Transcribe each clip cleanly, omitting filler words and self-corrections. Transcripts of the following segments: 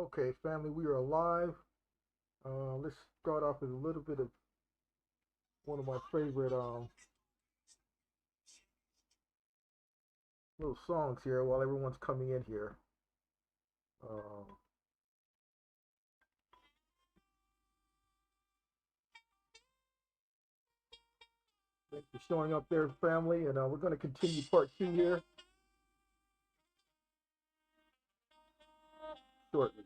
Okay, family, we are live. Let's start off with a little bit of one of my favorite little songs here while everyone's coming in here. Um, Thanks for showing up there, family, and we're going to continue part two here shortly.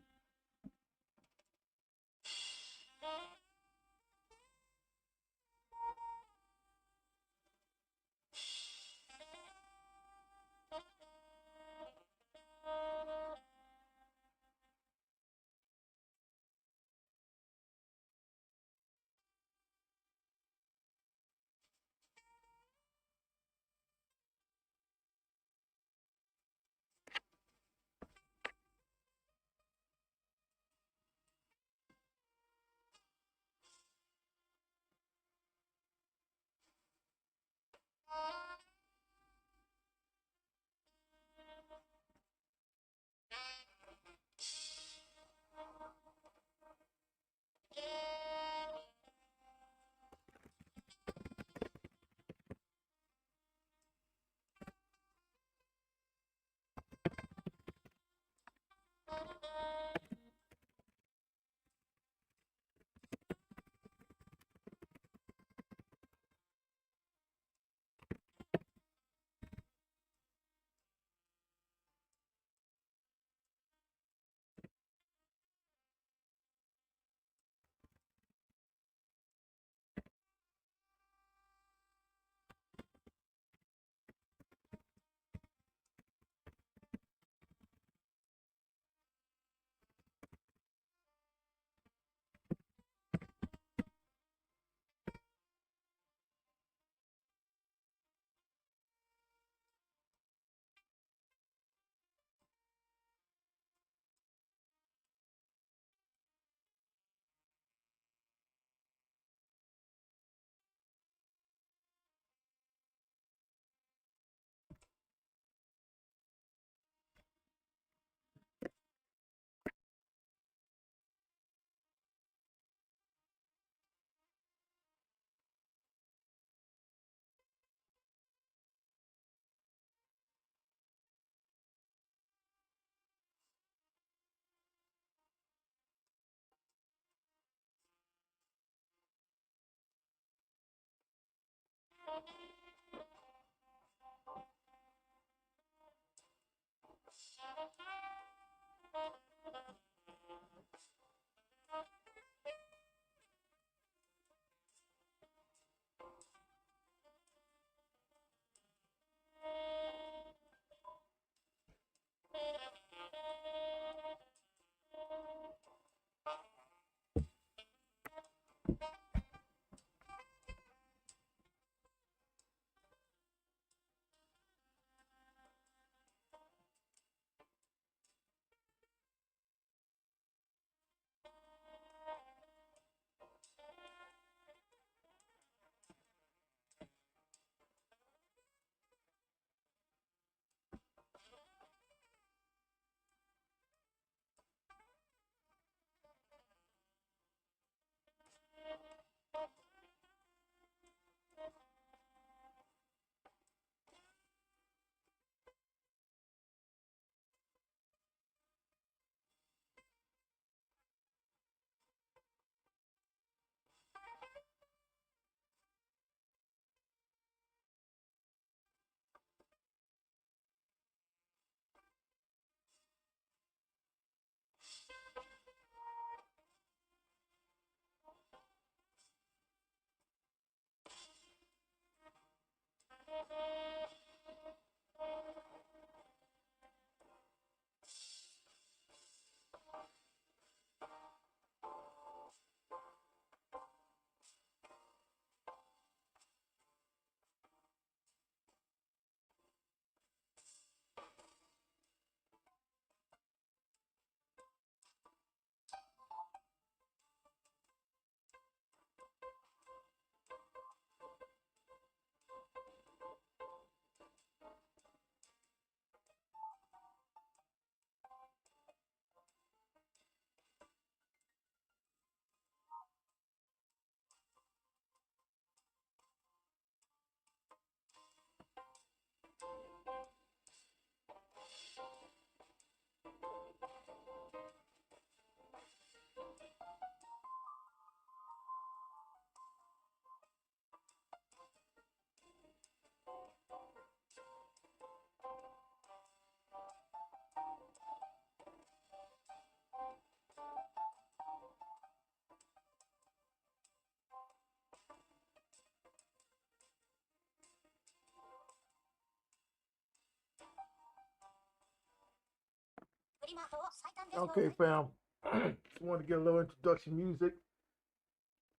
Okay, fam. Just wanted to get a little introduction music.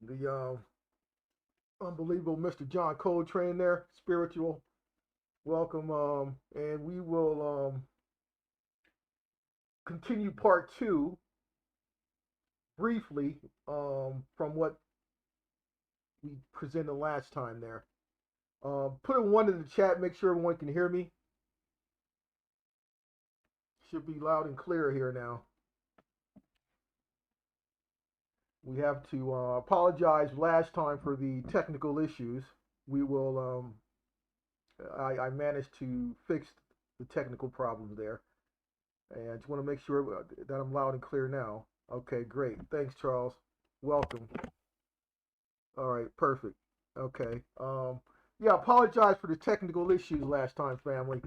The unbelievable Mr. John Coltrane there, spiritual. Welcome. And we will continue part two briefly from what we presented last time there. Put a one in the chat. Make sure everyone can hear me. Should be loud and clear here now. We have to apologize last time for the technical issues. We will. I managed to fix the technical problems there, and I just want to make sure that I'm loud and clear now. Okay, great. Thanks, Charles. Welcome. All right, perfect. Okay. Yeah, apologize for the technical issues last time, family.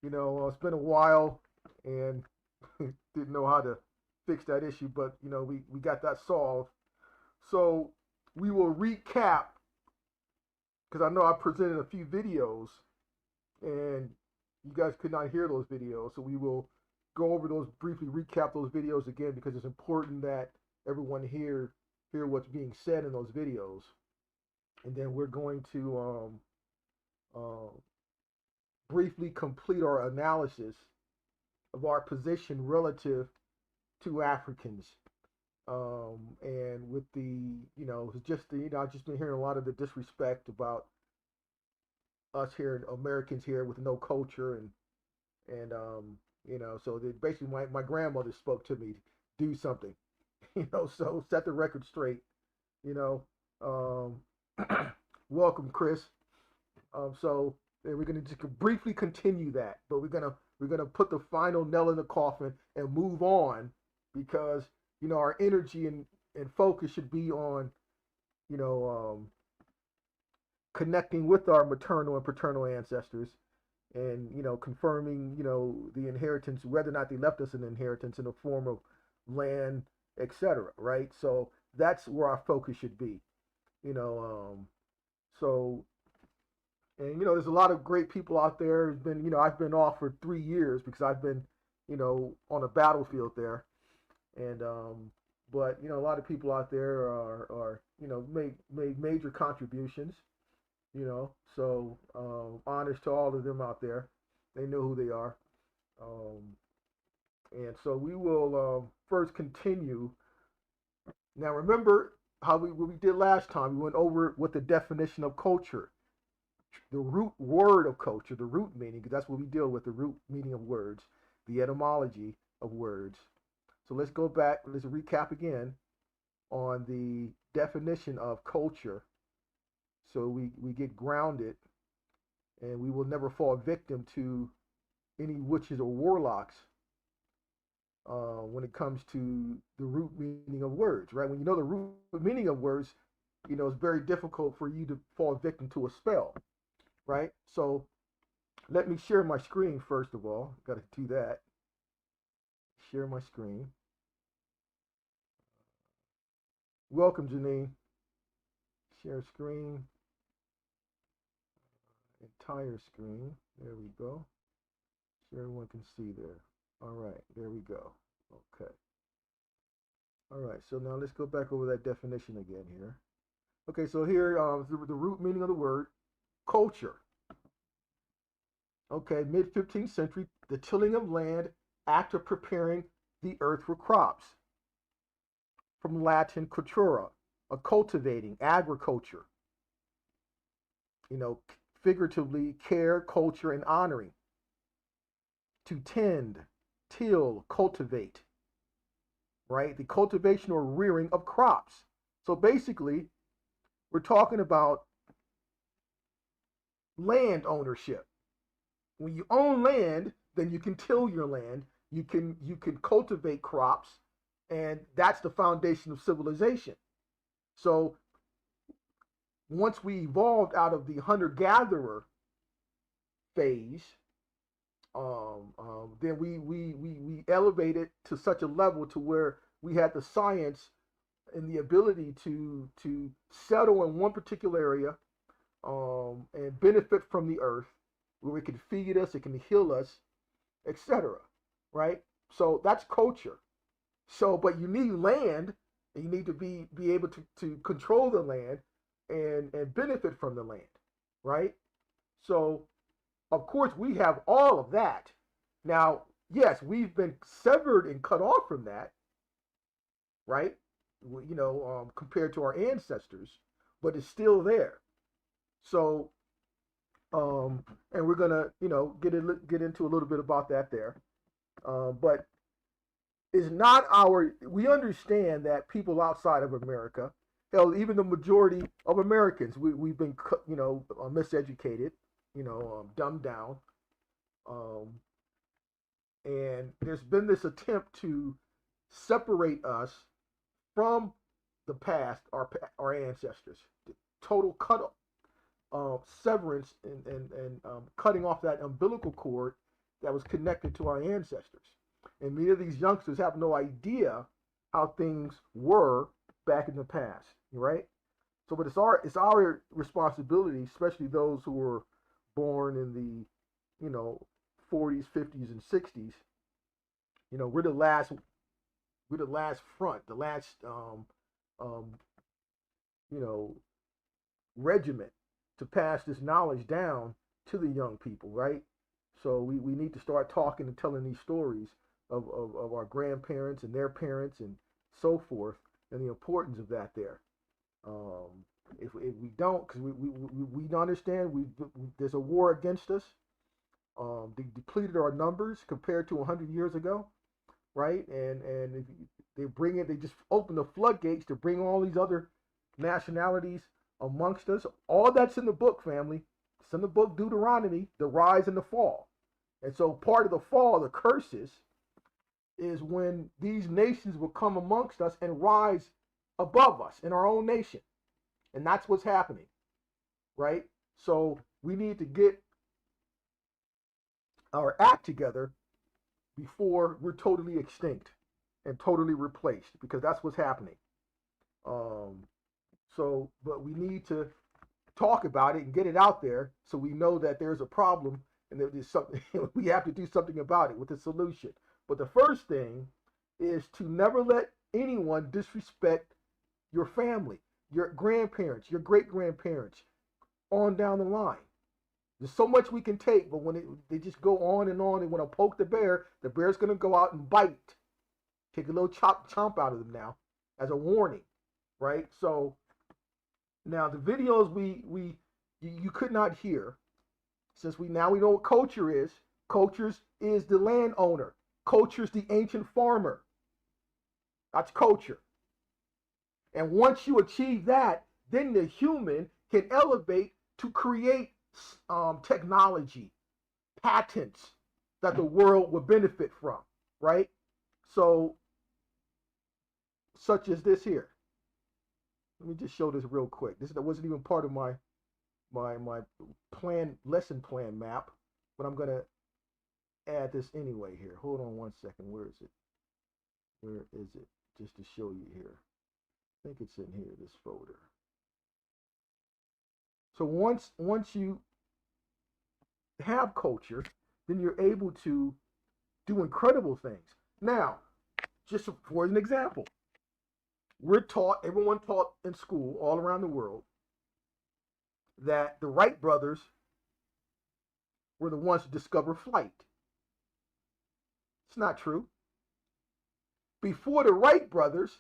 You know, it's been a while, and didn't know how to fix that issue, but you know, we got that solved. So we will recap because I know I presented a few videos and you guys could not hear those videos. So we will go over those briefly, recap those videos again because it's important that everyone hear what's being said in those videos. And then we're going to briefly complete our analysis of our position relative to Africans. And with the, you know, just the, you know, I've just been hearing a lot of the disrespect about us here, Americans here with no culture and you know, so they basically my grandmother spoke to me, do something, you know, so set the record straight, you know. Welcome, Chris. So we're gonna just briefly continue that, but we're gonna put the final nail in the coffin and move on because you know our energy and focus should be on you know connecting with our maternal and paternal ancestors and you know confirming you know the inheritance, whether or not they left us an inheritance in the form of land, etc., right? So that's where our focus should be, you know. So and you know there's a lot of great people out there. There's been, you know, I've been off for 3 years because I've been, you know, on a battlefield there, and but you know a lot of people out there are you know made major contributions, you know. So honors to all of them out there. They know who they are. Um, and so we will first continue. Now remember how what we did last time. We went over what the definition of culture, the root word of culture, the root meaning, because that's what we deal with, the root meaning of words, the etymology of words. So let's go back, let's recap again on the definition of culture so we get grounded and we will never fall victim to any witches or warlocks when it comes to the root meaning of words, right? When you know the root meaning of words, you know, it's very difficult for you to fall victim to a spell, right? So let me share my screen first of all. Got to do that. Share my screen. Welcome, Janine. Share screen. Entire screen. There we go. So everyone can see there. All right, there we go. Okay. All right, so now let's go back over that definition again here. Okay, so here, the root meaning of the word culture. Okay, mid 15th century, the tilling of land, act of preparing the earth for crops. From Latin cultura, a cultivating, agriculture. You know, figuratively, care, culture, and honoring. To tend, till, cultivate, right? The cultivation or rearing of crops. So basically, we're talking about land ownership. When you own land, then you can till your land, you can cultivate crops, and that's the foundation of civilization. So once we evolved out of the hunter-gatherer phase, then we elevated to such a level to where we had the science and the ability to settle in one particular area and benefit from the earth, where it can feed us, it can heal us, etc. Right? So that's culture. So, but you need land, and you need to be able to control the land and benefit from the land, right? So, of course, we have all of that. Now, yes, we've been severed and cut off from that, right? Compared to our ancestors, but it's still there. So, and we're gonna, get into a little bit about that there. But it's not our. We understand that people outside of America, hell, even the majority of Americans, we've been, miseducated, dumbed down, um, and there's been this attempt to separate us from the past, our ancestors, the total cut severance and cutting off that umbilical cord that was connected to our ancestors. And many of these youngsters have no idea how things were back in the past, right? So, but it's our responsibility, especially those who were born in the, 40s, 50s, and 60s. We're the last front, the last, um, you know, regiment to pass this knowledge down to the young people, right? So we need to start talking and telling these stories of our grandparents and their parents and so forth, and the importance of that there. Um, if we don't, because we understand there's a war against us. They depleted our numbers compared to 100 years ago, right? And if they just open the floodgates to bring all these other nationalities amongst us. All that's in the book, family. It's in the book Deuteronomy, the rise and the fall. And so part of the fall, the curses, is when these nations will come amongst us and rise above us in our own nation. And that's what's happening, right? So we need to get our act together before we're totally extinct and totally replaced, because that's what's happening. Um, but we need to talk about it and get it out there so we know that there's a problem and that there's something we have to do something about it with a solution. But the first thing is to never let anyone disrespect your family, your grandparents, your great grandparents, on down the line. There's so much we can take, but when they just go on and on, and want to poke the bear's going to go out and bite. Take a little chomp out of them now as a warning, right? So now the videos you could not hear, since we know what culture is. Culture is the landowner. Culture is the ancient farmer. That's culture. And once you achieve that, then the human can elevate to create technology, patents that the world will benefit from, right? So, such as this here. Let me just show this real quick. This wasn't even part of my lesson plan map, but I'm gonna add this anyway here. Hold on one second. Where is it? Where is it? Just to show you here. I think it's in here, this folder. So once you have culture, then you're able to do incredible things. Now, just for an example, everyone taught in school all around the world that the Wright brothers were the ones to discover flight. It's not true. Before the Wright brothers,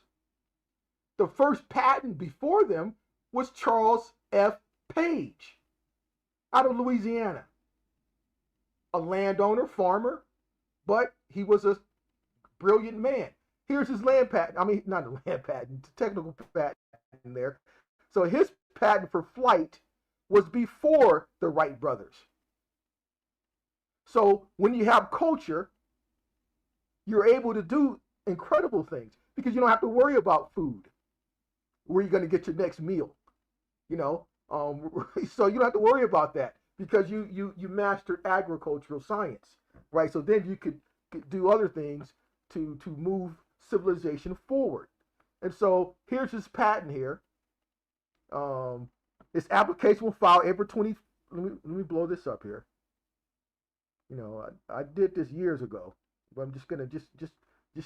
the first patent before them was Charles F. Page out of Louisiana. A landowner, farmer, but he was a brilliant man. Here's his land patent. I mean, not a land patent, technical patent in there. So his patent for flight was before the Wright brothers. So when you have culture, you're able to do incredible things because you don't have to worry about food. Where you're going to get your next meal, so you don't have to worry about that because you mastered agricultural science, right? So then you could do other things to move civilization forward. And so here's his patent here. This application will file April 20. Let me blow this up here. I did this years ago. But I'm just gonna just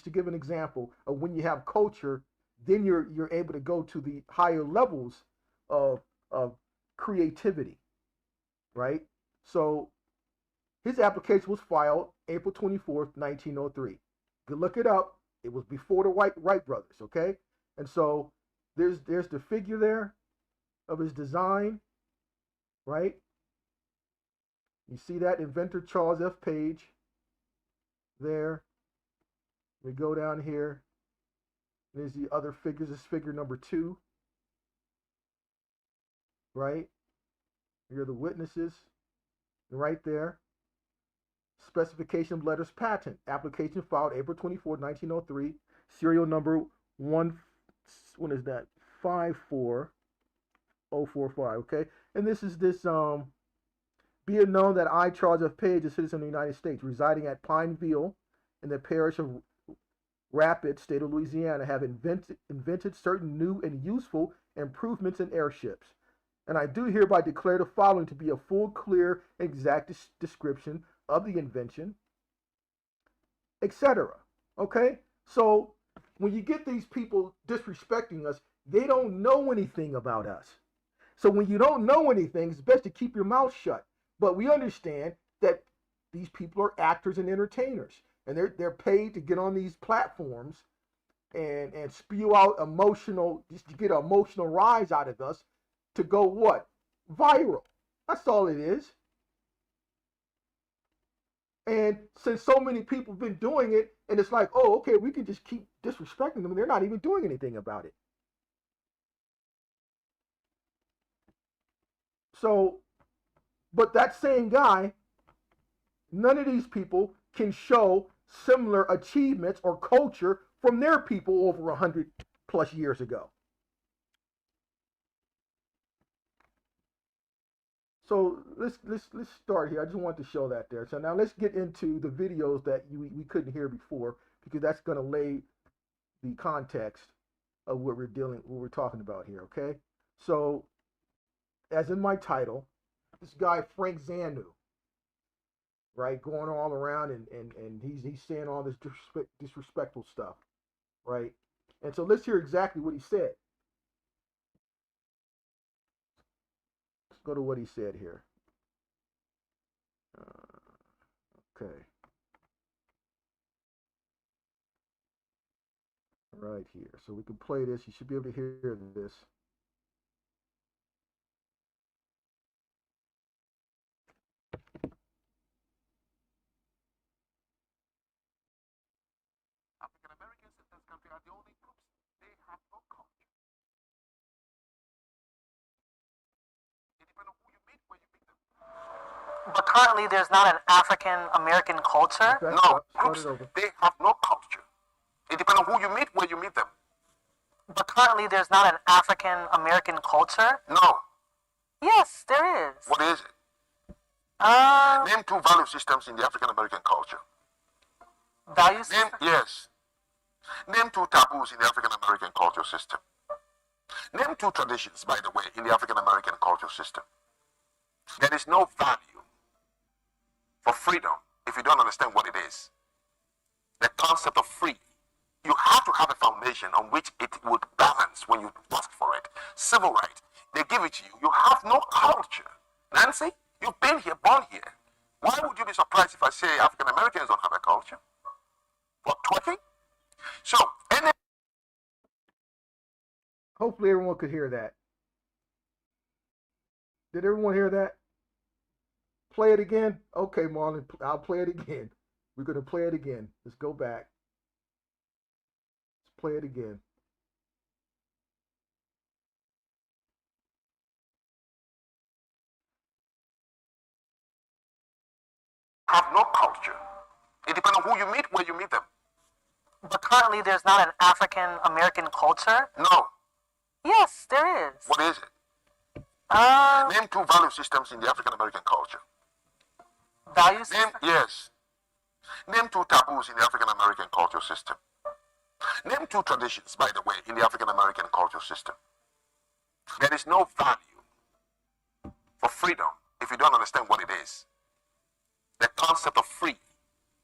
to give an example of when you have culture, then you're able to go to the higher levels of creativity, right? So his application was filed April 24th, 1903. You can look it up. It was before the Wright brothers, okay? And so there's the figure there of his design, right? You see that inventor Charles F. Page there. We go down here. There's the other figures. This figure number 2, right? Here are the witnesses, right there. Specification of letters patent. Application filed April 24, 1903. Serial number 1, what is that? 54045, okay? And this is this, be it known that I, Charles F. Page, a citizen of the United States, residing at Pineville in the parish of Rapid, state of Louisiana, have invented certain new and useful improvements in airships. And I do hereby declare the following to be a full, clear, exact description of the invention, etc. Okay? So when you get these people disrespecting us, they don't know anything about us. So when you don't know anything, it's best to keep your mouth shut. But we understand that these people are actors and entertainers, and they're paid to get on these platforms and spew out emotional, just to get an emotional rise out of us to go what? Viral. That's all it is. And since so many people have been doing it, and it's like, oh, okay, we can just keep disrespecting them. They're not even doing anything about it. So, but that same guy, none of these people can show similar achievements or culture from their people over 100 plus years ago. So let's start here. I just want to show that there. So now let's get into the videos that we couldn't hear before, because that's going to lay the context of what we're talking about here. Okay. So as in my title, this guy Frank Zanu, right, going all around and he's saying all this disrespectful stuff, right? And so let's hear exactly what he said. Let's go to what he said here. Okay. Right here. So we can play this. You should be able to hear this. African Americans in this country are the only groups. They have no culture. It depends on who you meet when you meet them. But currently, there's not an African American culture. Okay, No, groups, they have no culture. It depends on who you meet when you meet them. But currently, there's not an African American culture. No. Yes, there is. What is it? Name 2 value systems in the African American culture. Value system? Yes. Name 2 taboos in the African American culture system. Name 2 traditions, by the way, in the African American culture system. There is no value for freedom if you don't understand what it is. The concept of free. You have to have a foundation on which it would balance when you ask for it. Civil rights, they give it to you. You have no culture. Nancy, you've been here, born here. Why would you be surprised if I say African Americans don't have a culture? What, twerking? So, hopefully everyone could hear that. Did everyone hear that? Play it again? Okay, Marlon, I'll play it again. We're going to play it again. Let's go back. Let's play it again. have no culture. It depends on who you meet, where you meet them. But currently, there's not an African American culture. No. Yes, there is. What is it? Name 2 value systems in the African American culture. Value system? Yes. Name 2 taboos in the African American culture system. Name 2 traditions, by the way, in the African American culture system. There is no value for freedom if you don't understand what it is. The concept of free.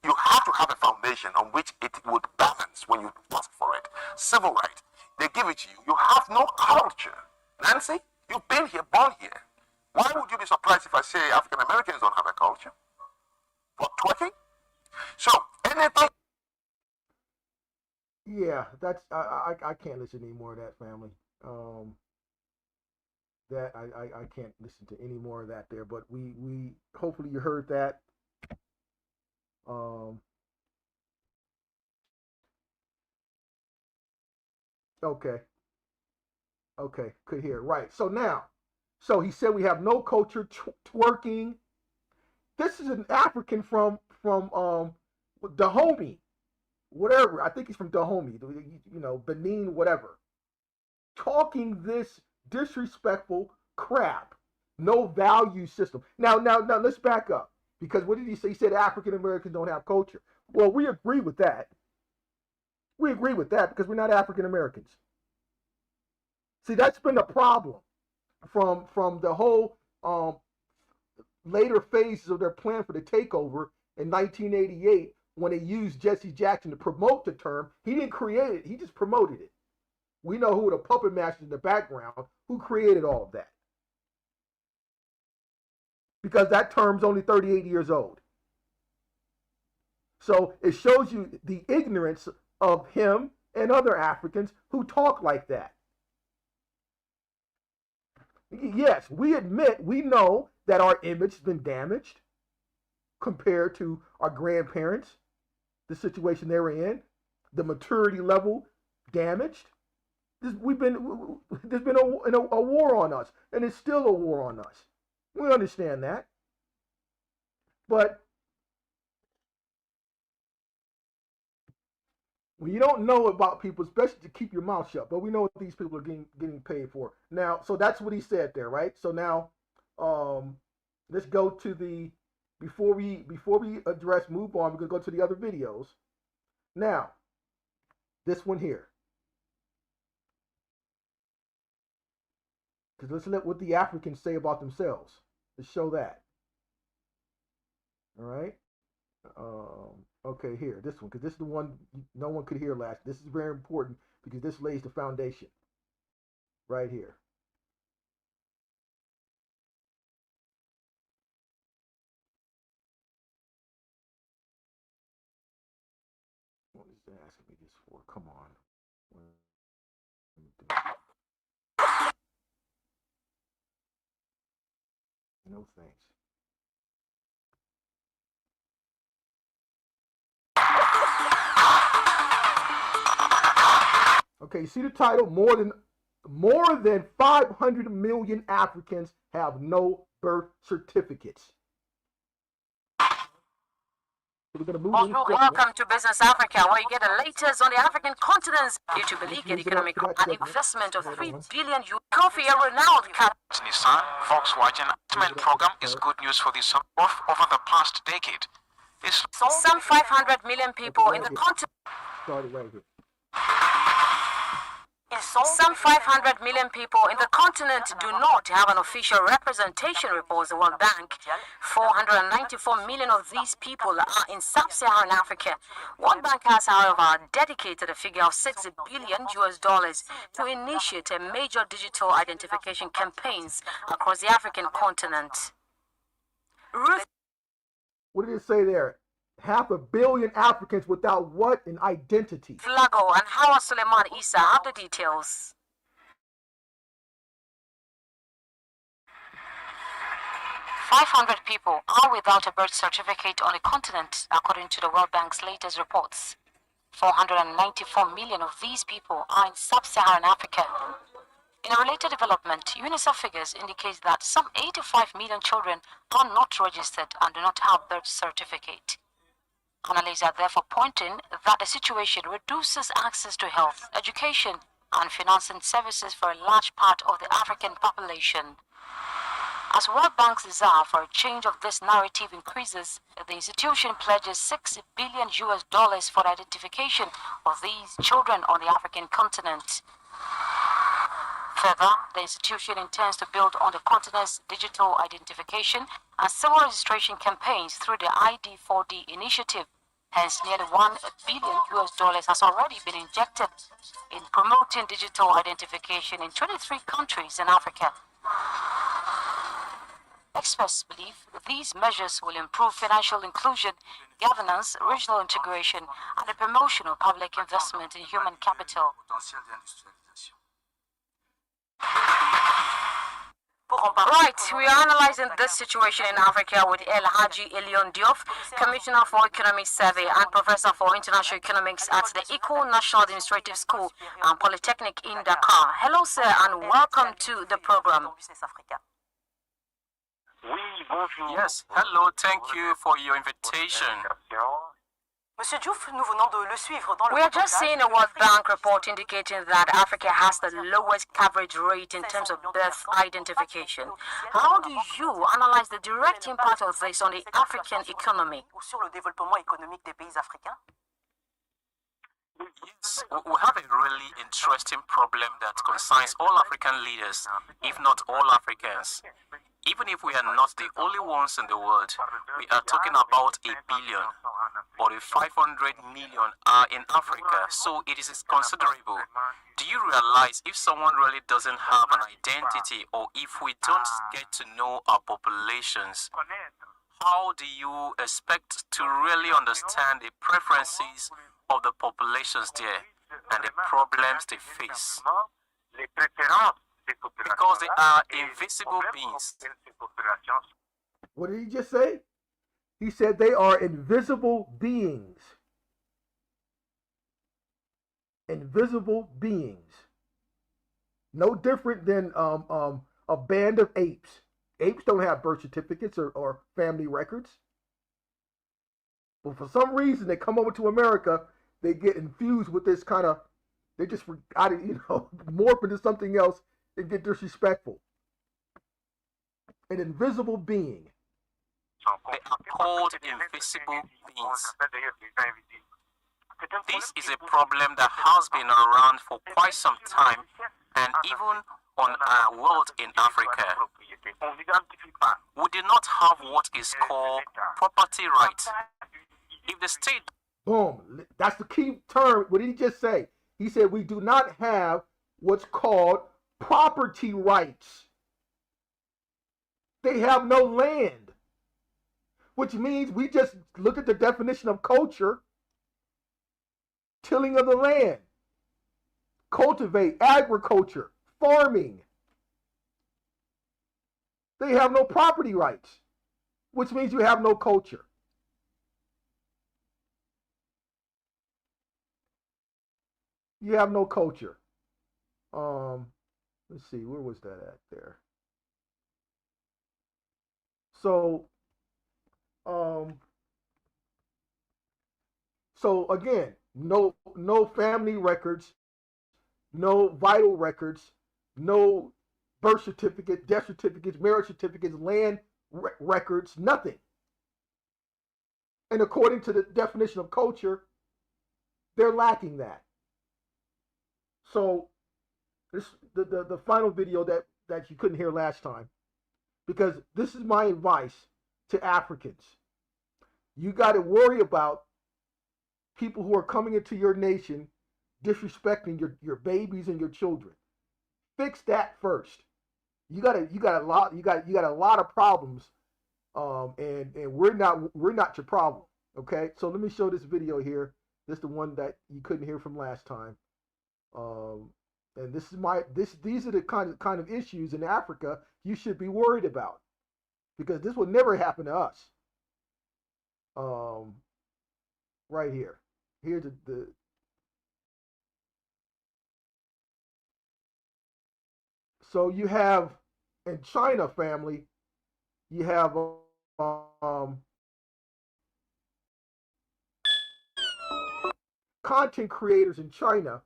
You have to have a foundation on which it would balance when you ask for it. Civil right, they give it to you. You have no culture. Nancy, you've been here, born here. Why would you be surprised if I say African Americans don't have a culture? What, twerking? So, anything. Yeah, that's I can't listen to any more of that, family. That I can't listen to any more of that there. But we hopefully you heard that. Um, okay, okay, could hear right. So now, so he said we have no culture twerking. This is an African from Dahomey, whatever. I think he's from Dahomey, you know, Benin, whatever. Talking this disrespectful crap. No value system. Now, let's back up. Because what did he say? He said African Americans don't have culture. Well, we agree with that. We agree with that because we're not African Americans. See, that's been the problem from the whole later phases of their plan for the takeover in 1988 when they used Jesse Jackson to promote the term. He didn't create it. He just promoted it. We know who were the puppet masters in the background who created all of that. Because that term's only 38 years old. So it shows you the ignorance of him and other Africans who talk like that. Yes, we admit, we know that our image has been damaged compared to our grandparents, the situation they were in, the maturity level damaged. There's been a war on us, and it's still a war on us. We understand that. But when you don't know about people, especially to keep your mouth shut, but we know what these people are getting paid for. Now, so that's what he said there, right? So now let's go to the before we move on, we're gonna go to the other videos. Now, this one here. Because let's let what the Africans say about themselves. Let's show that. All right. Okay, here, this one, because this is the one no one could hear last. This is very important because this lays the foundation right here. What is they asking me this for? Come on. No thanks. Okay, you see the title? More than 500 million Africans have no birth certificates. So we're gonna move on. Welcome to Business Africa, where you get the latest on the African continents due to beleaguered economic and investment of $3 billion. Coffee, a renowned Nissan, Volkswagen ultimate program is good news for the South over the past decade. Some 500 million people in the continent. Started right here. Some 500 million people in the continent do not have an official representation, reports the World Bank. 494 million of these people are in sub-Saharan Africa. World Bank has, however, dedicated a figure of $6 billion to initiate a major digital identification campaigns across the African continent. What did it say there? 500 million Africans without what? An identity. Flago and Hawa Suleiman Issa have the details. "500 people are without a birth certificate on the continent, according to the World Bank's latest reports. 494 million of these people are in sub-Saharan Africa. In a related development, UNICEF figures indicate that some 85 million children are not registered and do not have birth certificate. Analysts are therefore pointing that the situation reduces access to health, education, and financing services for a large part of the African population. As World Bank's desire for a change of this narrative increases, the institution pledges $6 billion for the identification of these children on the African continent. Further, the institution intends to build on the continent's digital identification and civil registration campaigns through the ID4D initiative, Hence, nearly $1 billion has already been injected in promoting digital identification in 23 countries in Africa. Experts believe these measures will improve financial inclusion, governance, regional integration, and the promotion of public investment in human capital. Right, we are analyzing this situation in Africa with El Haji Elion Diop, Commissioner for Economic Survey and Professor for International Economics at the ECO National Administrative School and Polytechnic in Dakar. Hello, sir, and welcome to the program. Yes, hello, thank you for your invitation. Monsieur Diouf, nous venons de le suivre dans le We are just seeing a World Bank report indicating that Africa has the lowest coverage rate in terms of birth identification. How do you analyze the direct impact of this on the African economy? sur le développement économique des pays africains? Yes, we have a really interesting problem that concerns all African leaders, if not all Africans. Even if we are not the only ones in the world, we are talking about 1 billion, but the 500 million are in Africa, so it is considerable. Do you realize if someone really doesn't have an identity, or if we don't get to know our populations, how do you expect to really understand the preferences of the populations there and the problems they face? Because they are invisible beings. What did he just say? He said they are invisible beings. Invisible beings. No different than a band of apes. Apes don't have birth certificates or family records. But for some reason, they come over to America, they get infused with this kind of, they just forgot it, morph into something else and get disrespectful. An invisible being. They are called invisible beings. This is a problem that has been around for quite some time, and even on our world in Africa, we do not have what is called property rights. If the state... Boom. That's the key term. What did he just say? He said we do not have what's called property rights. They have no land, which means we just look at the definition of culture: tilling of the land, cultivate, agriculture, farming. They have no property rights, which means you have no culture. You have no culture. Let's see, where was that at there? So again, no family records, no vital records, no birth certificate, death certificates, marriage certificates, land records, nothing. And according to the definition of culture, they're lacking that. So this the final video that you couldn't hear last time, because this is my advice to Africans. You got to worry about people who are coming into your nation disrespecting your babies and your children. Fix that first. You got a lot of problems, and we're not your problem. Okay, so let me show this video here. This is the one that you couldn't hear from last time. And these are the kind of issues in Africa you should be worried about, because this would never happen to us. Right here. Here's the so you have in China, family, you have content creators in China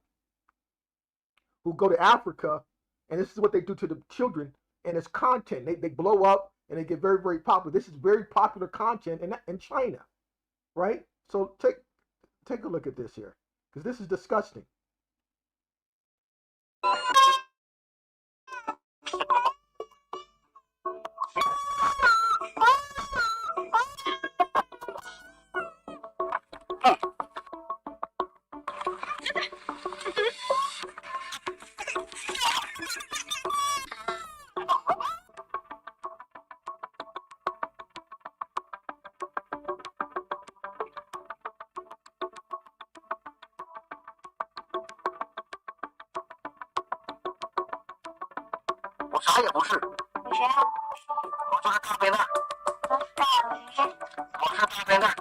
who go to Africa, and this is what they do to the children, and it's content. They blow up and they get very, very popular. This is very popular content in China, right? So take a look at this here, because this is disgusting. 啥也不是。你谁啊？我就是大灾难。我是大灾难。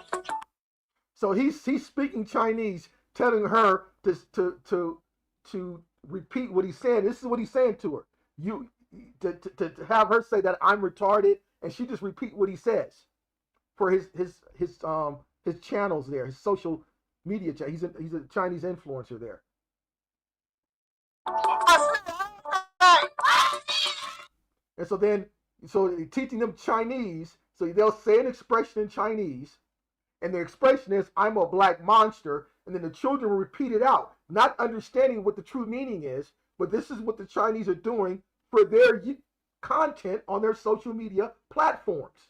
So he's speaking Chinese, telling her to repeat what he's saying. This is what he's saying to her. You to have her say that I'm retarded, and she just repeat what he says for his channels there, his social media. He's a Chinese influencer there. And so teaching them Chinese, so they'll say an expression in Chinese, and the expression is "I'm a black monster," and then the children will repeat it out, not understanding what the true meaning is. But this is what the Chinese are doing for their content on their social media platforms.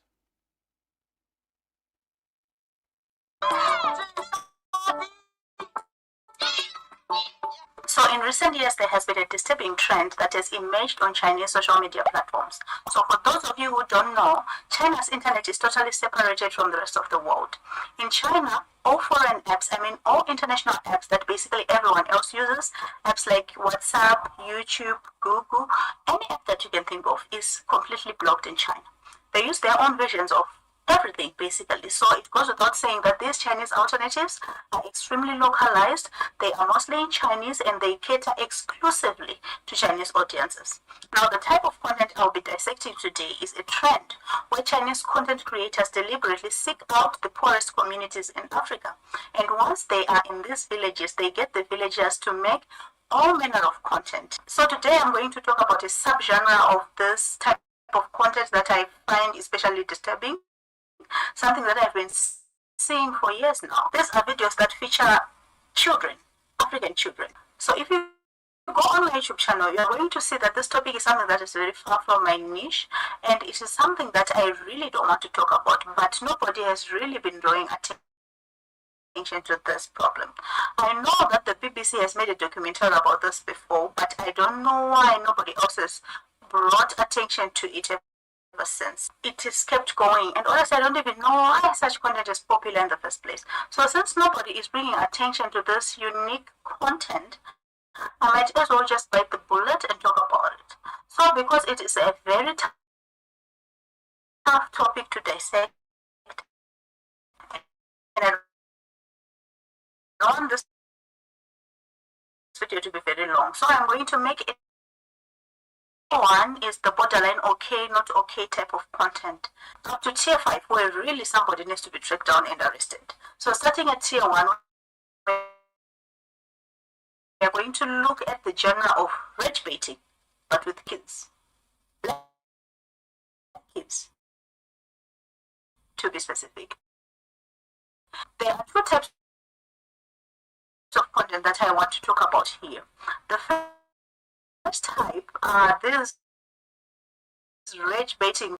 So in recent years, there has been a disturbing trend that has emerged on Chinese social media platforms. So for those of you who don't know, China's internet is totally separated from the rest of the world. In China, all foreign apps, all international apps that basically everyone else uses, apps like WhatsApp, YouTube, Google, any app that you can think of is completely blocked in China. They use their own versions of everything basically. So it goes without saying that these Chinese alternatives are extremely localized. They are mostly in Chinese and they cater exclusively to Chinese audiences. Now, the type of content I'll be dissecting today is a trend where Chinese content creators deliberately seek out the poorest communities in Africa. And once they are in these villages, they get the villagers to make all manner of content. So today I'm going to talk about a subgenre of this type of content that I find especially disturbing, something that I've been seeing for years now. These are videos that feature children, African children. So if you go on my YouTube channel, you're going to see that this topic is something that is very far from my niche, and it is something that I really don't want to talk about, but nobody has really been drawing attention to this problem. I know that the BBC has made a documentary about this before, but I don't know why nobody else has brought attention to it ever since. It is kept going, and honestly, I don't even know why such content is popular in the first place. So since nobody is bringing attention to this unique content, I might as well just bite the bullet and talk about it. So because it is a very tough topic to dissect, and I don't want this video to be very long, so I'm going to make it. One is the borderline okay, not okay type of content. Up to tier 5, where really somebody needs to be tracked down and arrested. So starting at tier 1, we are going to look at the genre of rage baiting, but with kids. Black kids, to be specific. There are two types of content that I want to talk about here. The first type are these rage baiting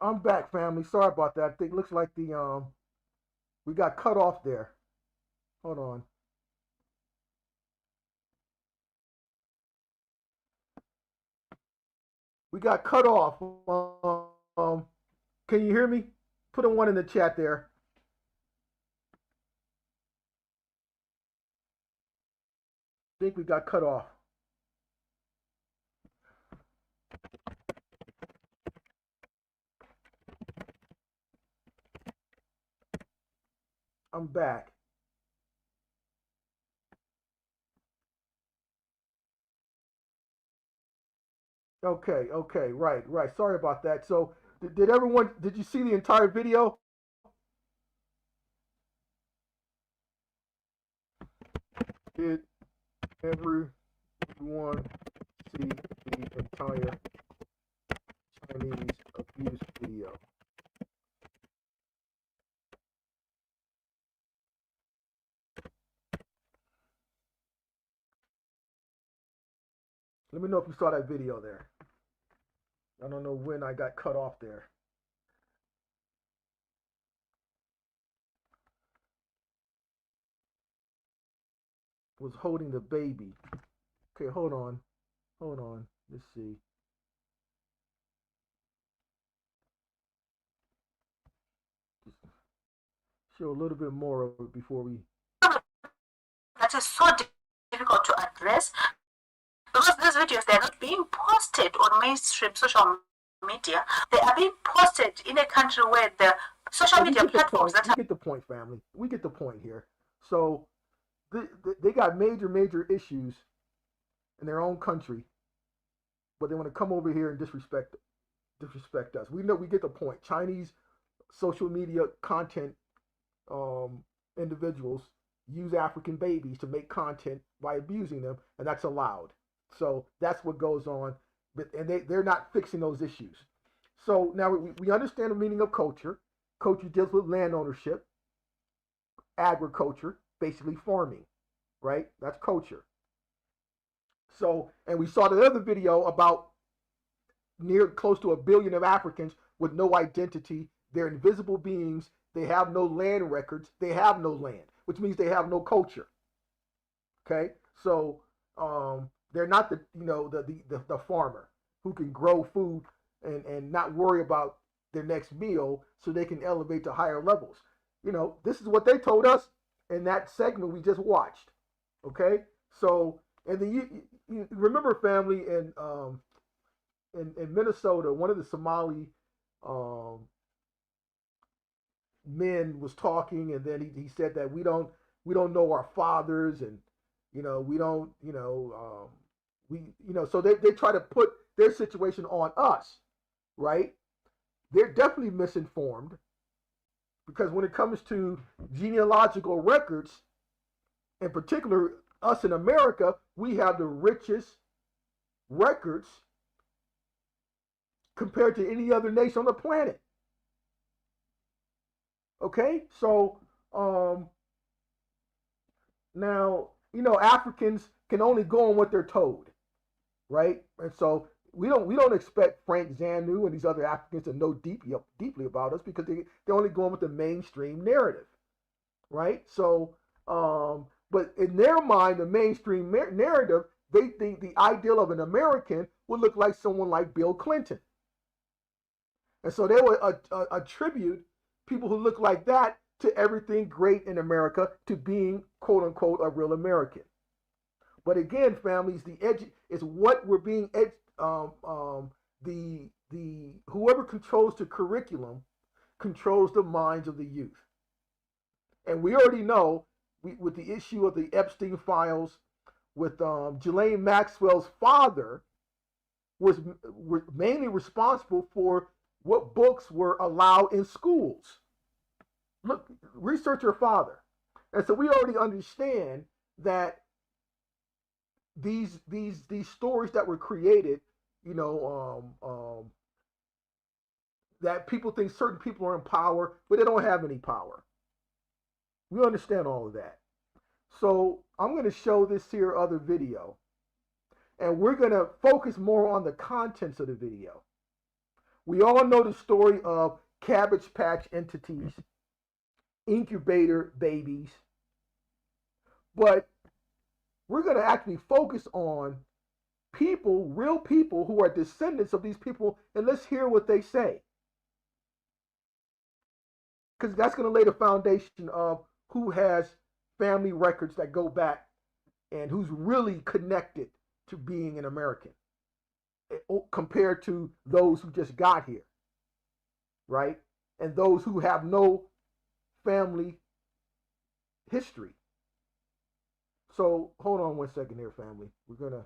I'm back, family. Sorry about that. I think looks like the we got cut off there. Hold on. We got cut off. Can you hear me? Put a one in the chat there. I think we got cut off. I'm back. Okay, right. Sorry about that. So, did everyone? Did you see the entire video? Did everyone see the entire Chinese abuse video? Let me know if you saw that video there. I don't know when I got cut off there. Was holding the baby. Okay, hold on. Let's see. Just show a little bit more of it before we. That is so difficult to address because these videos, they're not being posted on mainstream social media. They are being posted in a country where the social media platforms that we get the point, family. We get the point here. So they got major issues in their own country, but they want to come over here and disrespect us. We know, we get the point. Chinese social media content individuals use African babies to make content by abusing them, and that's allowed. So that's what goes on, and they're not fixing those issues. So now we understand the meaning of culture. Culture deals with land ownership, agriculture, basically farming, right? That's culture. So, and we saw the other video about close to 1 billion of Africans with no identity. They're invisible beings. They have no land records. They have no land, which means they have no culture. Okay, so they're not the farmer who can grow food and not worry about their next meal so they can elevate to higher levels. This is what they told us in that segment we just watched. Okay, so and then you remember, family, in Minnesota, one of the Somali men was talking, and then he said that we don't know our fathers, and we don't so they try to put their situation on us, right? They're definitely misinformed, because when it comes to genealogical records, in particular us in America, we have the richest records compared to any other nation on the planet. Okay, so now Africans can only go on what they're told, right? And so we don't expect Frank Zanu and these other Africans to know deeply about us, because they're only going with the mainstream narrative, right? So but in their mind, the mainstream narrative, they think the ideal of an American would look like someone like Bill Clinton, and so they would attribute people who look like that to everything great in America, to being quote unquote a real American. But again, families, is what we're being the whoever controls the curriculum controls the minds of the youth. And we already know, with the issue of the Epstein files, with Ghislaine Maxwell's father was mainly responsible for what books were allowed in schools. Look, research her father. And so we already understand that these stories that were created, that people think certain people are in power, but they don't have any power. We understand all of that. So I'm going to show this here other video, and we're going to focus more on the contents of the video. We all know the story of Cabbage Patch entities, incubator babies, but we're going to actually focus on people, real people who are descendants of these people, and let's hear what they say. Because that's going to lay the foundation of who has family records that go back and who's really connected to being an American compared to those who just got here, right? And those who have no family history. So hold on 1 second here, family. We're going to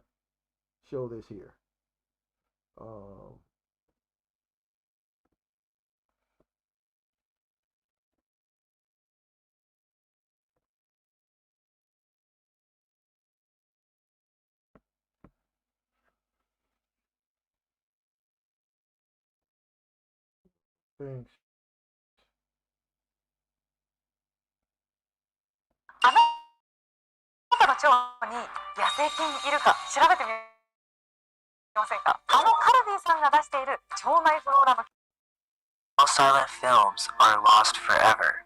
show this here. Thanks. あなたの腸に野生菌いるか調べてみませんか？カルビーさんが出している腸内フローラの All silent films are lost forever.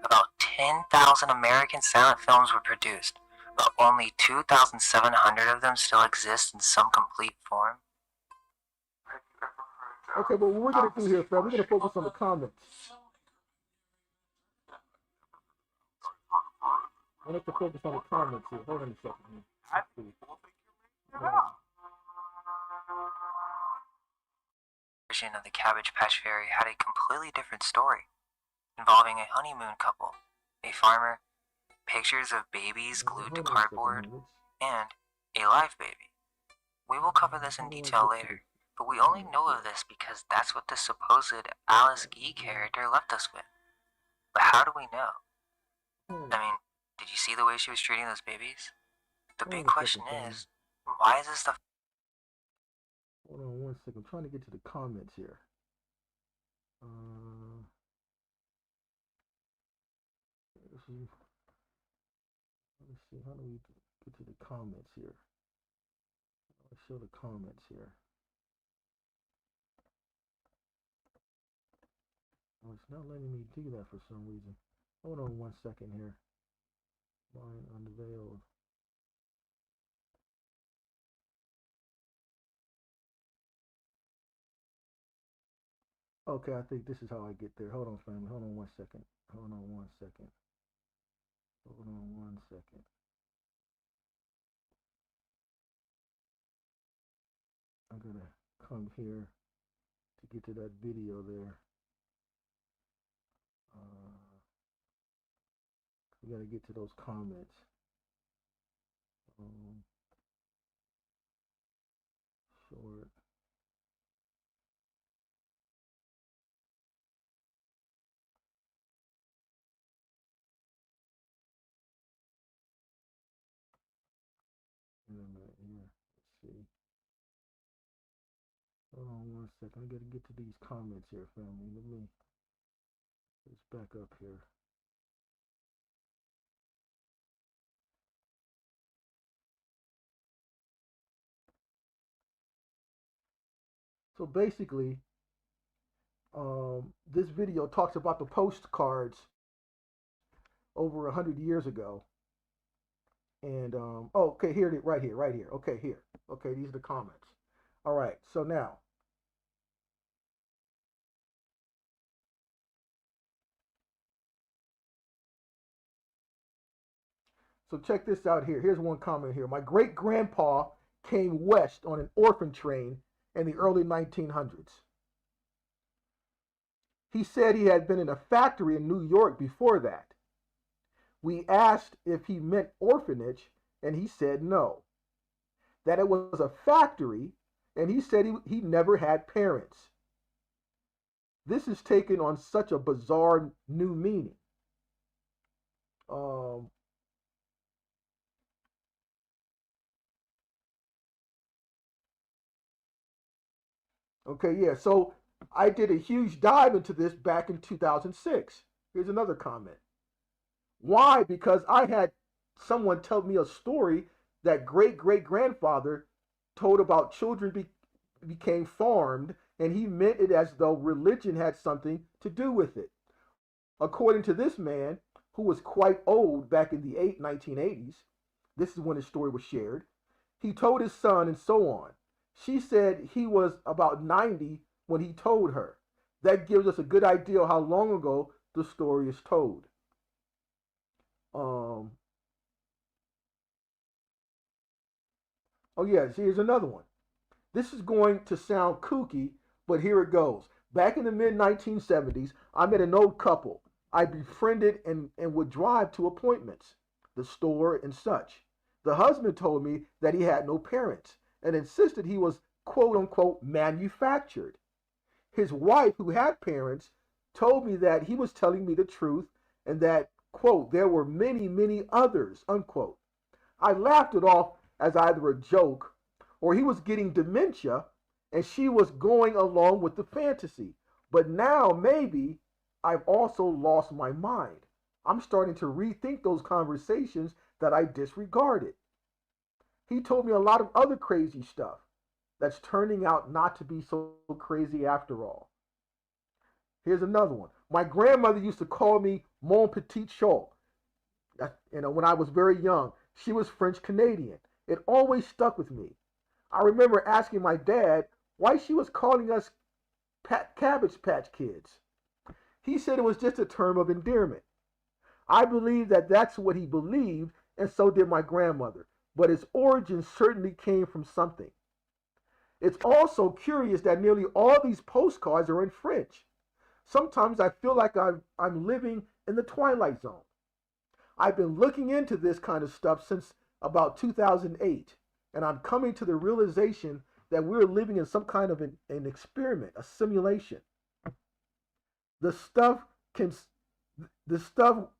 About 10,000 American silent films were produced, but only 2,700 of them still exist in some complete form. Okay, but what we're going to do here, fam, we're going to focus on the comments. I like to focus on the comments here. Hold on a second. Version of the Cabbage Patch Fairy had a completely different story, involving a honeymoon couple, a farmer, pictures of babies glued to cardboard, and a live baby. We will cover this in detail later, but we only know of this because that's what the supposed Alice Guy character left us with. But how do we know? I mean, did you see the way she was treating those babies? The big question is, why is this stuff... Hold on 1 second. I'm trying to get to the comments here. Let's see. How do we get to the comments here? Let's show the comments here. Oh, it's not letting me do that for some reason. Hold on 1 second here. Mine unveiled. Okay, I think this is how I get there. Hold on, family. Hold on 1 second. Hold on 1 second. Hold on 1 second. I'm gonna come here to get to that video there. We gotta get to those comments. Short. In a minute here. Let's see. Hold on 1 second. I gotta get to these comments here, family. Let's back up here. So basically, this video talks about the postcards over 100 years ago. And oh, okay, here it is, right here. Okay, here. Okay, these are the comments. All right, so now. So check this out here. Here's one comment here. My great-grandpa came west on an orphan train in the early 1900s. He said he had been in a factory in New York before that. We asked if he meant orphanage, and he said no. That it was a factory, and he said he never had parents. This is taken on such a bizarre new meaning. Okay, yeah, so I did a huge dive into this back in 2006. Here's another comment. Why? Because I had someone tell me a story that great-great-grandfather told about children became farmed and he meant it as though religion had something to do with it. According to this man, who was quite old back in the 1980s, this is when his story was shared, he told his son and so on. She said he was about 90 when he told her. That gives us a good idea of how long ago the story is told. Oh yeah, here's another one. This is going to sound kooky, but here it goes. Back in the mid 1970s, I met an old couple. I befriended and would drive to appointments, the store, and such. The husband told me that he had no parents and insisted he was quote unquote manufactured. His wife, who had parents, told me that he was telling me the truth and that, quote, there were many, many others, unquote. I laughed it off as either a joke or he was getting dementia and she was going along with the fantasy. But now maybe I've also lost my mind. I'm starting to rethink those conversations that I disregarded. He told me a lot of other crazy stuff that's turning out not to be so crazy after all. Here's another one. My grandmother used to call me Mon Petit Chol. When I was very young. She was French Canadian. It always stuck with me. I remember asking my dad why she was calling us Cabbage Patch Kids. He said it was just a term of endearment. I believe that that's what he believed, and so did my grandmother. But its origin certainly came from something. It's also curious that nearly all these postcards are in French. Sometimes I feel like I'm living in the Twilight Zone. I've been looking into this kind of stuff since about 2008, and I'm coming to the realization that we're living in some kind of an experiment, a simulation. The stuff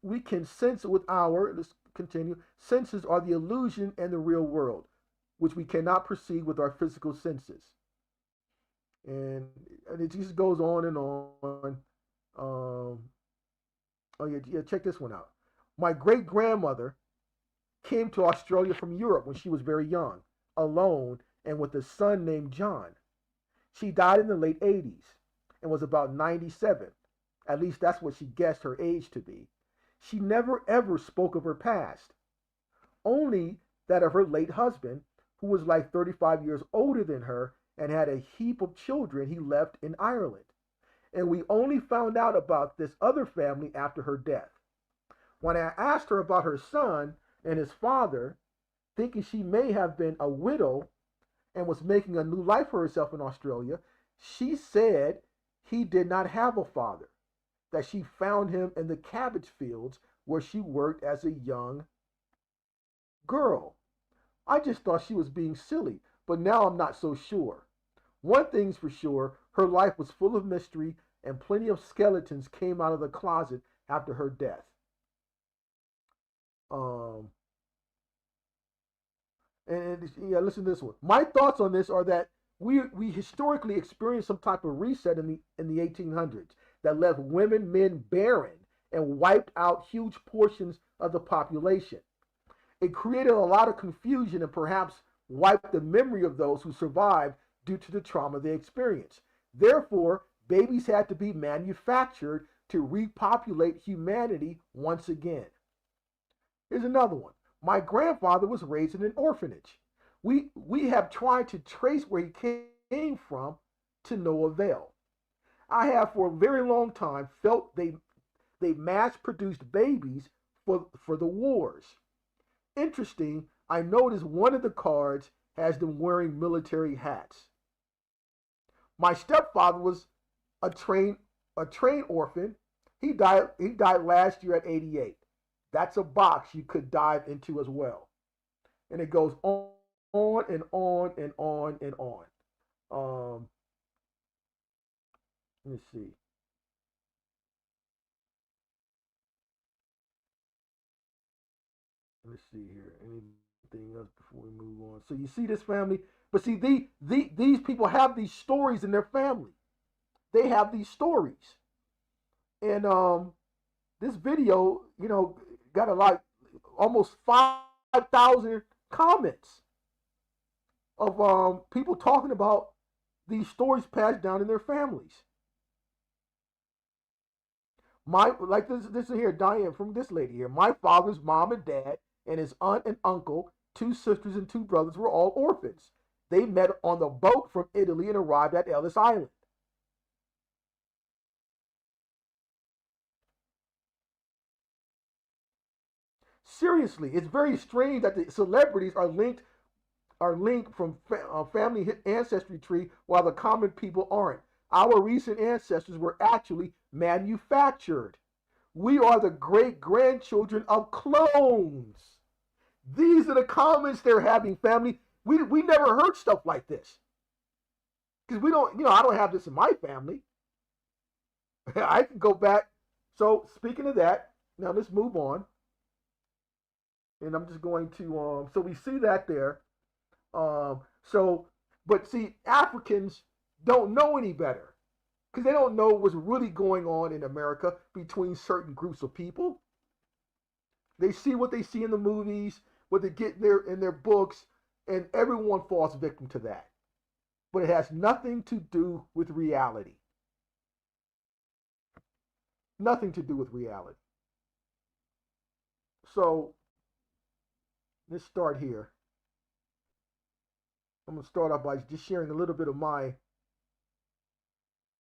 we can sense with our, let's continue, senses are the illusion and the real world, which we cannot perceive with our physical senses. And it just goes on and on. Check this one out. My great grandmother came to Australia from Europe when she was very young, alone, and with a son named John. She died in the late 80s and was about 97. At least that's what she guessed her age to be. She never ever spoke of her past, only that of her late husband, who was like 35 years older than her and had a heap of children he left in Ireland. And we only found out about this other family after her death. When I asked her about her son and his father, thinking she may have been a widow and was making a new life for herself in Australia, she said he did not have a father, that she found him in the cabbage fields where she worked as a young girl. I just thought she was being silly, but now I'm not so sure. One thing's for sure, her life was full of mystery and plenty of skeletons came out of the closet after her death. Listen to this one. My thoughts on this are that we historically experienced some type of reset in the 1800s that left women, men barren and wiped out huge portions of the population. It created a lot of confusion and perhaps wiped the memory of those who survived due to the trauma they experienced. Therefore, babies had to be manufactured to repopulate humanity once again. Here's another one. My grandfather was raised in an orphanage. We have tried to trace where he came from to no avail. I have for a very long time felt they mass-produced babies for the wars. Interesting, I noticed one of the cards has them wearing military hats. My stepfather was a trained orphan. He died last year at 88. That's a box you could dive into as well. And it goes on and on and on and on. Let me see. Let's see here. Anything else before we move on? So you see this family, but see these people have these stories in their family. They have these stories, and this video, got almost 5,000 comments of people talking about these stories passed down in their families. Like this here, Diane, from this lady here. My father's mom and dad and his aunt and uncle, 2 sisters and 2 brothers were all orphans. They met on the boat from Italy and arrived at Ellis Island. Seriously, it's very strange that the celebrities are linked from family ancestry tree while the common people aren't. Our recent ancestors were actually manufactured. We are the great grandchildren of clones. These are the comments they're having, family. We never heard stuff like this. Because we don't, I don't have this in my family. I can go back. So, speaking of that, now let's move on. And I'm just going to, so we see that there. But see, Africans don't know any better because they don't know what's really going on in America between certain groups of people. They see what they see in the movies, what they get in their books, and everyone falls victim to that. But it has nothing to do with reality. Nothing to do with reality. So let's start here. I'm going to start off by just sharing a little bit of my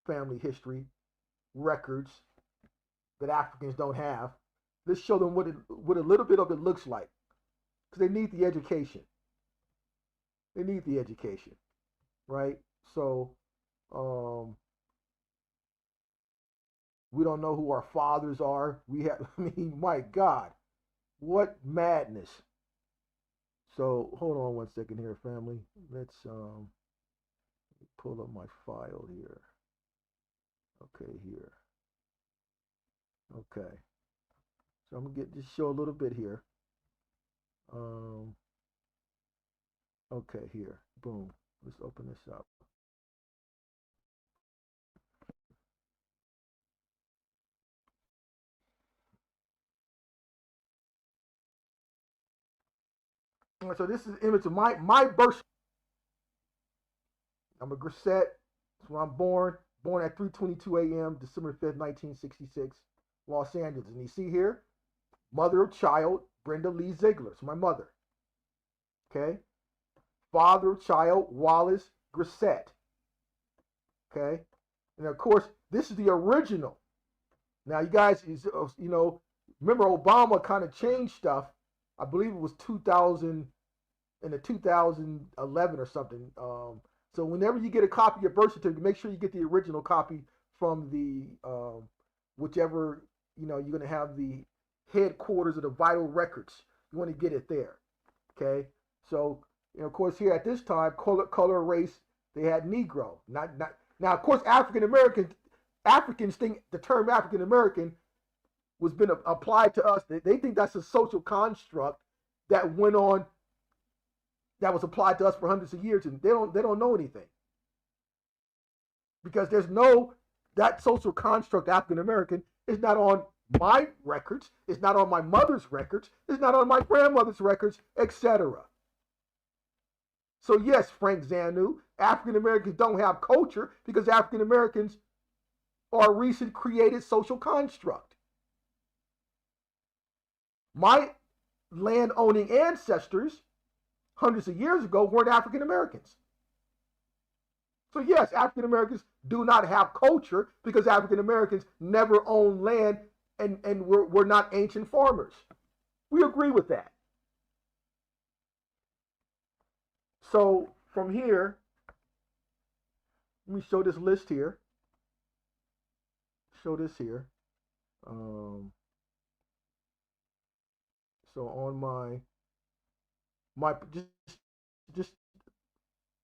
family history, records that Africans don't have. Let's show them what a little bit of it looks like. Because they need the education. They need the education, right? So, we don't know who our fathers are. My God, what madness. So hold on one second here, family. Let's pull up my file here. Okay, here. Okay. So I'm gonna just show a little bit here. Okay, here. Boom. Let's open this up. So this is an image of my birth. I'm a Grisette. That's where I'm born. Born at 3:22 a.m. December 5th, 1966, Los Angeles. And you see here, mother of child, Brenda Lee Ziegler. It's my mother. Okay. Father of child, Wallace Grisette. Okay. And of course, this is the original. Now, you guys, remember Obama kind of changed stuff. I believe it was 2000, in the 2011 or something. So whenever you get a copy of your birth certificate, make sure you get the original copy from the whichever, you're going to have the headquarters of the vital records. You want to get it there. Okay. So, of course, here at this time, color, race, they had Negro. Not now, of course, Africans think the term African American was been applied to us. They think that's a social construct that went on, that was applied to us for hundreds of years, and they don't know anything, because that social construct African American is not on my records, it's not on my mother's records, it's not on my grandmother's records, etc. So yes, Frank Zanu, African Americans don't have culture because African Americans are a recent created social construct. My land owning ancestors hundreds of years ago weren't African Americans. So yes, African Americans do not have culture because African Americans never owned land and were not ancient farmers. We agree with that. So from here, let me show this list here. Show this here. So on my just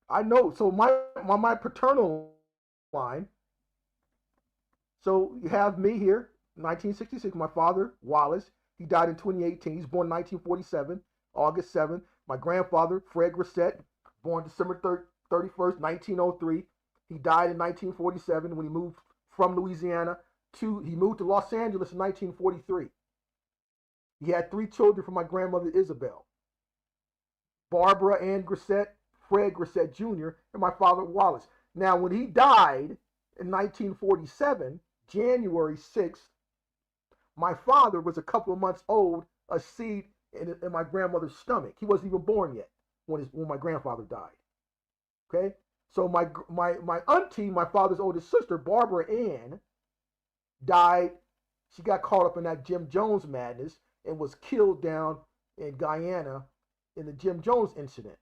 I know. So my paternal line. So you have me here, 1966. My father, Wallace, he died in 2018. He's born 1947, August 7th. My grandfather, Fred Grisette, born December 31st, 1903. He died in 1947 when he moved from Louisiana he moved to Los Angeles in 1943. He had 3 children from my grandmother, Isabel. Barbara Ann Grisette, Fred Grisette Jr., and my father, Wallace. Now, when he died in 1947, January 6th, my father was a couple of months old, a seed in my grandmother's stomach. He wasn't even born yet when my grandfather died. Okay, so my auntie, my father's oldest sister, Barbara Ann, died. She got caught up in that Jim Jones madness and was killed down in Guyana in the Jim Jones incident.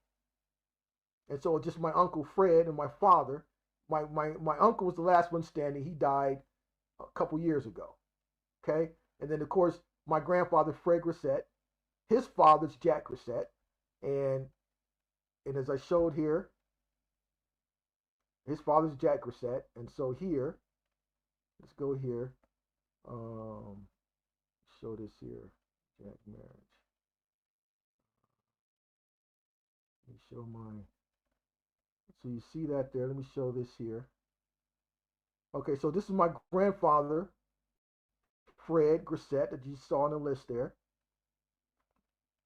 And so just my uncle Fred and my father, my uncle was the last one standing. He died a couple years ago. Okay, and then of course my grandfather Fred Grissett, his father's Jack Grissett, and as I showed here, his father's Jack Grissett, and so here, let's go here, show this here, Jack marriage. Let me show my, so you see that there. Let me show this here. Okay, so this is my grandfather, Fred Grissett, that you saw on the list there.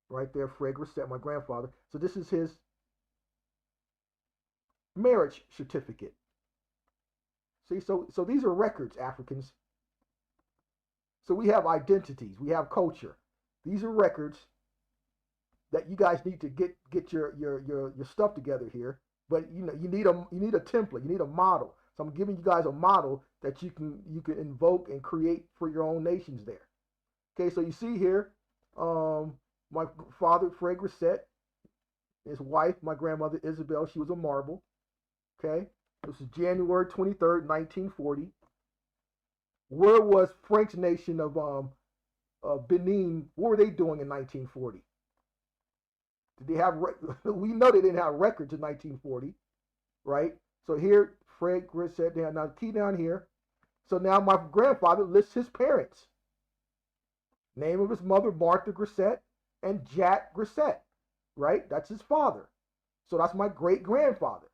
Right there, Fred Grissett, my grandfather. So this is his marriage certificate. See, so these are records, Africans. So we have identities, we have culture. These are records that you guys need to get your stuff together here. But you know, you need a template, you need a model. So I'm giving you guys a model that you can invoke and create for your own nations there. Okay, so you see here, my father Fred Grissett, his wife, my grandmother Isabel, she was a marble. Okay, this is January 23rd, 1940. Where was Frank's nation of Benin? What were they doing in 1940? Did they have? We know they didn't have records in 1940, right? So here, Fred Grissett down. Now key down here. So now my grandfather lists his parents. Name of his mother, Martha Grissett, and Jack Grissett, right? That's his father. So that's my great grandfather.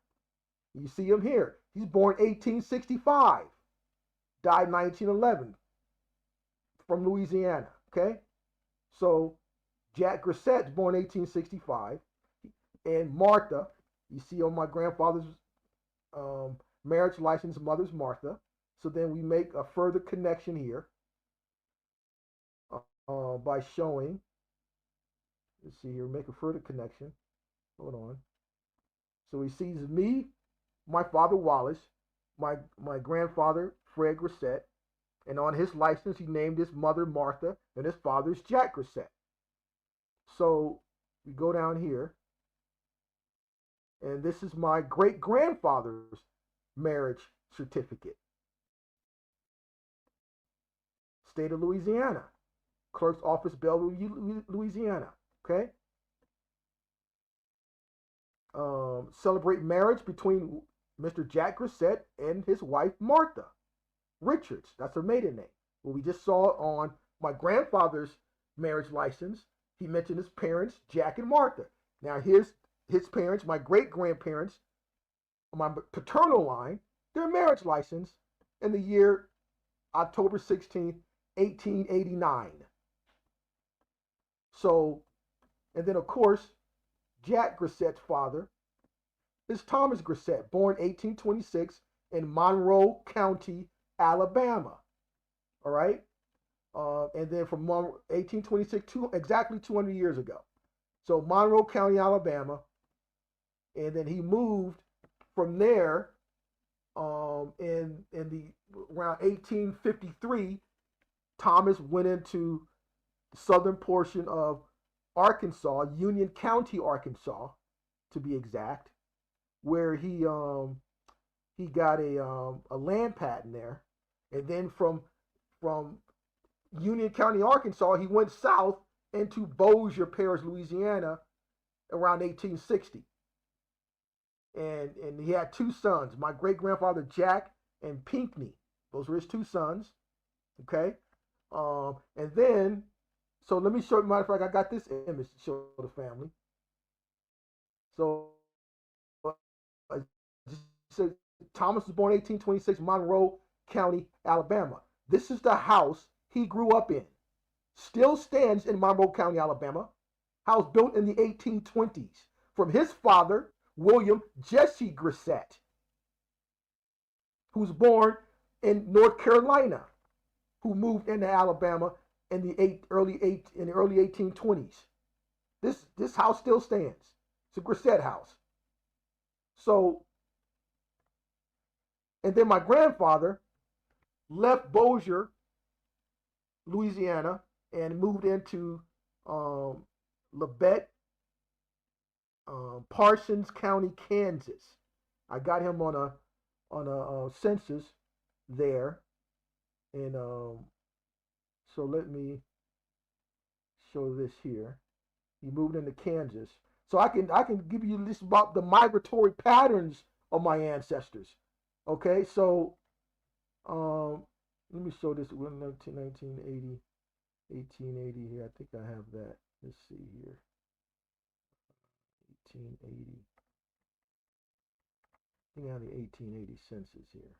You see him here. He's born 1865, died 1911, from Louisiana. Okay, so Jack Grissett's born 1865, and Martha, you see on my grandfather's marriage license, mother's Martha. So then we make a further connection here by showing. Let's see here. Make a further connection. Hold on. So he sees me, my father Wallace, my grandfather Fred Grissett, and on his license he named his mother Martha and his father's Jack Grissett. So we go down here, and this is my great grandfather's marriage certificate. State of Louisiana, Clerk's Office, Bellevue, Louisiana. Okay. Celebrate marriage between Mr. Jack Grissett and his wife Martha Richards. That's her maiden name. Well, we just saw on my grandfather's marriage license, he mentioned his parents, Jack and Martha. Now his parents, my great grandparents, my paternal line, their marriage license in the year October 16th, 1889. So, and then of course, Jack Grissett's father is Thomas Grissett, born 1826 in Monroe County, Alabama. All right? And then from 1826 to exactly 200 years ago. So Monroe County, Alabama. And then he moved from there in the around 1853. Thomas went into the southern portion of Arkansas, Union County, Arkansas, to be exact, where he got a land patent there, and then from Union County, Arkansas, he went south into Bossier Parish, Louisiana, around 1860, and he had two sons, my great grandfather Jack and Pinckney. Those were his two sons. Okay, and then. So let me show you, matter of fact, I got this image to show the family. So Thomas was born 1826, Monroe County, Alabama. This is the house he grew up in. Still stands in Monroe County, Alabama. House built in the 1820s from his father, William Jesse Grissett. who's born in North Carolina, who moved into Alabama in the early 1820s. This house still stands. It's a Grissett house. So, and then my grandfather left Bossier, Louisiana, and moved into Labette, Parsons County, Kansas. I got him on a census there, and so let me show this here. He moved into Kansas, so I can give you this about the migratory patterns of my ancestors. Okay, so let me show this. 1980, 1880 here. I think I have that. Let's see here. 1880. I think I have the 1880 census here.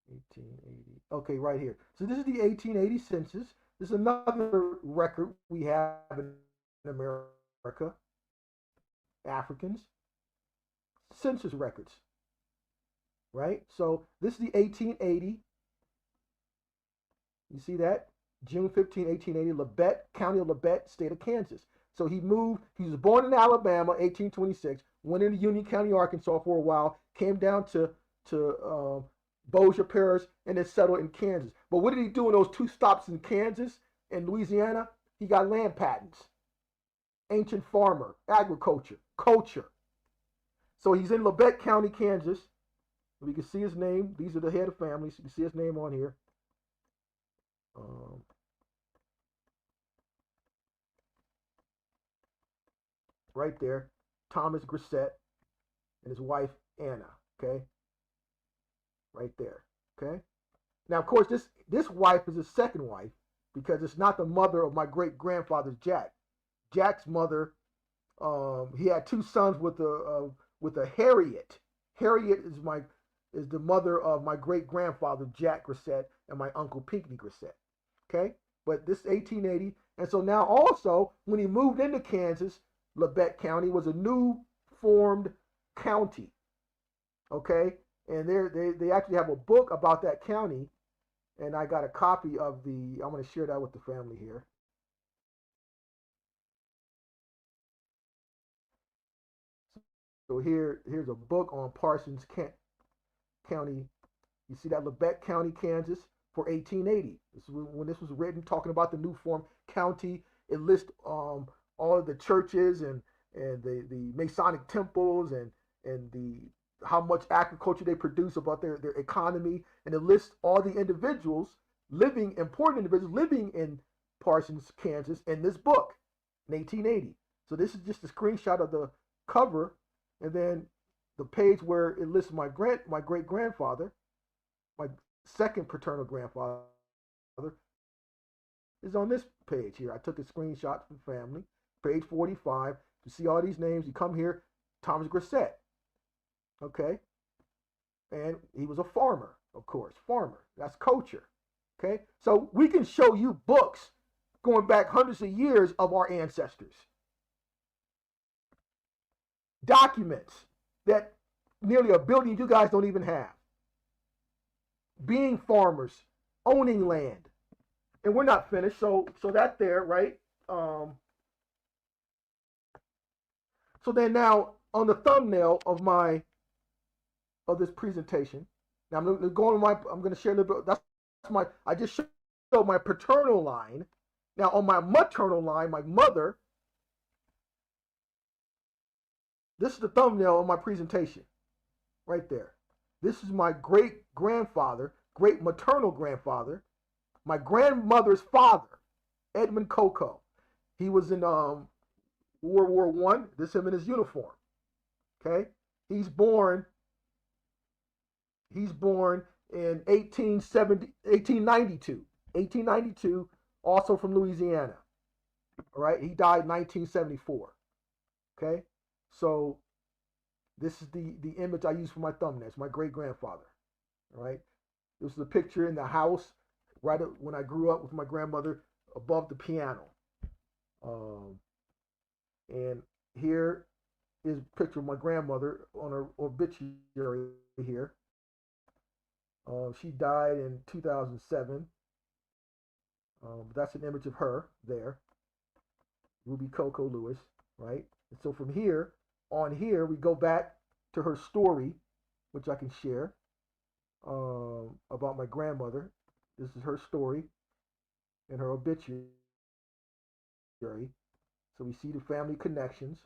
1880. Okay, right here. So this is the 1880 census. This is another record we have in America. Africans. Census records. Right? So this is the 1880. You see that? June 15, 1880, Labette, County of Labette, State of Kansas. So he moved, he was born in Alabama, 1826, went into Union County, Arkansas for a while, came down to Bossier Parish, and then settled in Kansas. But what did he do in those 2 stops in Kansas and Louisiana? He got land patents. Ancient farmer, agriculture, culture. So he's in Labette County, Kansas. We can see his name. These are the head of families. You can see his name on here. Right there, Thomas Grissett and his wife Anna. Okay, right there. Okay. Now, of course, this wife is his second wife because it's not the mother of my great grandfather Jack. Jack's mother, he had 2 sons with a Harriet. Harriet is the mother of my great grandfather Jack Grissett and my uncle Pinckney Grissett. Okay, but this is 1880, and so now also when he moved into Kansas, Labette County was a new formed county. Okay, and they actually have a book about that county, and I got a copy of the. I'm going to share that with the family here. So here's a book on Parsons County. You see that Labette County, Kansas, for 1880. This is when this was written, talking about the new form county. It lists all of the churches and the Masonic temples and the how much agriculture they produce, about their economy, and it lists all the individuals living, important individuals living in Parsons, Kansas, in this book in 1880. So this is just a screenshot of the cover, and then the page where it lists my great grandfather, my second paternal grandfather, is on this page here. I took a screenshot from family, page 45. To see all these names, you come here, Thomas Grissett. Okay? And he was a farmer, of course. Farmer. That's culture. Okay? So we can show you books going back hundreds of years of our ancestors. Documents that nearly a billion you guys don't even have. Being farmers, owning land. And we're not finished, so that there, right? So then now on the thumbnail of this presentation, now I'm going to share a little bit. I just showed my paternal line. Now on my maternal line, my mother, this is the thumbnail of my presentation, right there. This is my great grandfather, great maternal grandfather, my grandmother's father, Edmund Coco. He was in World War I. This is him in his uniform. Okay, he's born in 1892, also from Louisiana. All right, he died in 1974. Okay, so this is the image I use for my thumbnail. It's my great grandfather. All right, this is a picture in the house right when I grew up with my grandmother above the piano. And here is a picture of my grandmother on her obituary here. She died in 2007. That's an image of her there, Ruby Coco Lewis, right? And so from here on here, we go back to her story, which I can share about my grandmother. This is her story and her obituary. So we see the family connections.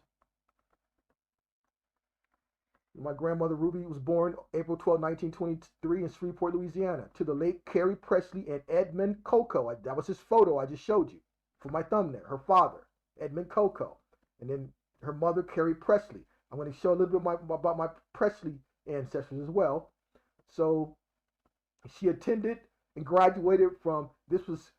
My grandmother Ruby was born April 12, 1923 in Shreveport, Louisiana, to the late Carrie Presley and Edmund Coco. That was his photo I just showed you for my thumbnail. Her father, Edmund Coco, and then her mother, Carrie Presley. I'm going to show a little bit about my Presley ancestors as well. So she attended and graduated from, this was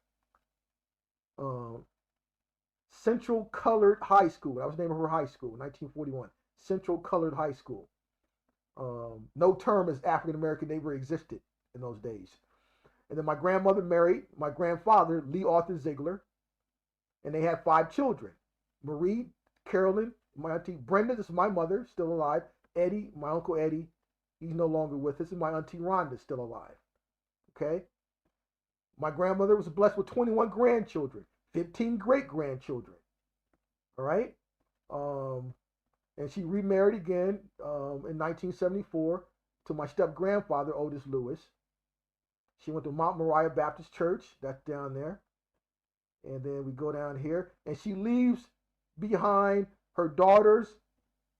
Central Colored High School. That was the name of her high school in 1941. Central Colored High School. No term as African American never existed in those days. And then my grandmother married my grandfather, Lee Arthur Ziegler, and they had 5 children. Marie, Carolyn, my auntie Brenda, this is my mother, still alive. Eddie, my uncle Eddie, he's no longer with us, and my auntie Rhonda, still alive. Okay? My grandmother was blessed with 21 grandchildren, 15 great-grandchildren. All right? And she remarried again in 1974 to my step-grandfather, Otis Lewis. She went to Mount Moriah Baptist Church. That's down there. And then we go down here. And she leaves behind her daughters,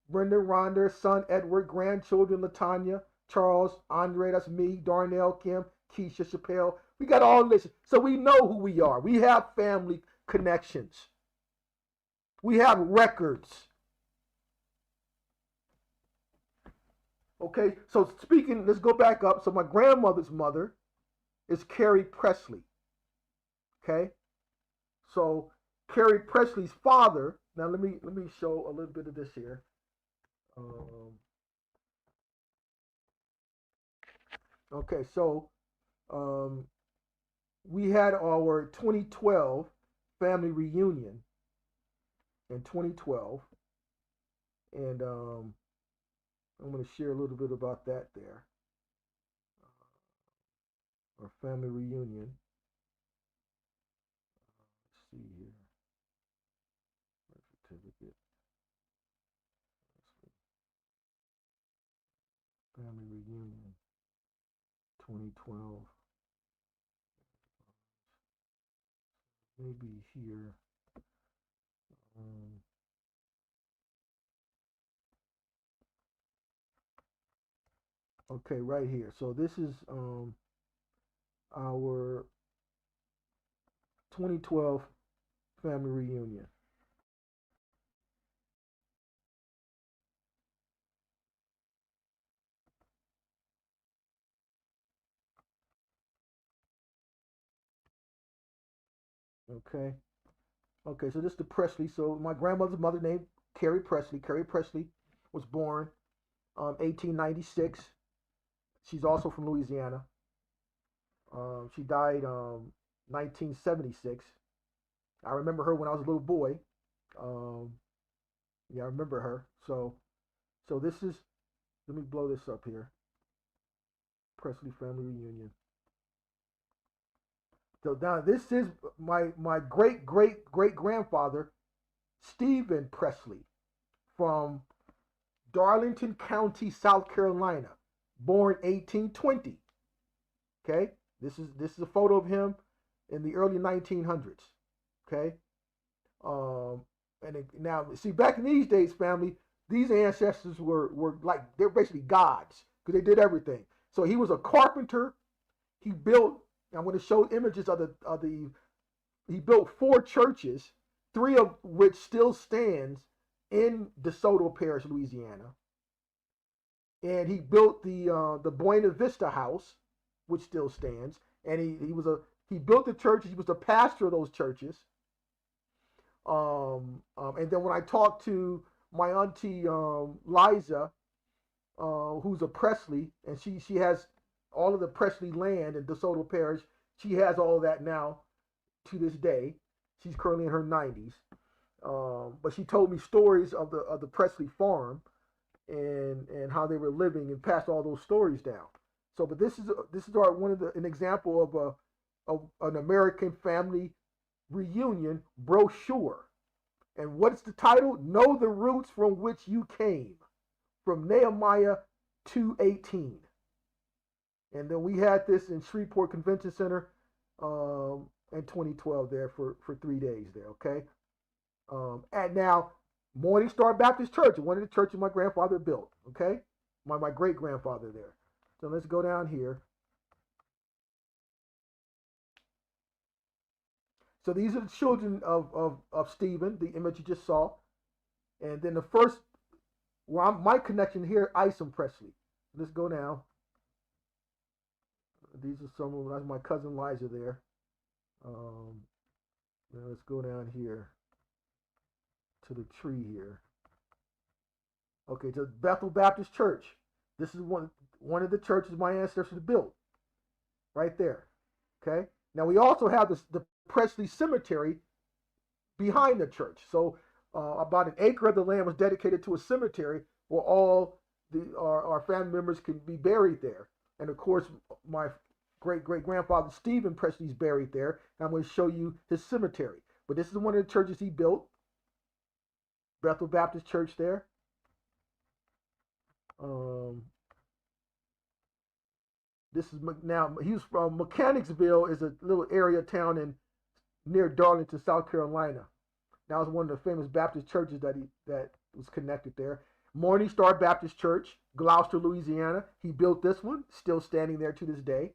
Brenda, Rhonda, son Edward, grandchildren, Latanya, Charles, Andre, that's me, Darnell, Kim, Keisha, Chappelle. We got all this. So we know who we are. We have family connections. We have records. Okay, so speaking, let's go back up. So my grandmother's mother is Carrie Presley. Okay, so Carrie Presley's father. Now let me show a little bit of this here. Okay, so we had our 2012 family reunion in 2012, and I'm going to share a little bit about that there. Our family reunion. Let's see here. Birth certificate. Family reunion 2012. Maybe here. Okay, right here. So this is our 2012 family reunion. Okay. Okay, so this is the Presley. So my grandmother's mother named Carrie Presley. Carrie Presley was born 1896. She's also from Louisiana. She died 1976. I remember her when I was a little boy. Yeah, I remember her. So this is, let me blow this up here. Presley family reunion. So now this is my great grandfather, Stephen Presley, from Darlington County, South Carolina, born 1820. Okay, this is a photo of him in the early 1900s. Okay, now see, back in these days, family, these ancestors were like, they're basically gods because they did everything. So he was a carpenter. He built. I'm going to show images of the. He built 4 churches, 3 of which still stands in DeSoto Parish, Louisiana. And he built the Buena Vista House, which still stands. And he built the churches. He was the pastor of those churches. And then when I talked to my auntie Liza, who's a Presley, and she has all of the Presley land in DeSoto Parish. She has all of that now to this day. She's currently in her 90s. But she told me stories of the Presley farm and how they were living and passed all those stories down. So, but this is our an example of an American family reunion brochure. And what's the title? Know the roots from which you came, from Nehemiah 2:18. And then we had this in Shreveport Convention Center in 2012 there for 3 days there, okay? And now, Morning Star Baptist Church, one of the churches my grandfather built, okay? My great-grandfather there. So let's go down here. So these are the children of Stephen, the image you just saw. And then the first, my connection here, Isom Presley. Let's go now. These are some of, that's my cousin Liza there. Now let's go down here to the tree here. Okay, to Bethel Baptist Church. This is one of the churches my ancestors built. Right there. Okay. Now we also have the Presley Cemetery behind the church. So about an acre of the land was dedicated to a cemetery where all our family members can be buried there. And of course, my great-great-grandfather Stephen Presley's buried there. And I'm going to show you his cemetery. But this is one of the churches he built. Bethel Baptist Church there. This is now, he was from Mechanicsville, is a little area town near Darlington, South Carolina. That was one of the famous Baptist churches that was connected there. Morning Star Baptist Church, Gloucester, Louisiana. He built this one, still standing there to this day.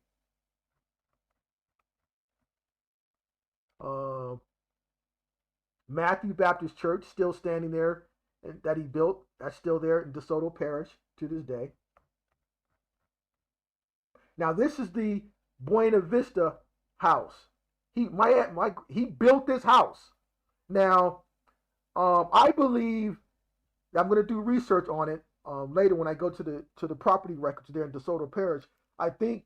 Matthew Baptist Church, still standing there, that he built. That's still there in DeSoto Parish to this day. Now this is the Buena Vista house. He built this house. Now, I believe I'm going to do research on it later when I go to the property records there in DeSoto Parish. I think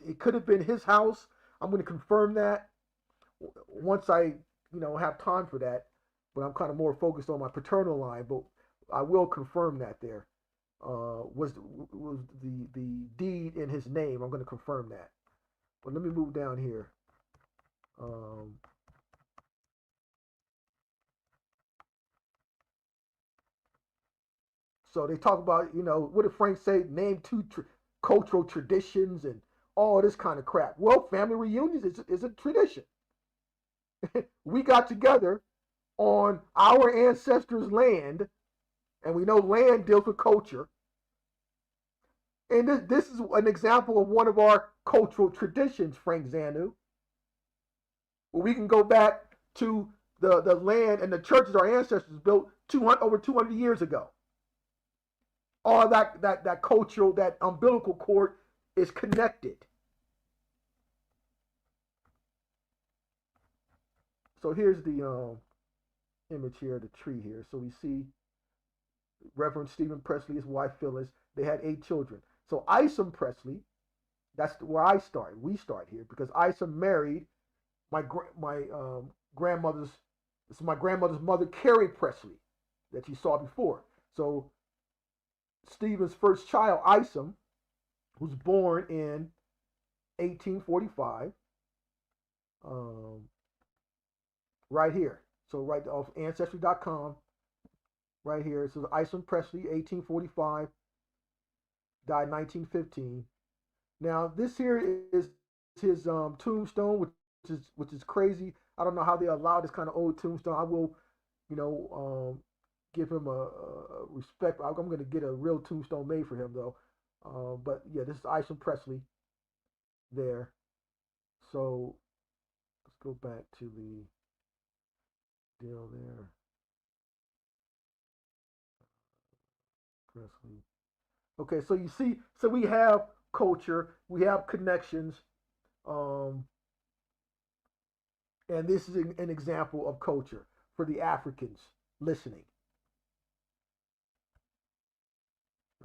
it could have been his house. I'm going to confirm that once I have time for that. But I'm kind of more focused on my paternal line. But I will confirm that there was the deed in his name. I'm going to confirm that. But let me move down here. So they talk about, what did Frank say? Name two cultural traditions and all this kind of crap. Well, family reunions is a tradition. We got together on our ancestors' land, and we know land deals with culture. And this is an example of one of our cultural traditions, Frank Zanu. Where we can go back to the land and the churches our ancestors built over 200 years ago. All that cultural, that umbilical cord is connected. So here's the image here, the tree here. So we see Reverend Stephen Presley, his wife Phyllis. They had 8 children. So Isom Presley, that's where I start. We start here because Isom married my grandmother's mother, Carrie Presley, that you saw before. So Stephen's first child, Isom, was born in 1845. Right here. So right off Ancestry.com. Right here. So Isom Presley, 1845, died 1915. Now this here is his tombstone, which is crazy. I don't know how they allow this kind of old tombstone. I will, give him a respect. I'm going to get a real tombstone made for him though. But yeah, this is Isom Presley there. So let's go back to the deal there. Presley. Okay, so you see, so we have culture, we have connections, and this is an example of culture for the Africans listening.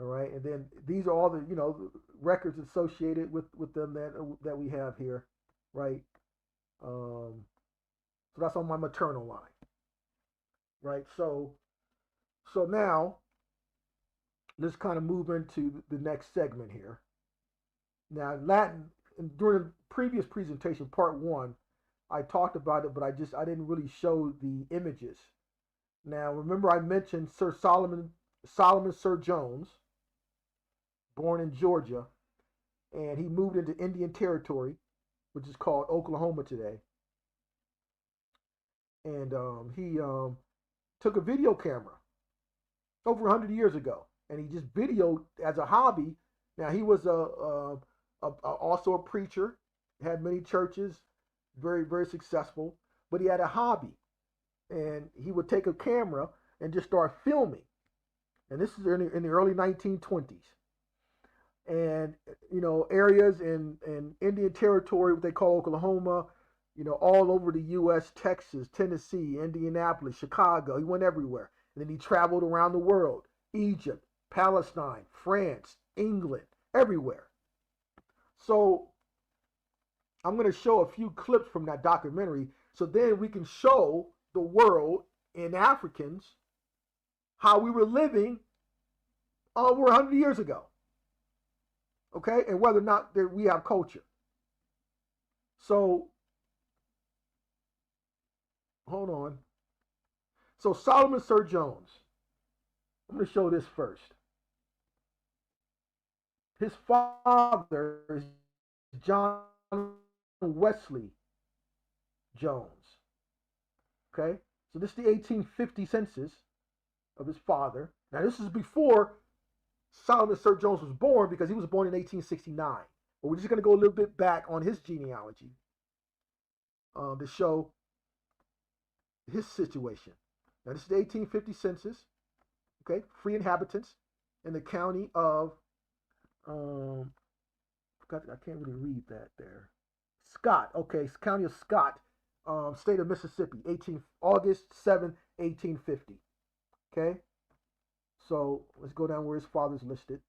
All right, and then these are all the records associated with them that we have here, right? So that's on my maternal line, right? So now let's kind of move into the next segment here. Now, Latin, during the previous presentation, part one, I talked about it, but I didn't really show the images. Now, remember I mentioned Sir Solomon Sir Jones, born in Georgia, and he moved into Indian Territory, which is called Oklahoma today. And he took a video camera over 100 years ago, and he just videoed as a hobby. Now he was also a preacher, had many churches, very very successful, but he had a hobby, and he would take a camera and just start filming. And this is in the early 1920s. And areas in Indian Territory, what they call Oklahoma, all over the U.S., Texas, Tennessee, Indianapolis, Chicago. He went everywhere. And then he traveled around the world: Egypt, Palestine, France, England, everywhere. So I'm going to show a few clips from that documentary, so then we can show the world and Africans how we were living over 100 years ago. Okay? And whether or not we have culture. So, hold on. So, Solomon Sir Jones. I'm going to show this first. His father is John Wesley Jones. Okay? So, this is the 1850 census of his father. Now, this is before Solomon Sir Jones was born, because he was born in 1869. But we're just going to go a little bit back on his genealogy to show his situation. Now, this is the 1850 census. Okay, free inhabitants in the county of, I can't really read that there. Scott. Okay, county of Scott, state of Mississippi, August 7, 1850. Okay. So let's go down where his father's listed.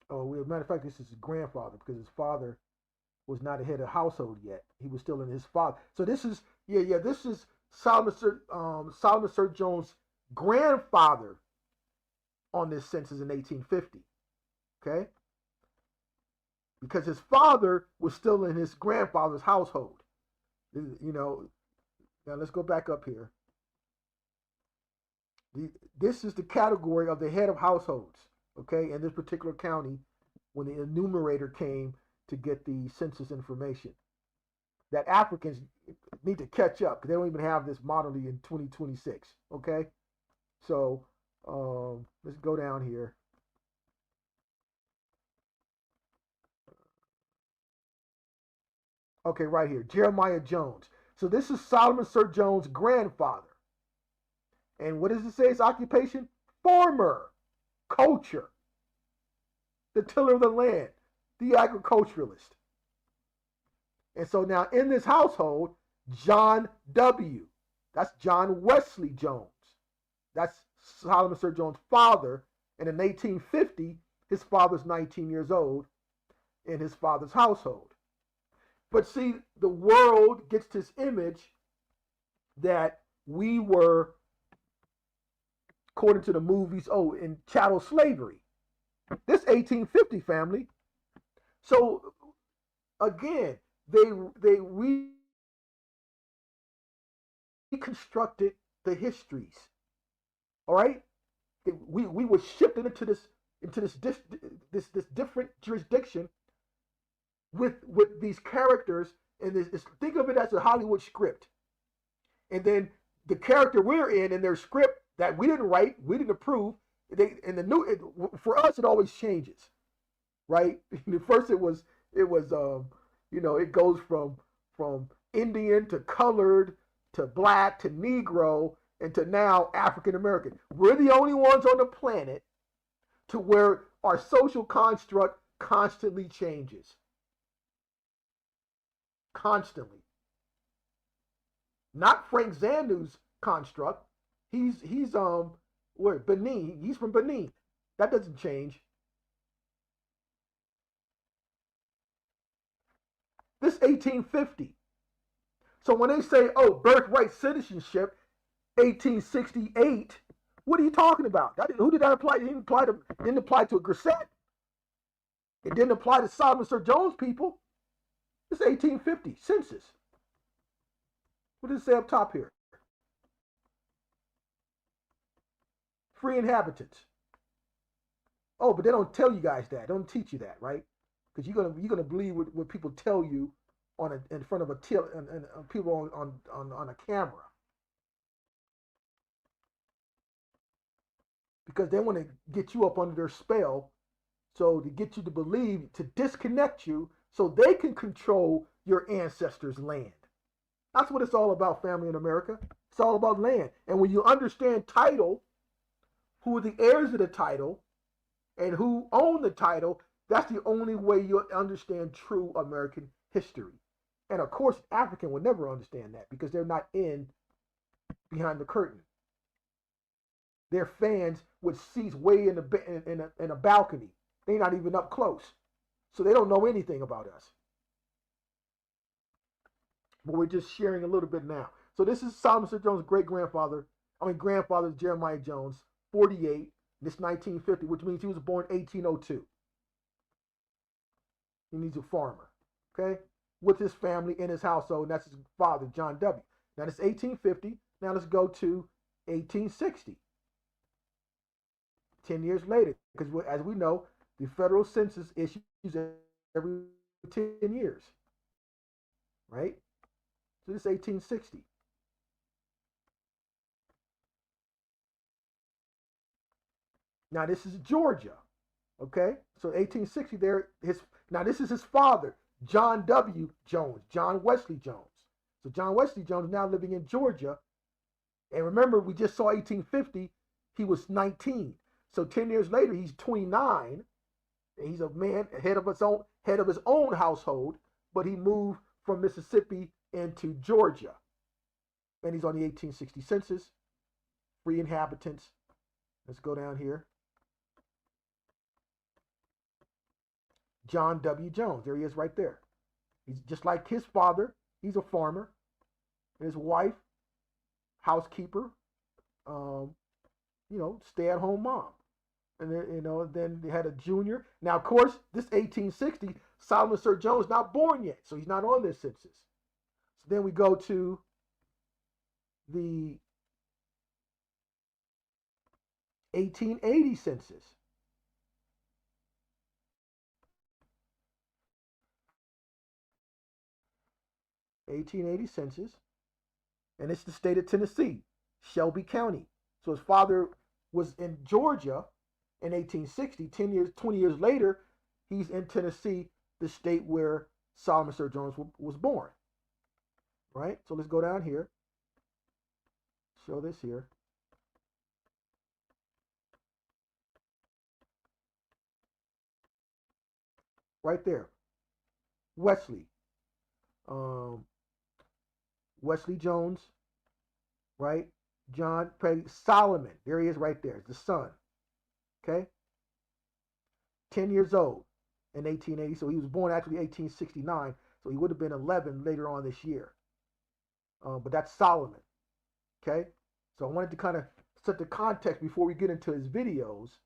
Oh, as a matter of fact, this is his grandfather, because his father was not a head of household yet. He was still in his father. So this is this is Solomon Sir Jones' grandfather on this census in 1850. Okay, because his father was still in his grandfather's household. Now let's go back up here. This is the category of the head of households, okay, in this particular county when the enumerator came to get the census information. That Africans need to catch up, because they don't even have this modernly in 2026, okay? So let's go down here. Okay, right here, Jeremiah Jones. So this is Solomon Sir Jones' grandfather. And what does it say his occupation? Farmer, culture, the tiller of the land, the agriculturalist. And so now in this household, John W., that's John Wesley Jones. That's Solomon Sir Jones' father. And in 1850, his father's 19 years old in his father's household. But see, the world gets this image that we were, according to the movies, in chattel slavery. This 1850 family. So again, they reconstructed the histories. All right, we were shifted into this different jurisdiction with these characters, and think of it as a Hollywood script. And then the character we're in their script that we didn't write, we didn't approve. For us, it always changes, right? First, it goes from Indian to colored to black to Negro and to now African American. We're the only ones on the planet to where our social construct constantly changes. Constantly. Not Frank Zanu's construct. He's Benin. He's from Benin. That doesn't change. This 1850. So when they say, birthright citizenship, 1868, What are you talking about? Who did that apply? It didn't apply to a Grisette. It didn't apply to Solomon Sir Jones people. It's 1850 census. What does it say up top here? Free inhabitants. Oh, but they don't tell you guys that. They don't teach you that, right? Because you're gonna believe what people tell you in front of people on a camera. Because they want to get you up under their spell, so to get you to believe, to disconnect you, so they can control your ancestors' land. That's what it's all about, family in America. It's all about land. And when you understand title, who are the heirs of the title, and who own the title, that's the only way you'll understand true American history. And of course, African would never understand that because they're not behind the curtain. Their fans would cease way in a balcony. They're not even up close. So they don't know anything about us. But we're just sharing a little bit now. So this is Solomon Sir Jones' grandfather is Jeremiah Jones, 48. This 1950, which means he was born 1802. He's a farmer, okay? With his family in his household, and that's his father, John W. Now this 1850. Now let's go to 1860. 10 years later, because as we know, the federal census issues every 10 years, right? So this is 1860. Now this is Georgia, okay? So 1860 there, now this is his father, John W. Jones, John Wesley Jones. So John Wesley Jones now living in Georgia. And remember, we just saw 1850, he was 19. So 10 years later, he's 29. And he's a man, head of his own household, but he moved from Mississippi into Georgia. And he's on the 1860 census, free inhabitants. Let's go down here. John W. Jones, there he is right there. He's just like his father. He's a farmer. And his wife, housekeeper, stay-at-home mom. And then they had a junior. Now, of course, this 1860, Solomon Sir Jones not born yet, so he's not on this census. So then we go to the 1880 census. And it's the state of Tennessee, Shelby County. So his father was in Georgia in 1860. 20 years later, he's in Tennessee, the state where Solomon Sir Jones was born. Right? So let's go down here. Show this here. Right there. Wesley. Wesley Jones, right? John Petty, Solomon, there he is right there, the son, okay? 10 years old in 1880, so he was born actually 1869, so he would have been 11 later on this year. But that's Solomon, okay? So I wanted to kind of set the context before we get into his videos.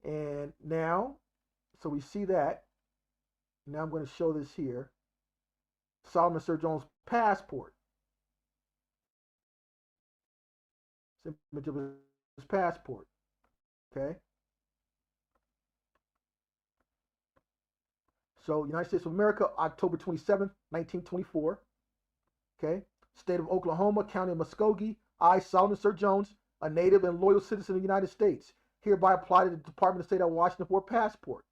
And now, so we see that. Now I'm going to show this here. Solomon Sir Jones' passport. Image of his passport. Okay. So United States of America, October 27th, 1924. Okay. State of Oklahoma, County of Muskogee. I, Solomon Sir Jones, a native and loyal citizen of the United States, hereby apply to the Department of State of Washington for a passport.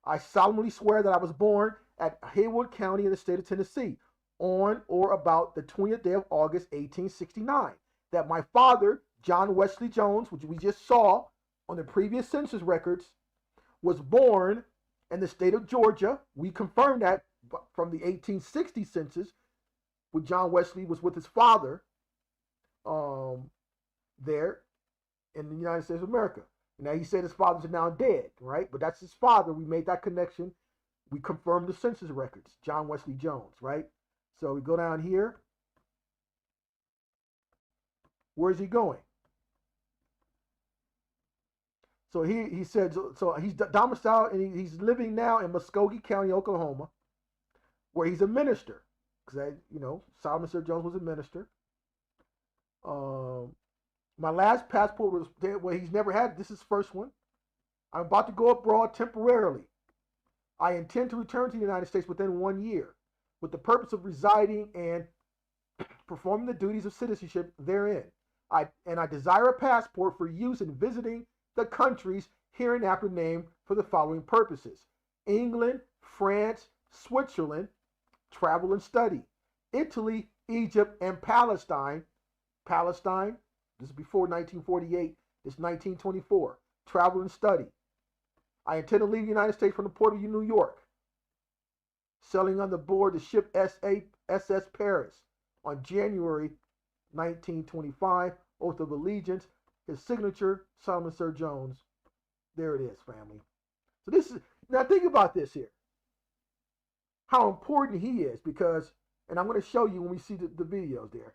I solemnly swear that I was born at Haywood County in the state of Tennessee on or about the 20th day of August, 1869. That my father, John Wesley Jones, which we just saw on the previous census records, was born in the state of Georgia. We confirmed that from the 1860 census, when John Wesley was with his father there in the United States of America. Now, he said his fathers are now dead, right? But that's his father. We made that connection. We confirmed the census records, John Wesley Jones, right? So we go down here. Where's he going? So he said, so he's domiciled and he's living now in Muskogee County, Oklahoma, where he's a minister. Because, Solomon Sir Jones was a minister. My last passport was well, he's never had. This is his first one. I'm about to go abroad temporarily. I intend to return to the United States within 1 year with the purpose of residing and performing the duties of citizenship therein. I desire a passport for use in visiting the countries hereinafter named for the following purposes: England, France, Switzerland, travel and study; Italy, Egypt, and Palestine. Palestine, this is before 1948, this is 1924. Travel and study. I intend to leave the United States from the port of New York, sailing on the board the ship SS Paris on January 1925. Oath of allegiance. His signature, Solomon Sir Jones. There it is, family. So this is, now think about this here. How important he is, because, and I'm going to show you when we see the videos there,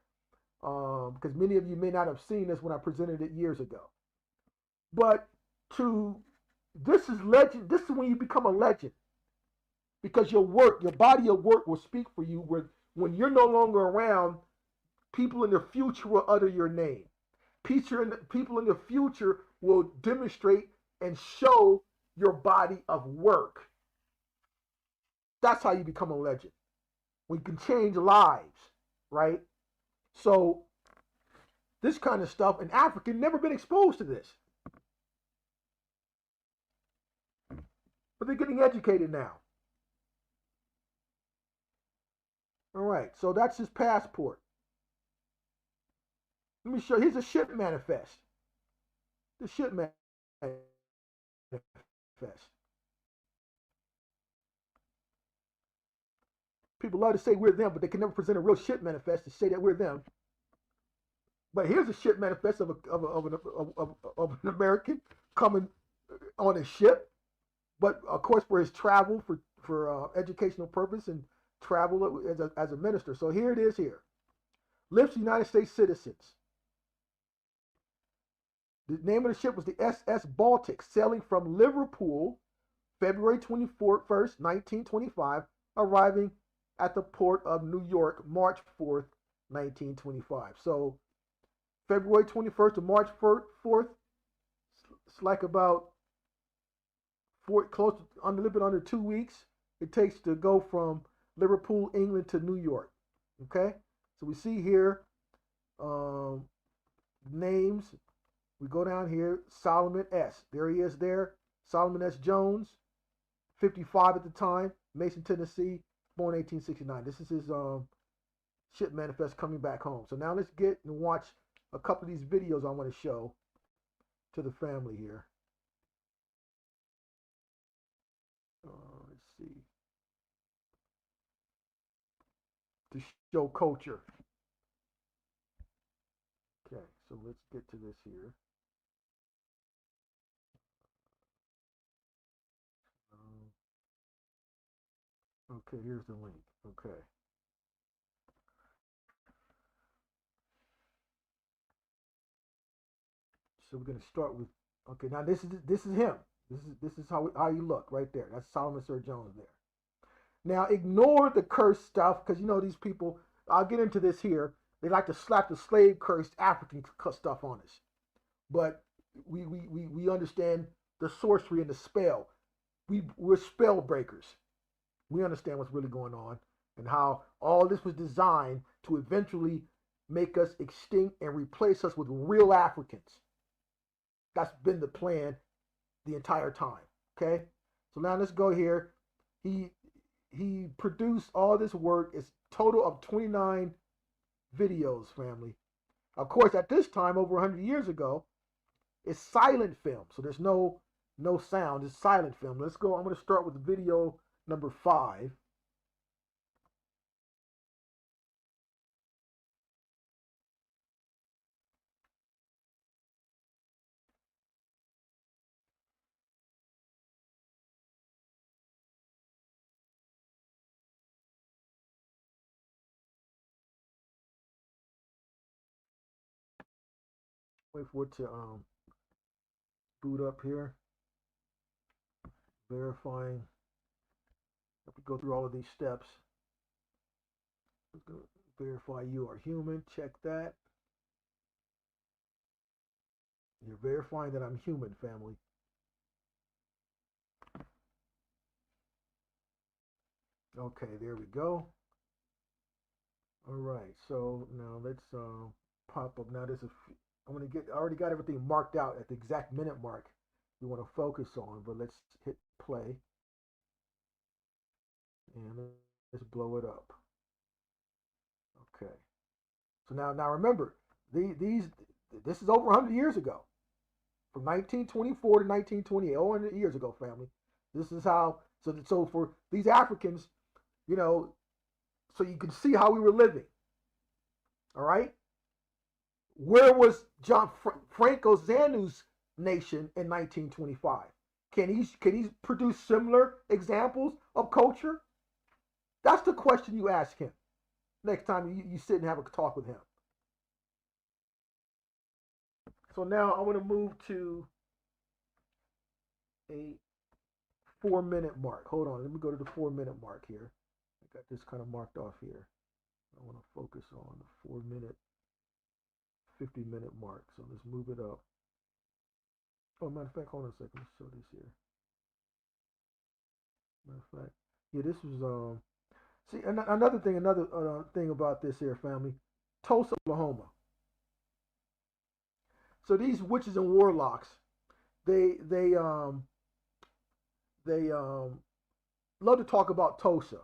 because many of you may not have seen this when I presented it years ago. But this is legend. This is when you become a legend, because your body of work will speak for you. When you're no longer around, people in the future will utter your name. People in the future will demonstrate and show your body of work. That's how you become a legend. We can change lives, right? So this kind of stuff in Africa never been exposed to this. But they're getting educated now. All right, so that's his passport. Let me show you. Here's a ship manifest. The ship manifest. People love to say we're them, but they can never present a real ship manifest to say that we're them. But here's a ship manifest of an American coming on a ship, but of course for his travel, for educational purpose and travel as a minister. So here it is here. Lives United States citizens. The name of the ship was the SS Baltic, sailing from Liverpool, February 21st, 1925, arriving at the port of New York, March 4th, 1925. So February 21st to March 4th, it's like about a little bit under 2 weeks it takes to go from Liverpool, England to New York. Okay, so we see here names. We go down here, Solomon S. There he is there. Solomon S. Jones, 55 at the time, Mason, Tennessee, born 1869. This is his ship manifest coming back home. So now let's get and watch a couple of these videos I want to show to the family here. Let's see. To show culture. Okay, so let's get to this here. Okay, here's the link. Okay. So we're going to start with, okay, now this is him. This is how you look right there. That's Solomon Sir Jones there. Now ignore the curse stuff, because these people, I'll get into this here. They like to slap the slave cursed African stuff on us. But we understand the sorcery and the spell. We're spell breakers. We understand what's really going on and how all this was designed to eventually make us extinct and replace us with real Africans. That's been the plan the entire time. Okay? So now let's go here. He produced all this work. It's a total of 29 videos, family. Of course, at this time, over 100 years ago, it's silent film. So there's no sound. It's silent film. Let's go. I'm going to start with video number 5. Wait for it to boot up here. Verifying. Have to go through all of these steps. Verify you are human. Check that. You're verifying that I'm human, family. Okay, there we go. All right, so now let's pop up. Now there's I'm gonna get. I already got everything marked out at the exact minute mark we want to focus on, but let's hit play and let's blow it up. Okay. So now remember, this is over 100 years ago, from 1924 to 1928, over 100 years ago, family. This is how. So for these Africans, you know, so you can see how we were living. All right. Where was Frank Zanu's nation in 1925? Can he produce similar examples of culture? That's the question you ask him next time you sit and have a talk with him. So now I want to move to a 4-minute mark. Hold on, let me go to the 4-minute mark here. I got this kind of marked off here. I want to focus on the 4-minute, 50-minute mark. So let's move it up. Oh, matter of fact, hold on a second. Let's show this here. Matter of fact, yeah, this was see, another thing about this here, family. Tulsa, Oklahoma. So these witches and warlocks, they love to talk about Tulsa,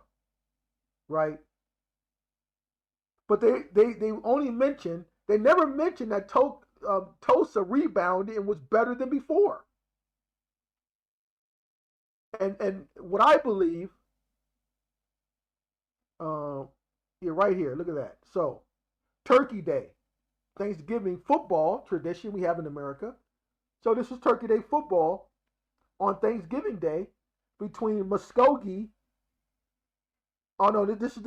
right? But they only mention, they never mention that Tulsa rebounded and was better than before. And what I believe, yeah, right here, look at that. So, Turkey Day, Thanksgiving football tradition we have in America. So this was Turkey Day football on Thanksgiving Day between Muskogee. Oh no, this is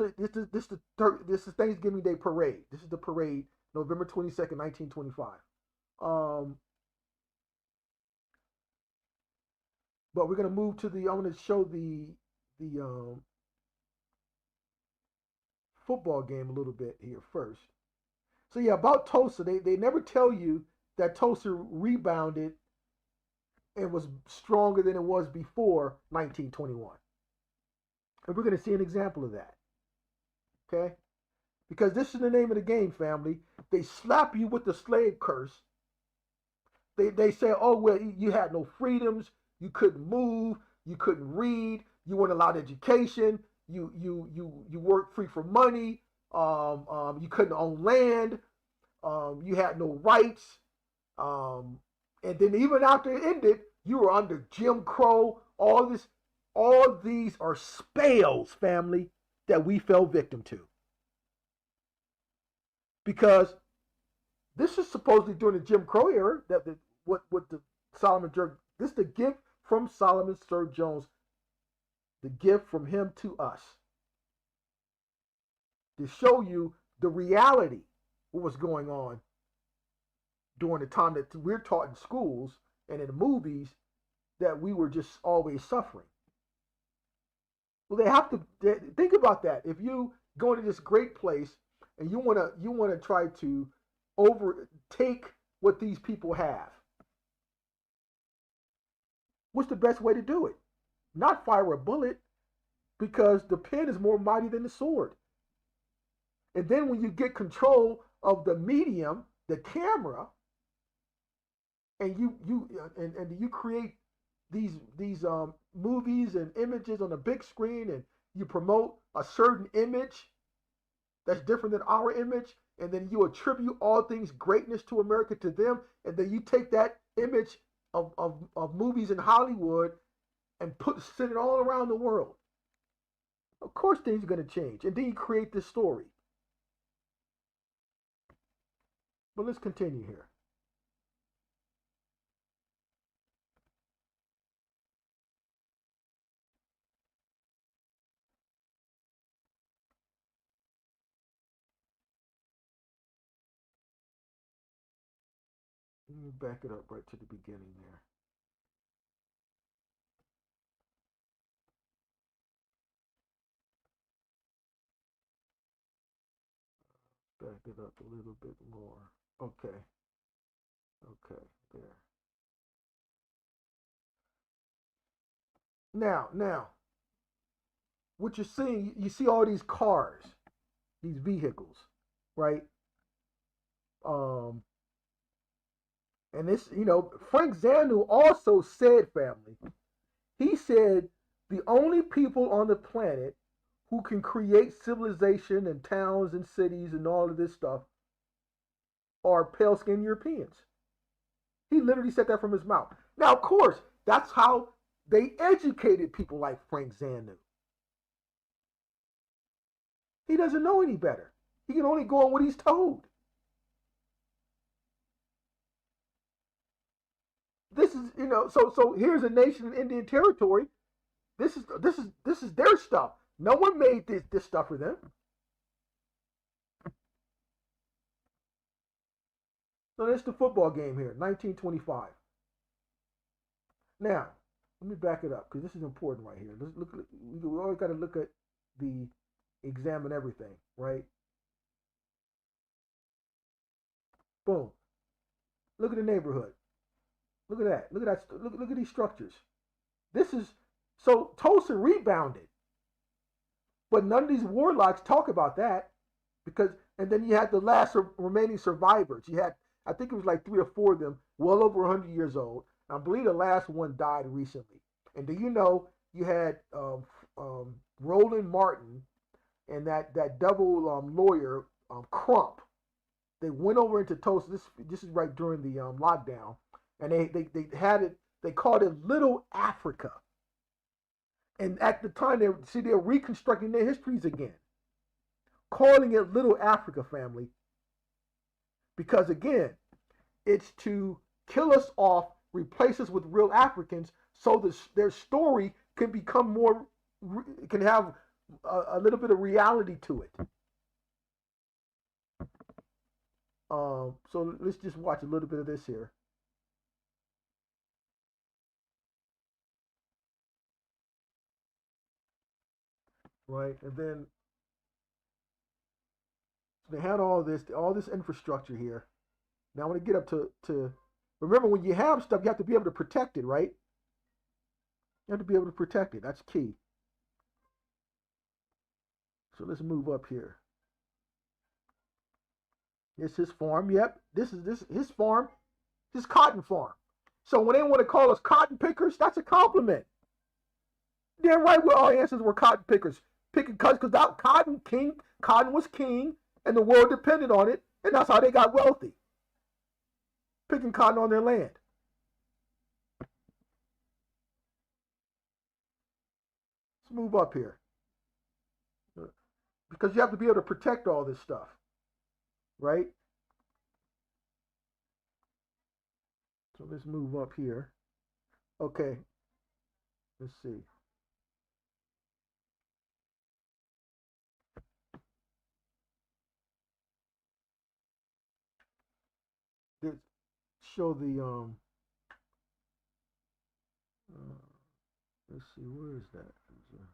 Thanksgiving Day parade. This is the parade, November 22nd, 1925. But we're gonna move to the. I'm gonna show the football game a little bit here first. So yeah, about Tulsa, they never tell you that Tulsa rebounded and was stronger than it was before 1921. And we're going to see an example of that. Okay? Because this is the name of the game, family. They slap you with the slave curse. They say, oh, well, you had no freedoms. You couldn't move. You couldn't read. You weren't allowed education. You weren't free for money. You couldn't own land. You had no rights. And then even after it ended, you were under Jim Crow. All these are spells, family, that we fell victim to. Because this is supposedly during the Jim Crow era that what the Solomon Jones. This is the gift from Solomon Sir Jones. The gift from him to us to show you the reality, what was going on during the time that we're taught in schools and in the movies that we were just always suffering. Well, they have to think about that. If you go into this great place and you wanna try to overtake what these people have, what's the best way to do it? Not fire a bullet, because the pen is more mighty than the sword. And then when you get control of the medium, the camera, and you create these movies and images on a big screen, and you promote a certain image that's different than our image, and then you attribute all things greatness to America to them, and then you take that image of movies in Hollywood and send it all around the world. Of course things are going to change, and then you create this story. But let's continue here. Let me back it up right to the beginning there. back it up a little bit more. Okay. Okay. There. Now, what you're seeing, you see all these cars, these vehicles, right? Um, and this, Frank Zanu also said, family, he said the only people on the planet who can create civilization and towns and cities and all of this stuff are pale skinned Europeans. He literally said that from his mouth. Now, of course, that's how they educated people like Frank Zanu. He doesn't know any better. He can only go on what he's told. This is, so here's a nation in Indian territory. This is their stuff. No one made this stuff for them. So that's the football game here, 1925. Now, let me back it up because this is important right here. Let's look. We always got to look at examine everything, right? Boom. Look at the neighborhood. Look at that. Look at that. Look at these structures. This is so Tulsa rebounded, but none of these warlocks talk about that because. And then you had the last remaining survivors. You had, I think it was like 3 or 4 of them, well over 100 years old. I believe the last one died recently. And do you know you had Roland Martin and that double lawyer Crump? They went over into Tulsa. This is right during the lockdown, and they had it. They called it Little Africa. And at the time, they're reconstructing their histories again, calling it Little Africa, family. Because again, it's to kill us off, replace us with real Africans, so their story can become more, can have a little bit of reality to it. So let's just watch a little bit of this here. Right, and then so they had all this infrastructure here. Now I want to get up to remember when you have stuff, you have to be able to protect it, right? You have to be able to protect it. That's key. So let's move up here. It's his farm. Yep, this is his farm, his cotton farm. So when they want to call us cotton pickers, that's a compliment. They're right where our ancestors were cotton pickers, picking cuts because cotton was king, and the world depended on it, and that's how they got wealthy. Picking cotton on their land. Let's move up here. Because you have to be able to protect all this stuff, right? So let's move up here. Okay, let's see. Let's show the let's see, where is that? I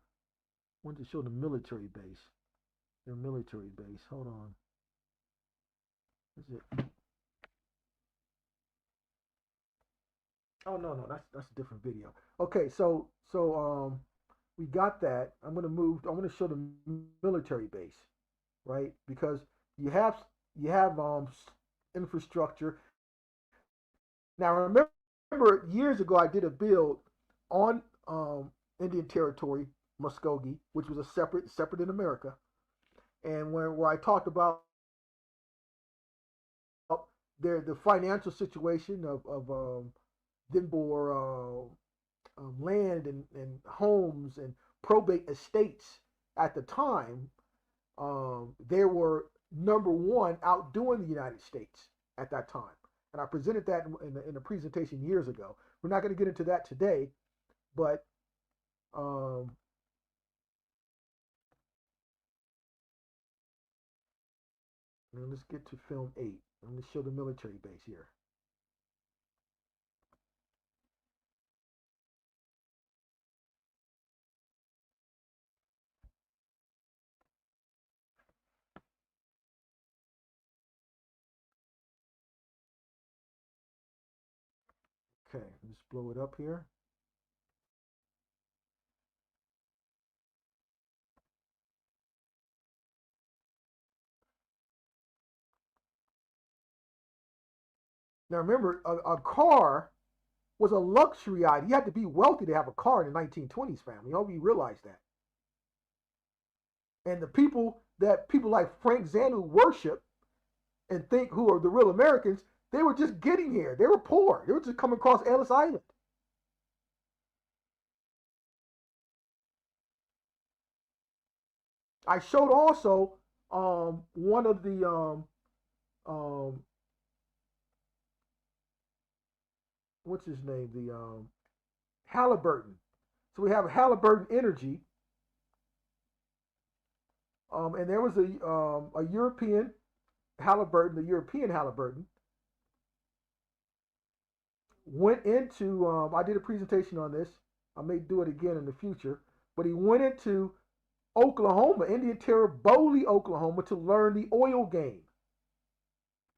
want to show the military base. Their military base. Hold on. Is it? Oh no, that's a different video. Okay, so we got that. I'm gonna show the military base, right? Because you have infrastructure. Now remember years ago I did a build on Indian Territory, Muskogee, which was a separate in America, and where I talked about the financial situation of Denver land and homes and probate estates at the time. They were number one outdoing the United States at that time. And I presented that in a presentation years ago. We're not going to get into that today, but let's get to film 8. I'm going to show the military base here. Okay, let's blow it up here. Now remember, a car was a luxury item. You had to be wealthy to have a car in the 1920s, family. I hope you realize that. And the people like Frank Zanu worship and think who are the real Americans, they were just getting here. They were poor. They were just coming across Ellis Island. I showed also one of the um, what's his name? The Halliburton. So we have Halliburton Energy, and there was a European Halliburton. The European Halliburton went into. I did a presentation on this. I may do it again in the future. But he went into Oklahoma, Indian Territory, Bowley, Oklahoma, to learn the oil game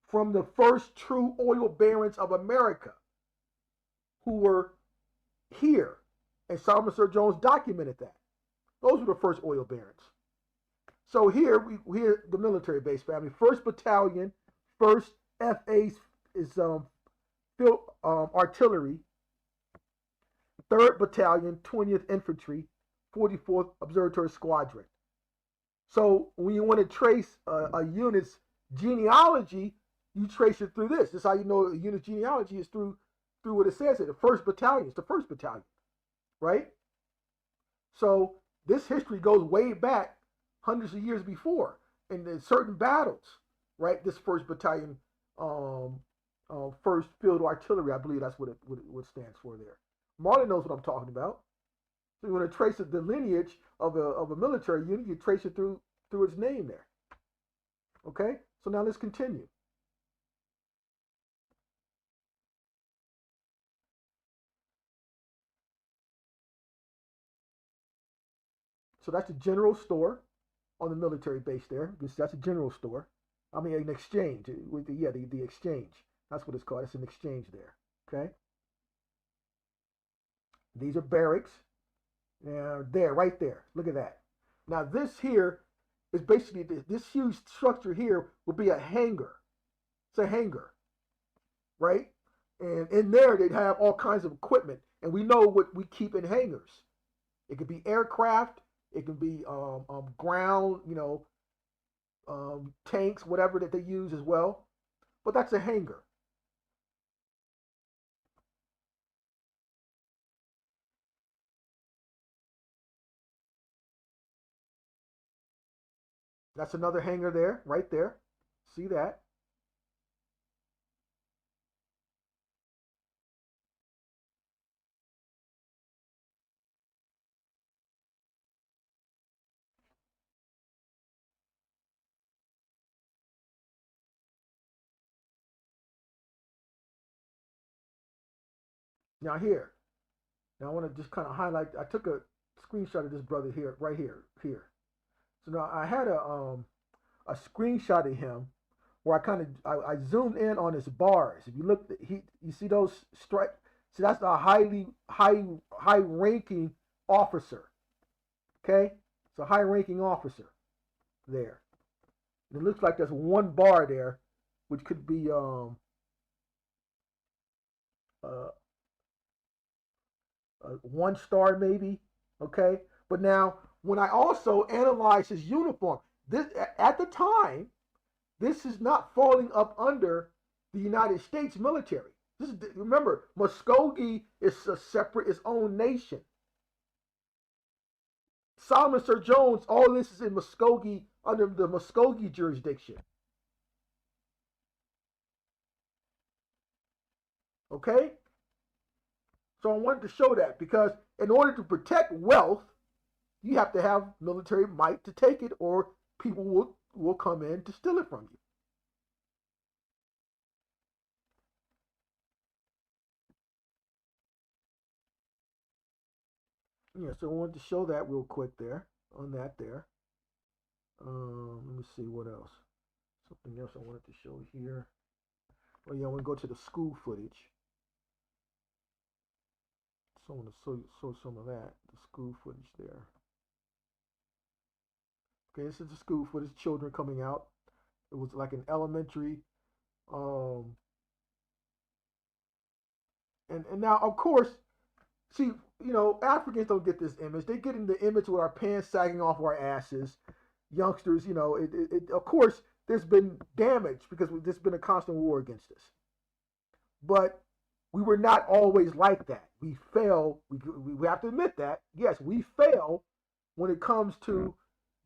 from the first true oil barons of America who were here. And Solomon Sir Jones documented that. Those were the first oil barons. So here, here the military base family. 1st Battalion, 1st FA is field artillery. 3rd Battalion, 20th Infantry, 44th Observatory Squadron. So when you want to trace a unit's genealogy, you trace it through this. This is how you know a unit's genealogy is through what it says here. The 1st Battalion is the 1st Battalion, right? So this history goes way back hundreds of years before, and in certain battles, right? This 1st Battalion, 1st Field Artillery, I believe that's what it stands for there. Marlon knows what I'm talking about. So you want to trace the lineage of a military unit, you trace it through its name there. Okay, so now let's continue. So that's the general store on the military base there. That's a general store. I mean, an exchange with the exchange. That's what it's called. It's an exchange there. Okay. These are barracks. Now there, right there. Look at that. Now this here is basically this huge structure here will be a hangar. It's a hangar, right? And in there they'd have all kinds of equipment, and we know what we keep in hangars. It could be aircraft. It can be ground, tanks, whatever that they use as well. But that's a hangar. That's another hangar there, right there. See that? Now here. Now I want to just kind of highlight. I took a screenshot of this brother here, right here, here. So now I had a screenshot of him where I zoomed in on his bars. If you look, you see those strike. See, that's a high ranking officer. Okay, it's a high ranking officer there. And it looks like there's one bar there, which could be uh, 1 star maybe. Okay, but now when I also analyze his uniform, this at the time, this is not falling up under the United States military. Remember, Muskogee is a separate, its own nation. Solomon Sir Jones, all this is in Muskogee, under the Muskogee jurisdiction. Okay? So I wanted to show that because in order to protect wealth, you have to have military might to take it, or people will come in to steal it from you. Yeah, so I wanted to show that real quick there, on that there. Let me see what else. Something else I wanted to show here. Oh yeah, I want to go to the school footage. So I want to show some of that, the school footage there. Okay, this is the school footage, children coming out. It was like an elementary. And now, of course, see, Africans don't get this image. They get in the image with our pants sagging off our asses. Youngsters, of course, there's been damage because there's been a constant war against us. But we were not always like that. We fail. We have to admit that. Yes, we fail when it comes to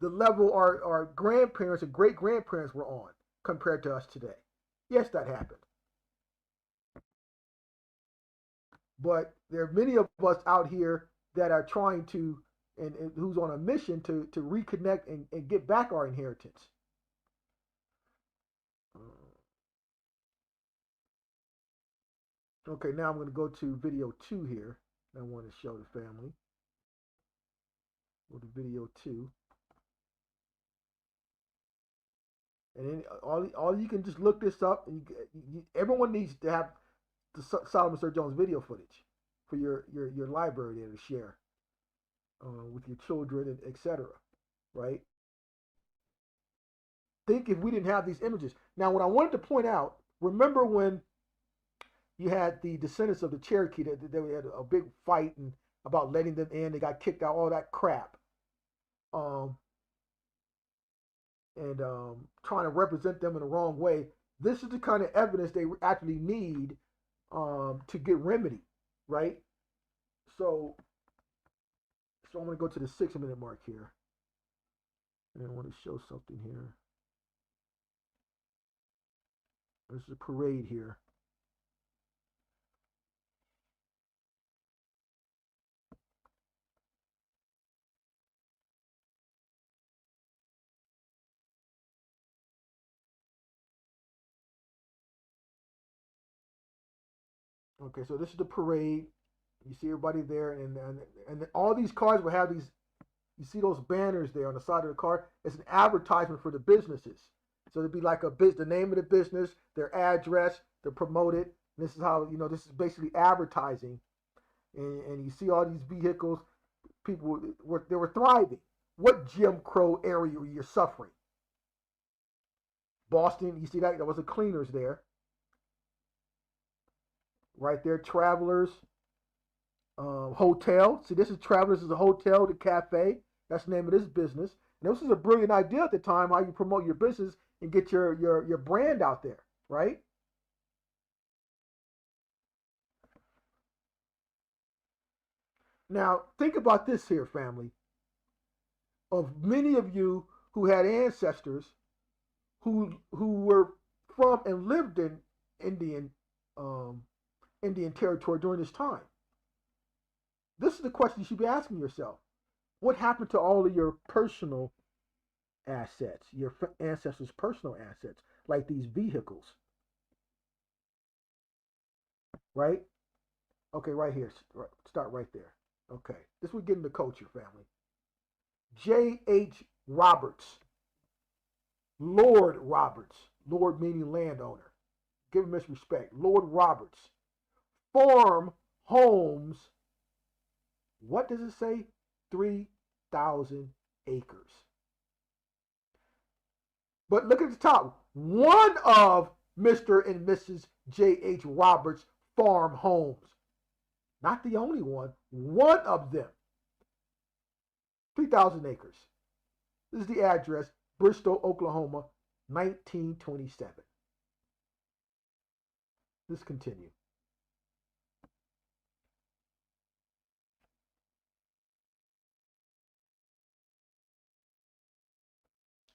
the level our grandparents and great grandparents were on compared to us today. Yes, that happened. But there are many of us out here that are trying to, and who's on a mission to reconnect and get back our inheritance. Okay, now I'm going to go to video 2 here. I want to show the family. Go to video 2. And then all you can just look this up. And everyone needs to have the Solomon Sir Jones video footage for your library there to share with your children, and etc. Right? Think if we didn't have these images. Now, what I wanted to point out, remember when you had the descendants of the Cherokee that they had a big fight and about letting them in, they got kicked out, all that crap. Trying to represent them in the wrong way. This is the kind of evidence they actually need to get remedy, right? So I'm going to go to the 6-minute mark here. And I want to show something here. There's a parade here. Okay, so this is the parade. You see everybody there, and all these cars will have these. You see those banners there on the side of the car? It's an advertisement for the businesses. So it'd be like the name of the business, their address, they're promoted. This is how, this is basically advertising. And you see all these vehicles, people they were thriving. What Jim Crow area you're suffering? Boston, you see that? There was a cleaners there. Right there, Travelers Hotel. See, this is Travelers is a hotel, the cafe. That's the name of this business. And this was a brilliant idea at the time, how you promote your business and get your brand out there, right? Now, think about this here, family. Of many of you who had ancestors who were from and lived in Indian territory during this time. This is the question you should be asking yourself. What happened to all of your personal assets, your ancestors' personal assets, like these vehicles? Right? Okay, right here. Start right there. Okay. This we get into culture, family. J.H. Roberts. Lord Roberts. Lord meaning landowner. Give him his respect. Lord Roberts. Farm homes. What does it say? 3,000 acres. But look at the top. One of Mr. and Mrs. J.H. Roberts' farm homes. Not the only one. One of them. 3,000 acres. This is the address. Bristol, Oklahoma, 1927. Let's continue.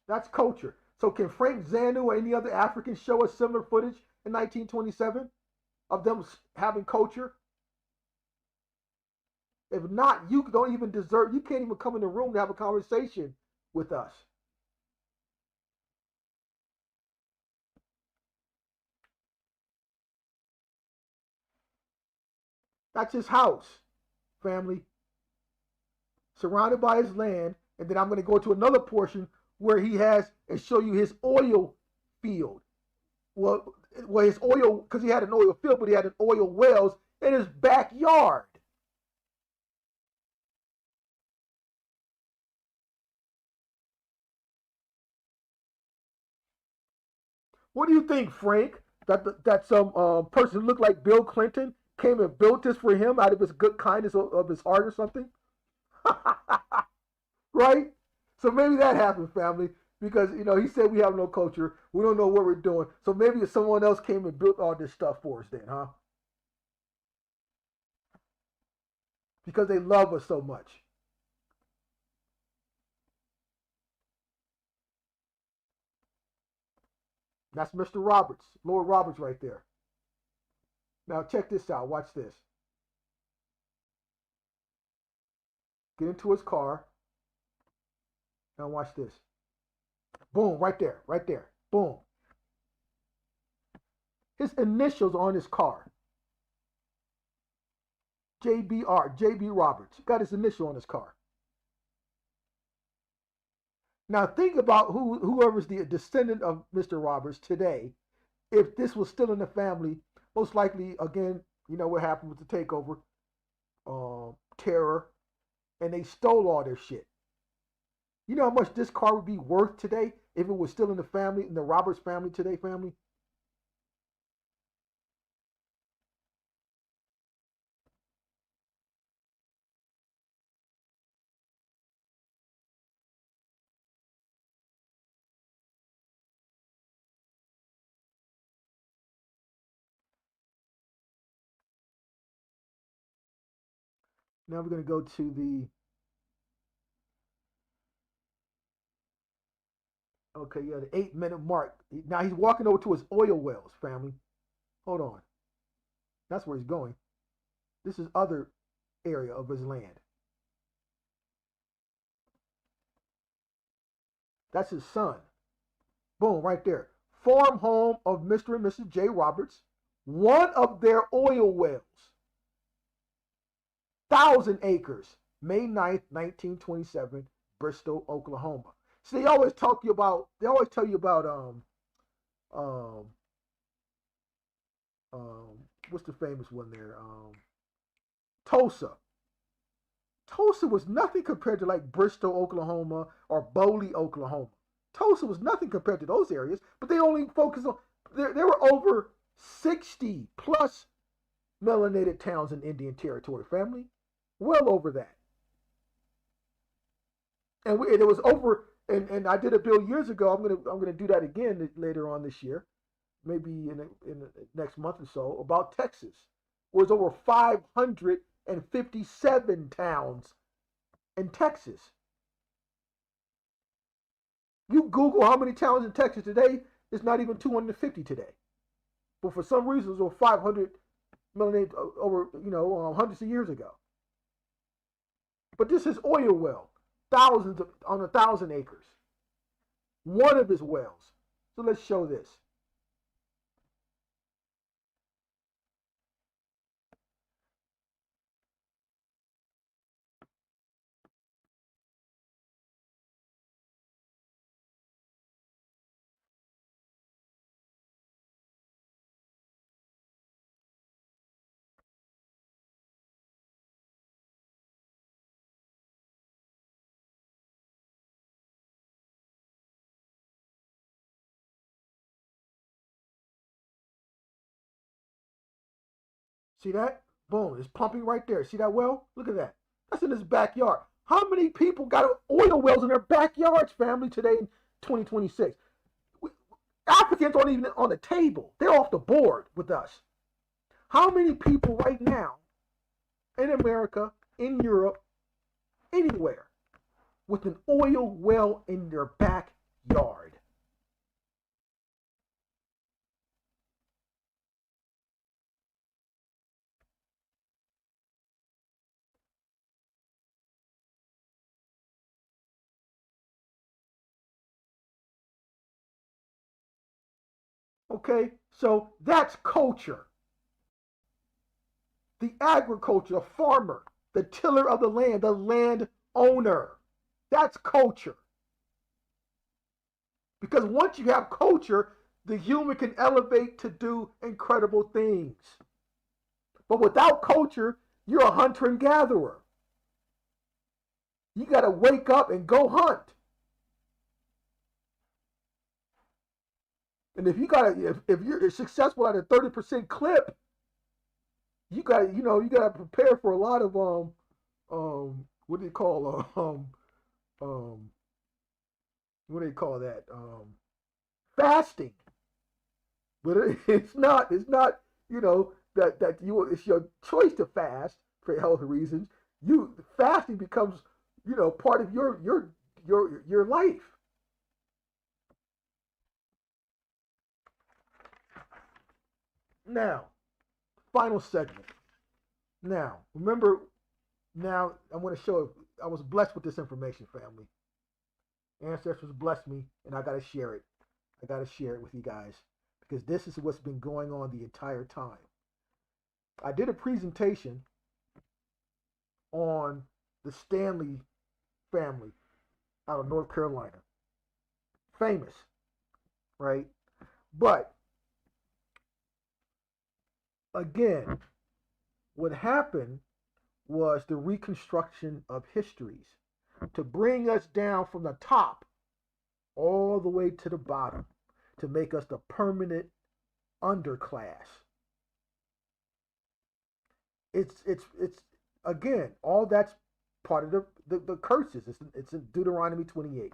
That's culture. So can Frank Zanu or any other African show us similar footage in 1927 of them having culture? If not, you don't even deserve, you can't even come in the room to have a conversation with us. That's his house, family. Surrounded by his land. And then I'm going to go to another portion where he has and show you his oil field. Well, his oil, because he had an oil field, but he had an oil wells in his backyard. What do you think, Frank? That some person who looked like Bill Clinton came and built this for him out of his good kindness of his heart or something? Right? So maybe that happened, family, because he said we have no culture, we don't know what we're doing. So maybe if someone else came and built all this stuff for us, then, huh? Because they love us so much. That's Mr. Roberts, Lord Roberts, right there. Now check this out. Watch this. Get into his car. Now watch this. Boom, right there, right there. Boom. His initials on his car. JBR, JB Roberts. Got his initial on his car. Now think about whoever's the descendant of Mr. Roberts today. If this was still in the family, most likely, again, you know what happened with the takeover, terror, and they stole all their shit. You know how much this car would be worth today if it was still in the family, in the Roberts family today, family? Now we're going to go to the, okay, yeah, the 8-minute mark. Now he's walking over to his oil wells, family. Hold on. That's where he's going. This is other area of his land. That's his son. Boom, right there. Farm home of Mr. and Mrs. J. Roberts. One of their oil wells. 1,000 acres. May 9th, 1927, Bristol, Oklahoma. So they always tell you about what's the famous one there? Tulsa. Tulsa was nothing compared to like Bristol, Oklahoma, or Bowley, Oklahoma. Tulsa was nothing compared to those areas, but they only focused on, there were over 60 plus melanated towns in Indian Territory, family. Well over that. And it was over, and I did a bill years ago. I'm gonna do that again later on this year, maybe in the next month or so, about Texas, where it's over 557 towns in Texas. You Google how many towns in Texas today, it's not even 250 today. But for some reason, it was over 500 melanated over, hundreds of years ago. But this is oil well, on 1,000 acres. One of his wells. So let's show this. See that? Boom, it's pumping right there. See that well? Look at that. That's in his backyard. How many people got oil wells in their backyards, family, today in 2026? Africans aren't even on the table. They're off the board with us. How many people right now in America, in Europe, anywhere, with an oil well in their backyard? Okay, so that's culture. The agriculture, the farmer, the tiller of the land, the land owner. That's culture. Because once you have culture, the human can elevate to do incredible things. But without culture, you're a hunter and gatherer. You got to wake up and go hunt. And if you if you're successful at a 30% clip, you gotta prepare for a lot of what do you call what do you call that fasting. But it's not that you it's your choice to fast for health reasons. Fasting becomes part of your life. Now, final segment. Now, remember, now I'm going to show. I was blessed with this information, family. Ancestors blessed me, and I got to share it. I got to share it with you guys because this is what's been going on the entire time. I did a presentation on the Stanley family out of North Carolina. Famous, right? But again, what happened was the reconstruction of histories to bring us down from the top all the way to the bottom to make us the permanent underclass. It's again, all that's part of the curses. It's in Deuteronomy 28,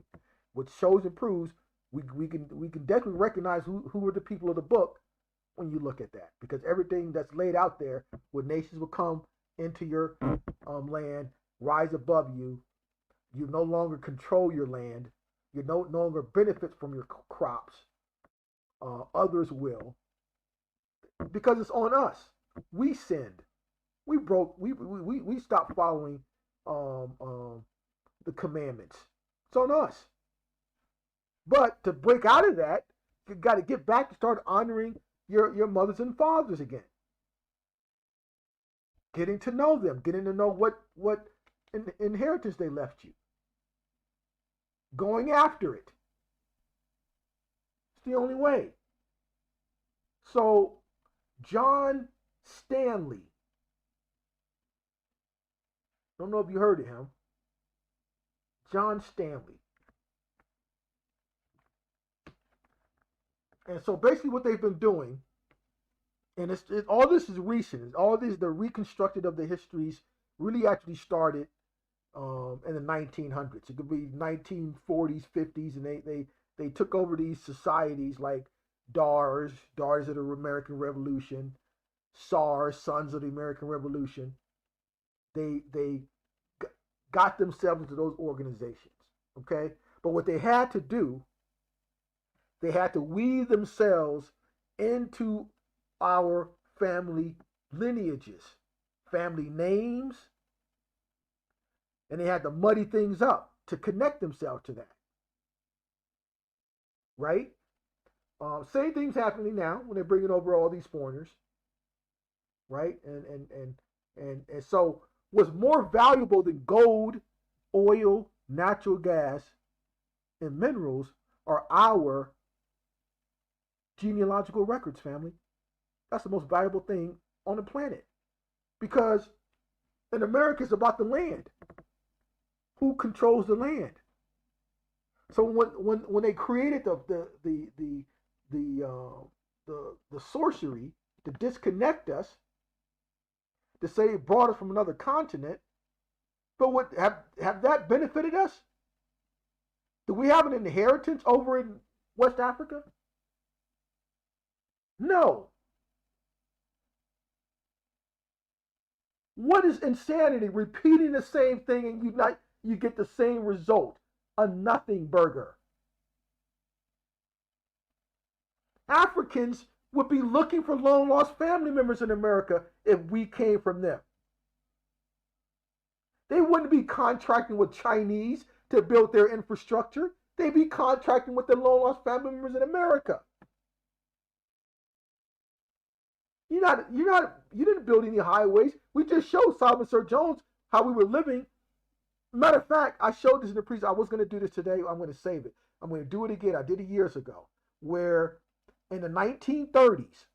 which shows and proves we can definitely recognize who were the people of the book when you look at that, because everything that's laid out there, where nations will come into your land, rise above you, you no longer control your land, you no longer benefit from your crops, others will, because it's on us. We sinned, we broke, we stopped following the commandments. It's on us. But to break out of that, you got to get back to start honoring your mothers and fathers again. Getting to know them, getting to know what inheritance they left you. Going after it. It's the only way. So, John Stanley. Don't know if you heard of him. John Stanley. And so basically what they've been doing, and all this is recent, the reconstructed of the histories really actually started in the 1900s. It could be 1940s, 50s, and they took over these societies like DARS of the American Revolution, SARS, Sons of the American Revolution. They got themselves into those organizations, okay? But what they had to do, they had to weave themselves into our family lineages, family names, and they had to muddy things up to connect themselves to that. Right? Same thing's happening now when they're bringing over all these foreigners. Right? And so what's more valuable than gold, oil, natural gas, and minerals are our genealogical records, family. That's the most valuable thing on the planet. Because in America, it's about the land. Who controls the land? So when they created the sorcery to disconnect us, to say it brought us from another continent, but what have that benefited us? Do we have an inheritance over in West Africa? No. What is insanity? Repeating the same thing and you get the same result. A nothing burger. Africans would be looking for long lost family members in America if we came from them. They wouldn't be contracting with Chinese to build their infrastructure. They'd be contracting with the long lost family members in America. You didn't build any highways. We just showed Solomon Sir Jones how we were living. Matter of fact, I showed this in the presentation. I was going to do this today. I'm going to save it. I'm going to do it again. I did it years ago, where in the 1930s,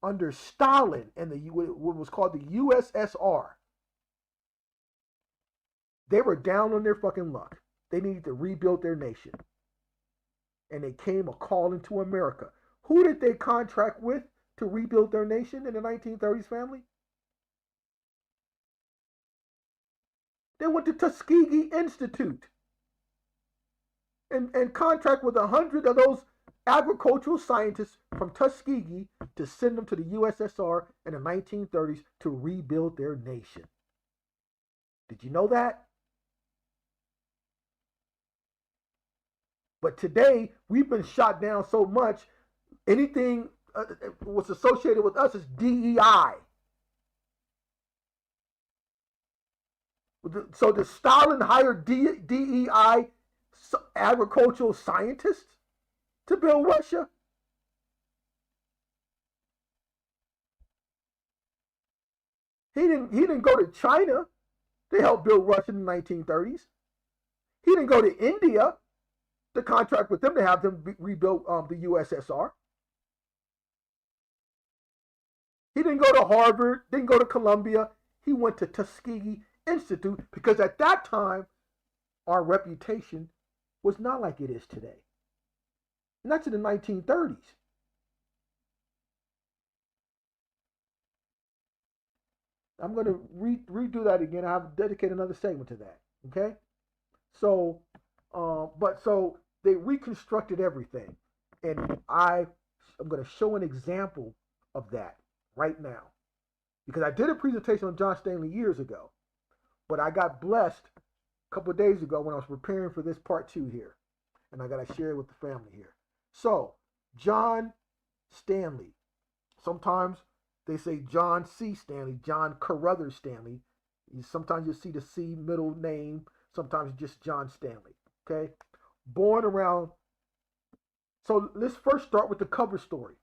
under Stalin and what was called the USSR, they were down on their fucking luck. They needed to rebuild their nation. And they came a calling to America. Who did they contract with to rebuild their nation in the 1930s, family? They went to Tuskegee Institute and contract with 100 of those agricultural scientists from Tuskegee to send them to the USSR in the 1930s to rebuild their nation. Did you know that? But today, we've been shot down so much, anything what's associated with us is DEI. So did Stalin hire DEI agricultural scientists to build Russia? He didn't go to China to help build Russia in the 1930s. He didn't go to India to contract with them to have them rebuild the USSR. He didn't go to Harvard, didn't go to Columbia. He went to Tuskegee Institute because at that time, our reputation was not like it is today. And that's in the 1930s. I'm going to redo that again. I'll dedicate another segment to that. Okay? So, so they reconstructed everything. And I'm going to show an example of that right now. Because I did a presentation on John Stanley years ago. But I got blessed a couple of days ago when I was preparing for this part 2 here. And I got to share it with the family here. So, John Stanley. Sometimes they say John C. Stanley, John Carruthers Stanley. Sometimes you see the C middle name. Sometimes just John Stanley. Okay? Born around. So let's first start with the cover story.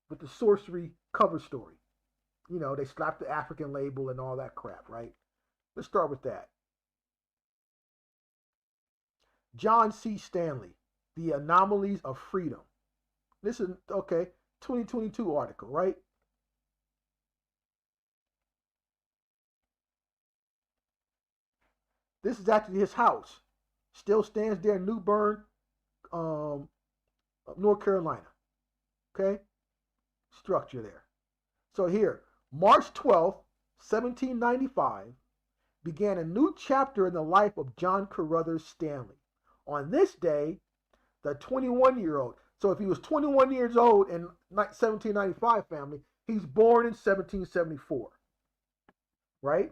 With the sorcery cover story. You know, they slapped the African label and all that crap, right? Let's start with that. John C. Stanley, The Anomalies of Freedom. This is, okay, 2022 article, right? This is actually his house. Still stands there in New Bern, North Carolina. Okay? Structure there. So here, March 12th, 1795, began a new chapter in the life of John Carruthers Stanley. On this day, the 21-year-old, so if he was 21 years old in 1795, family, he's born in 1774. Right?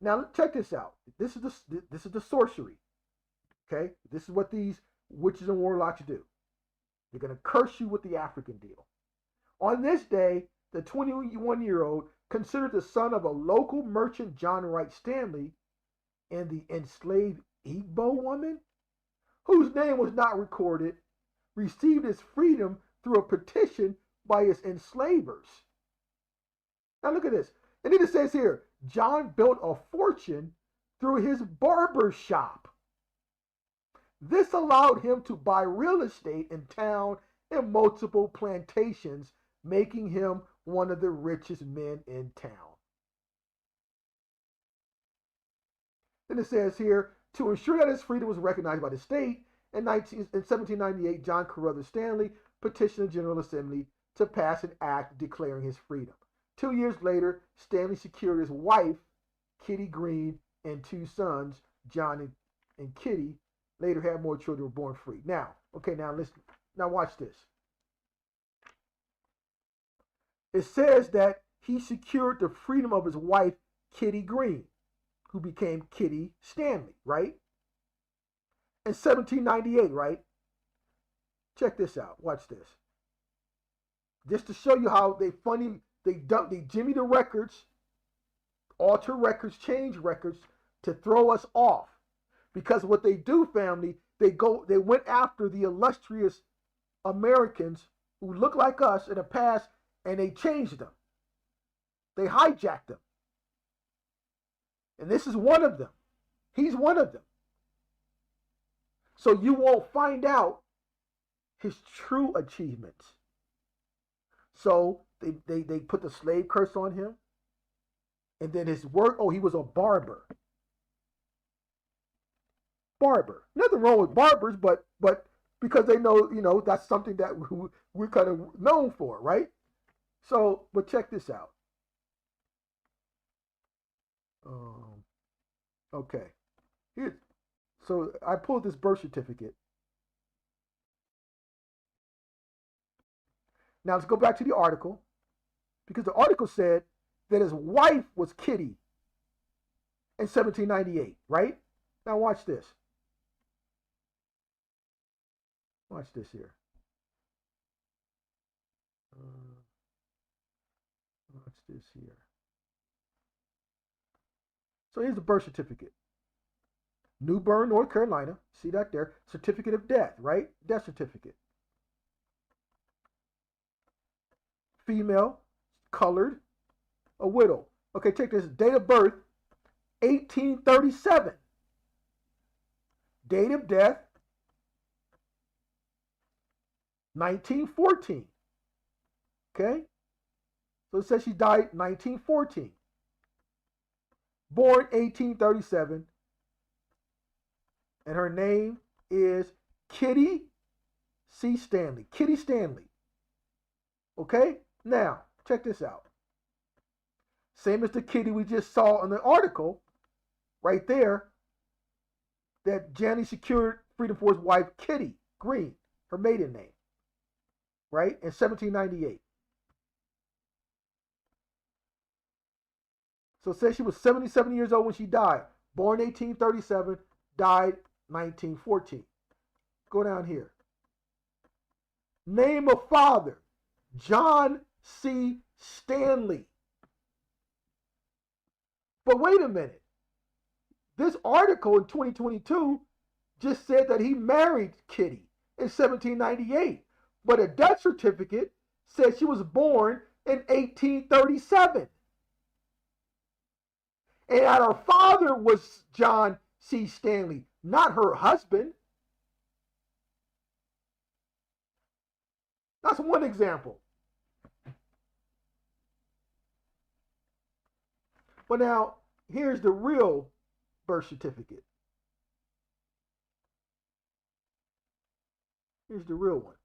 Now check this out. This is the sorcery. Okay? This is what these witches and warlocks do. They're going to curse you with the African deal. On this day, the 21-year-old, considered the son of a local merchant, John Wright Stanley, and the enslaved Igbo woman, whose name was not recorded, received his freedom through a petition by his enslavers. Now look at this. And then it says here, John built a fortune through his barber shop. This allowed him to buy real estate in town and multiple plantations, making him one of the richest men in town. Then it says here, to ensure that his freedom was recognized by the state, in 1798, John Carruthers Stanley petitioned the General Assembly to pass an act declaring his freedom. 2 years later, Stanley secured his wife, Kitty Green, and 2 sons, John and Kitty. Later had more children were born free. Now, okay, now listen. Now watch this. It says that he secured the freedom of his wife, Kitty Green, who became Kitty Stanley, right? In 1798, right? Check this out. Watch this. Just to show you how they jimmy the records, alter records, change records to throw us off. Because what they do, family, they went after the illustrious Americans who look like us in the past, and they changed them. They hijacked them. And this is one of them. He's one of them. So you won't find out his true achievements. So they put the slave curse on him. And then his work, he was a barber. Barber. Nothing wrong with barbers, but because they know, that's something that we're kind of known for, right? So, but check this out. Okay, here. So I pulled this birth certificate. Now let's go back to the article because the article said that his wife was Kitty in 1798, right? Now watch this. Watch this here. Watch this here. So here's the birth certificate. New Bern, North Carolina. See that there? Certificate of death, right? Death certificate. Female, colored, a widow. Okay, take this. Date of birth, 1837. Date of death, 1914. Okay? So it says she died 1914. Born 1837. And her name is Kitty C. Stanley. Kitty Stanley. Okay? Now, check this out. Same as the Kitty we just saw in the article, right there, that Janney secured freedom for his wife, Kitty Green, her maiden name, right, in 1798. So it says she was 77 years old when she died. Born 1837, died 1914. Go down here. Name of father, John C. Stanley. But wait a minute. This article in 2022 just said that he married Kitty in 1798. But a death certificate said she was born in 1837. And that her father was John C. Stanley, not her husband. That's one example. But now, here's the real birth certificate. Here's the real one.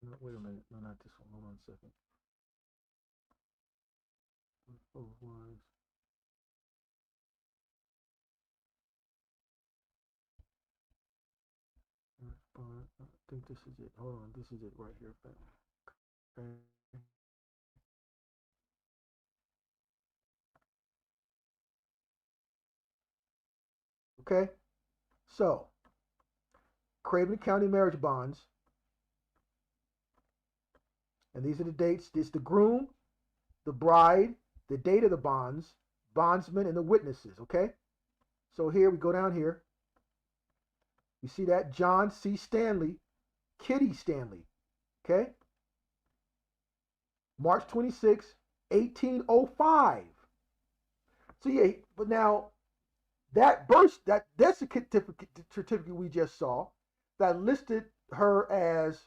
No, wait a minute. No, not this one. Hold on a second. Both wives. I think this is it. Hold on. This is it right here. Okay. Okay. So, Craven County marriage bonds. And these are the dates. This is the groom, the bride, the date of the bonds, bondsman, and the witnesses. Okay. So here we go down here. You see that? John C. Stanley, Kitty Stanley. Okay. March 26, 1805. So yeah, but now that death certificate we just saw that listed her as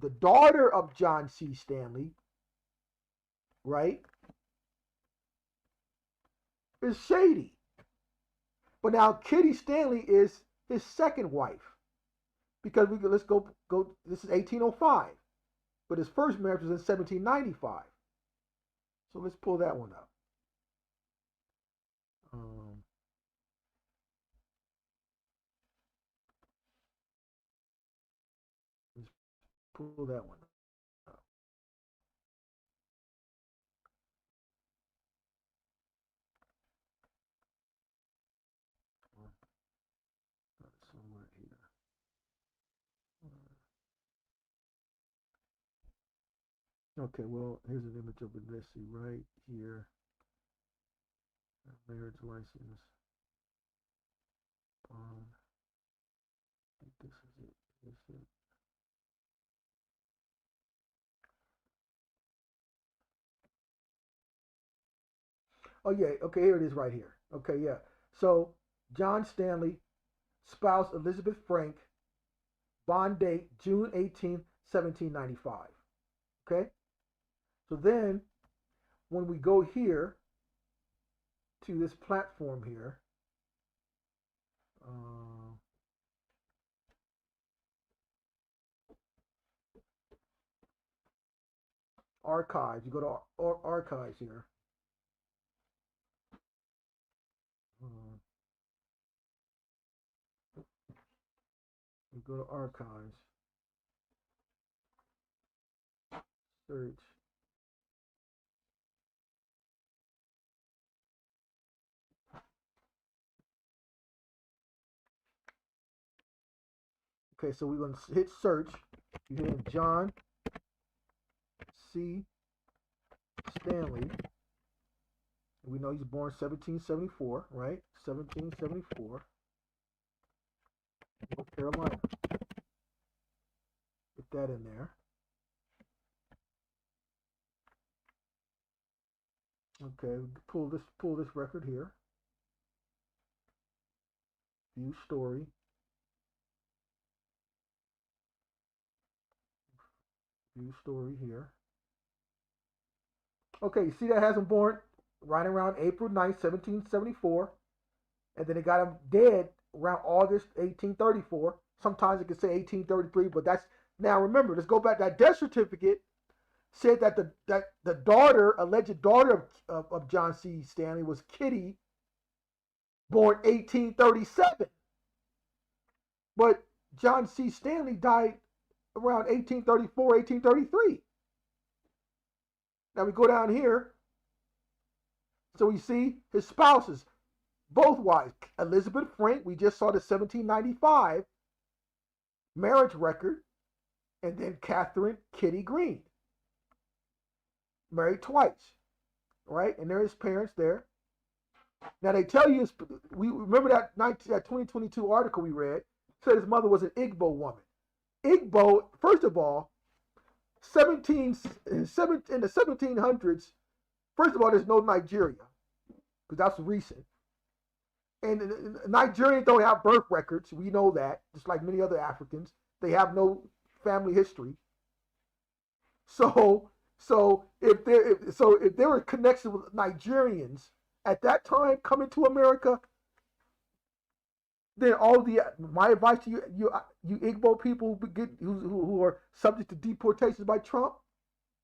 the daughter of John C. Stanley, right? Is shady. But now Kitty Stanley is his second wife because let's go. This is 1805, but his first marriage was in 1795. So let's pull that one up. Let's pull that one up. Somewhere here. Okay, well, here's an image of it. Let's see right here. Marriage license. Oh yeah, okay, here it is right here. Okay, yeah. So John Stanley, spouse Elizabeth Frank, bond date June 18th, 1795. Okay? So then when we go here to this platform here, uh, archives, you go to archives here. Uh, you go to archives, search. Okay, so we're going to hit search. You hit John C. Stanley. We know he's born 1774, right? 1774, North Carolina. Get that in there. Okay, pull this record here. View story. View story here. Okay, you see that has him born right around April 9th, 1774. And then they got him dead around August 1834. Sometimes it can say 1833, but that's now remember, let's go back. That death certificate said that the daughter, alleged daughter of John C. Stanley was Kitty, born 1837. But John C. Stanley died around 1834, 1833. Now we go down here. So we see his spouses, both wives. Elizabeth Frank, we just saw the 1795 marriage record. And then Catherine Kitty Green. Married twice. Right? And there's his parents there. Now they tell you, we remember that 2022 article we read, said his mother was an Igbo woman. Igbo, first of all, in the 1700s, first of all, there's no Nigeria, because that's recent. And Nigerians don't have birth records. We know that, just like many other Africans. They have no family history. So if there were connections with Nigerians at that time coming to America, then my advice to you Igbo people who are subject to deportations by Trump,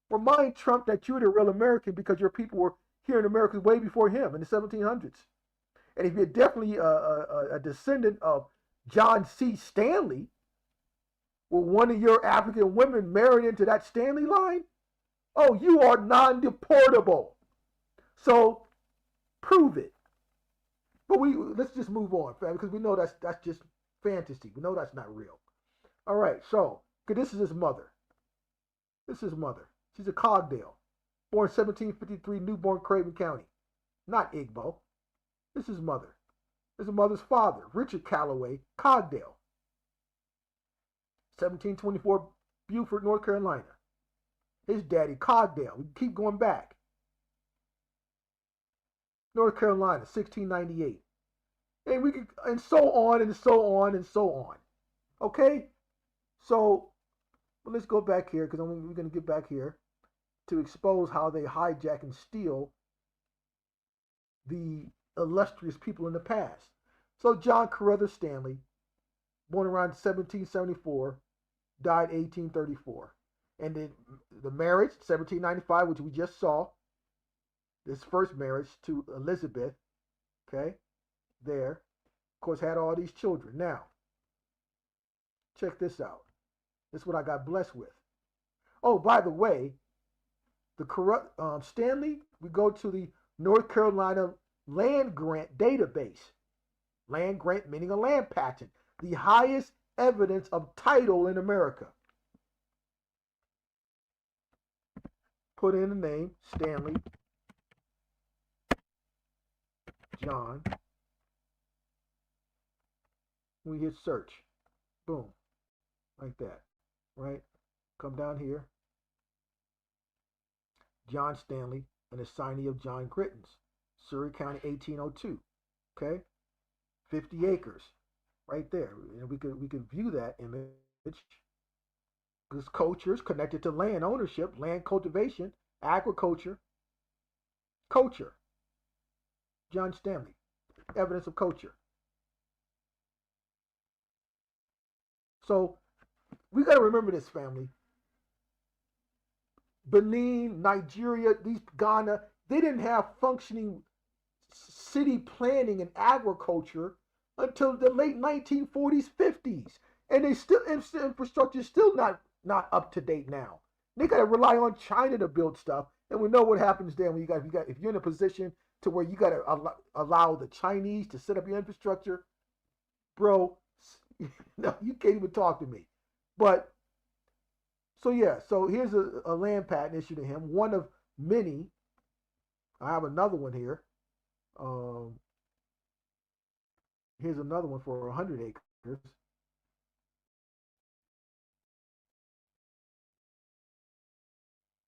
remind Trump that you're the real American because your people were here in America way before him in the 1700s. And if you're definitely a descendant of John C. Stanley, well, one of your African women married into that Stanley line, oh, you are non-deportable. So prove it. But let's just move on, fam, because we know that's just fantasy. We know that's not real. All right, so this is his mother. This is his mother. She's a Cogdale, born 1753, Newborn, Craven County. Not Igbo. This is his mother. This is his mother's father, Richard Calloway Cogdale, 1724, Beaufort, North Carolina. His daddy, Cogdale. We keep going back. North Carolina, 1698. And so on and so on and so on. Okay? So, let's go back here, because we're going to get back here to expose how they hijack and steal the illustrious people in the past. So, John Carruthers Stanley, born around 1774, died 1834. And then the marriage, 1795, which we just saw, this first marriage to Elizabeth, okay, there, of course, had all these children. Now, check this out. This is what I got blessed with. Oh, by the way, the Stanley, we go to the North Carolina land grant database. Land grant meaning a land patent, the highest evidence of title in America. Put in the name Stanley John. We hit search. Boom. Like that. Right? Come down here. John Stanley, an assignee of John Crittens. Surrey County, 1802. Okay, 50 acres, right there, and we could view that image. This culture is connected to land ownership, land cultivation, agriculture, culture. John Stanley, evidence of culture. So we got to remember this, family. Benin, Nigeria, these Ghana, they didn't have functioning city planning and agriculture until the late 1940s, 50s, and they still infrastructure is still not up to date now. They got to rely on China to build stuff, and we know what happens then when if you're in a position to where you got to allow the Chinese to set up your infrastructure, bro. No, you can't even talk to me. But so yeah, so here's a land patent issued to him, one of many. I have another one here. Here's another one for 100 acres.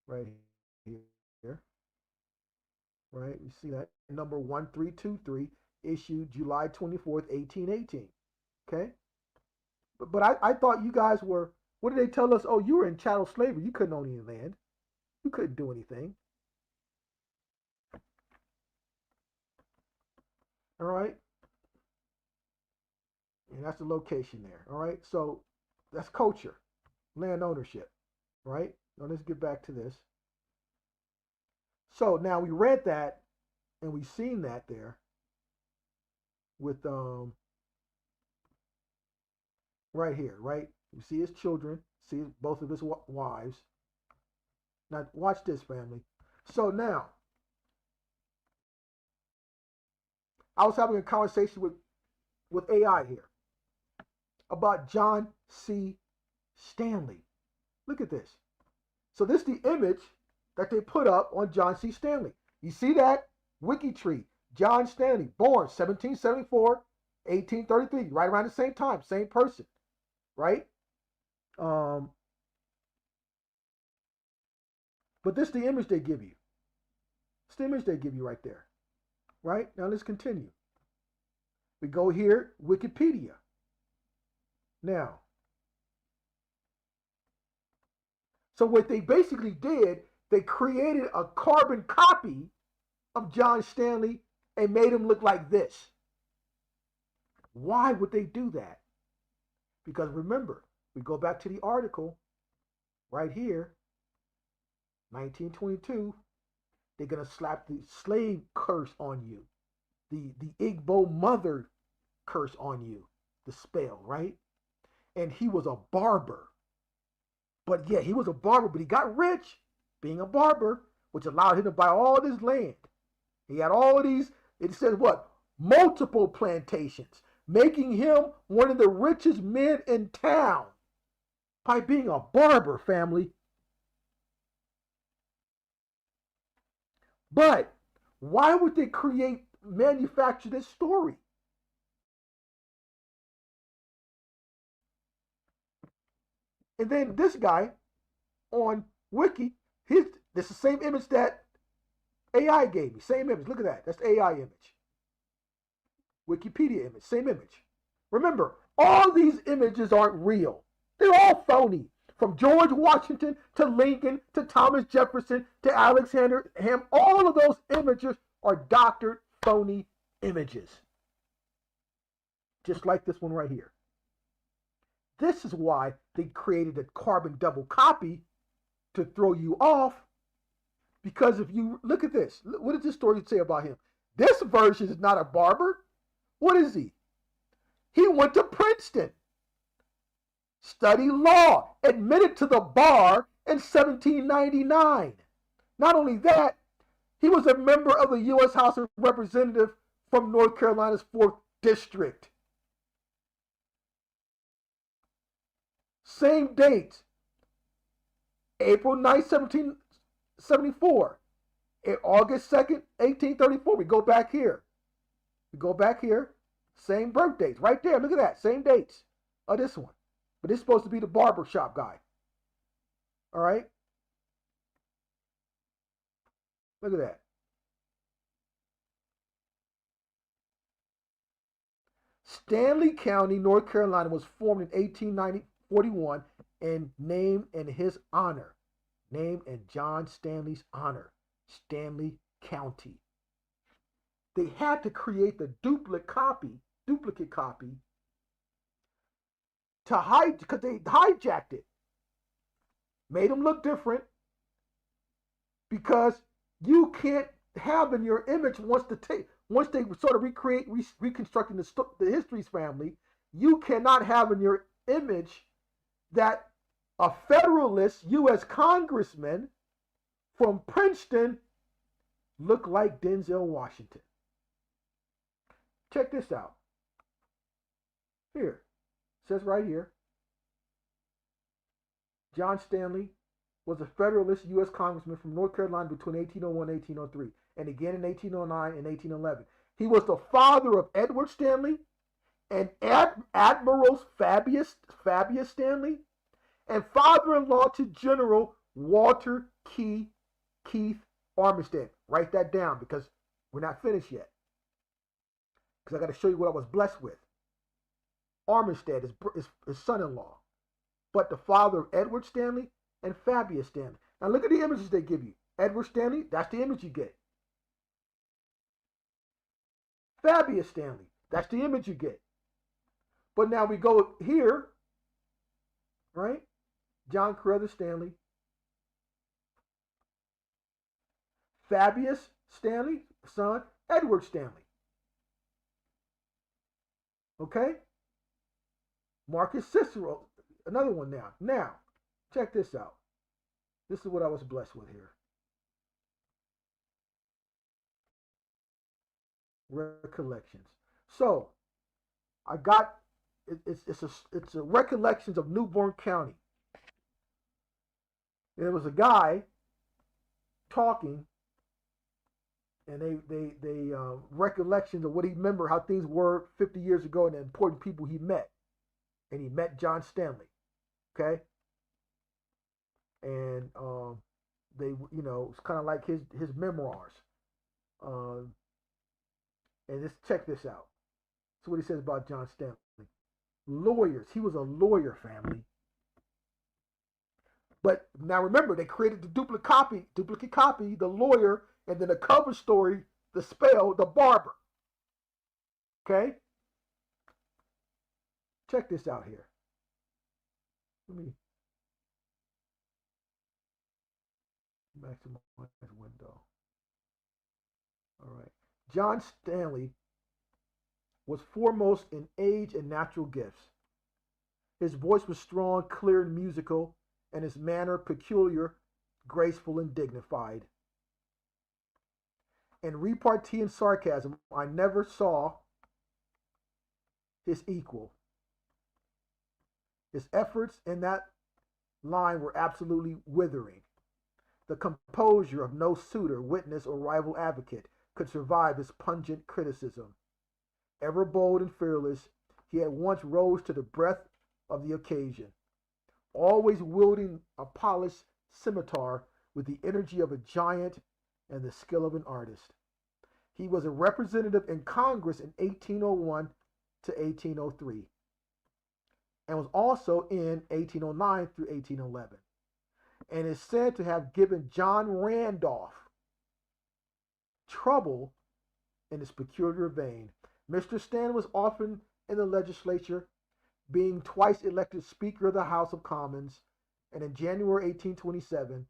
Right here. Right, you see that number 1323, issued July 24th, 1818. Okay, but I thought you guys were. What did they tell us? Oh, you were in chattel slavery. You couldn't own any land. You couldn't do anything. All right. And that's the location there. All right. So that's culture, land ownership. Right. Now let's get back to this. So now we read that and we've seen that there with right here, right? You see his children, see both of his wives. Now watch this, family. So now I was having a conversation with AI here about John C. Stanley. Look at this. So this is the image that they put up on John C. Stanley. You see that? WikiTree. John Stanley, born 1774, 1833, right around the same time, same person, right? But this is the image they give you. It's the image they give you right there. Right? Now let's continue. We go here, Wikipedia. Now, so what they basically did, they created a carbon copy of John Stanley and made him look like this. Why would they do that? Because remember, we go back to the article right here, 1922, they're going to slap the slave curse on you, the Igbo mother curse on you, the spell, right? And he was a barber. But yeah, he was a barber, but he got rich being a barber, which allowed him to buy all this land. He had all of these, it says what? Multiple plantations, making him one of the richest men in town by being a barber, family. But why would they manufacture this story? And then this guy on Wiki, this is the same image that AI gave me. Same image. Look at that. That's the AI image. Wikipedia image. Same image. Remember, all these images aren't real. They're all phony. From George Washington to Lincoln to Thomas Jefferson to Alexander Ham, all of those images are doctored, phony images. Just like this one right here. This is why they created a carbon double copy to throw you off. Because if you look at this, what does this story say about him? This version is not a barber. What is he? He went to Princeton, studied law, admitted to the bar in 1799. Not only that, he was a member of the U.S. House of Representatives from North Carolina's 4th District. Same date, April 9th, 1774. August 2nd, 1834. We go back here. Same birth dates. Right there. Look at that. Same dates. This one. But this is supposed to be the barber shop guy. All right. Look at that. Stanley County, North Carolina was formed in 1841 and named in his honor. Named in John Stanley's honor. Stanley County. They had to create the duplicate copy to hide, because they hijacked it. Made them look different, because you can't have in your image once they sort of reconstructing the History's family, you cannot have in your image that a Federalist U.S. Congressman from Princeton looked like Denzel Washington. Check this out. Here, it says right here, John Stanley was a Federalist U.S. Congressman from North Carolina between 1801 and 1803, and again in 1809 and 1811. He was the father of Edward Stanley and Admiral Fabius Stanley, and father-in-law to General Walter Keith Armistead. Write that down, because we're not finished yet. Because I got to show you what I was blessed with. Armistead is his son-in-law, but the father of Edward Stanley and Fabius Stanley. Now look at the images they give you. Edward Stanley, that's the image you get. Fabius Stanley, that's the image you get. But now we go here, right? John Carruthers Stanley. Fabius Stanley, son, Edward Stanley. Okay? Marcus Cicero, another one now. Now, check this out. This is what I was blessed with here. Recollections. So, I got it's a recollections of Newborn County. There was a guy talking, and they recollections of what he remembered, how things were 50 years ago, and the important people he met. And he met John Stanley. Okay? And they, it's kind of like his memoirs. And just check this out. That's what he says about John Stanley. Lawyers. He was a lawyer, family. But now remember, they created the duplicate copy, the lawyer, and then the cover story, the spell, the barber. Okay? Check this out here. Let me maximize this window. All right. John Stanley was foremost in age and natural gifts. His voice was strong, clear, and musical, and his manner peculiar, graceful, and dignified. In repartee and sarcasm, I never saw his equal. His efforts in that line were absolutely withering. The composure of no suitor, witness, or rival advocate could survive his pungent criticism. Ever bold and fearless, he at once rose to the breadth of the occasion, always wielding a polished scimitar with the energy of a giant and the skill of an artist. He was a representative in Congress in 1801 to 1803, and was also in 1809 through 1811, and is said to have given John Randolph trouble in his peculiar vein. Mr. Stanley was often in the legislature, being twice elected Speaker of the House of Commons, and in January 1827,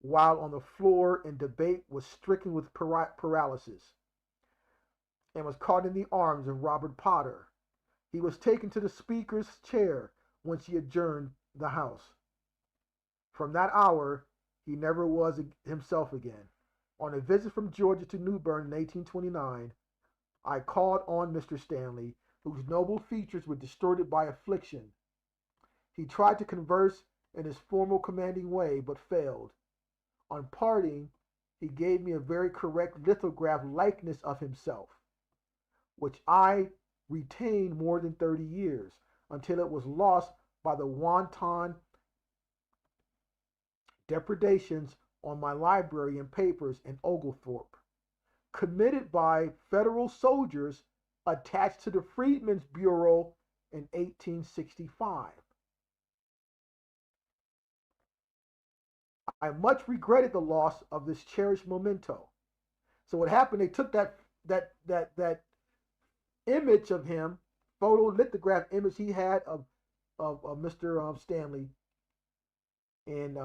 while on the floor in debate, was stricken with paralysis and was caught in the arms of Robert Potter. He was taken to the Speaker's chair when she adjourned the House. From that hour, he never was himself again. On a visit from Georgia to New Bern in 1829, I called on Mr. Stanley, whose noble features were distorted by affliction. He tried to converse in his formal commanding way, but failed. On parting, he gave me a very correct lithograph likeness of himself, which I retained more than 30 years, until it was lost by the wanton depredations on my library and papers in Oglethorpe, committed by federal soldiers attached to the Freedmen's Bureau in 1865. I much regretted the loss of this cherished memento. So what happened? They took that image of him, photolithograph image he had of Mr. Stanley, and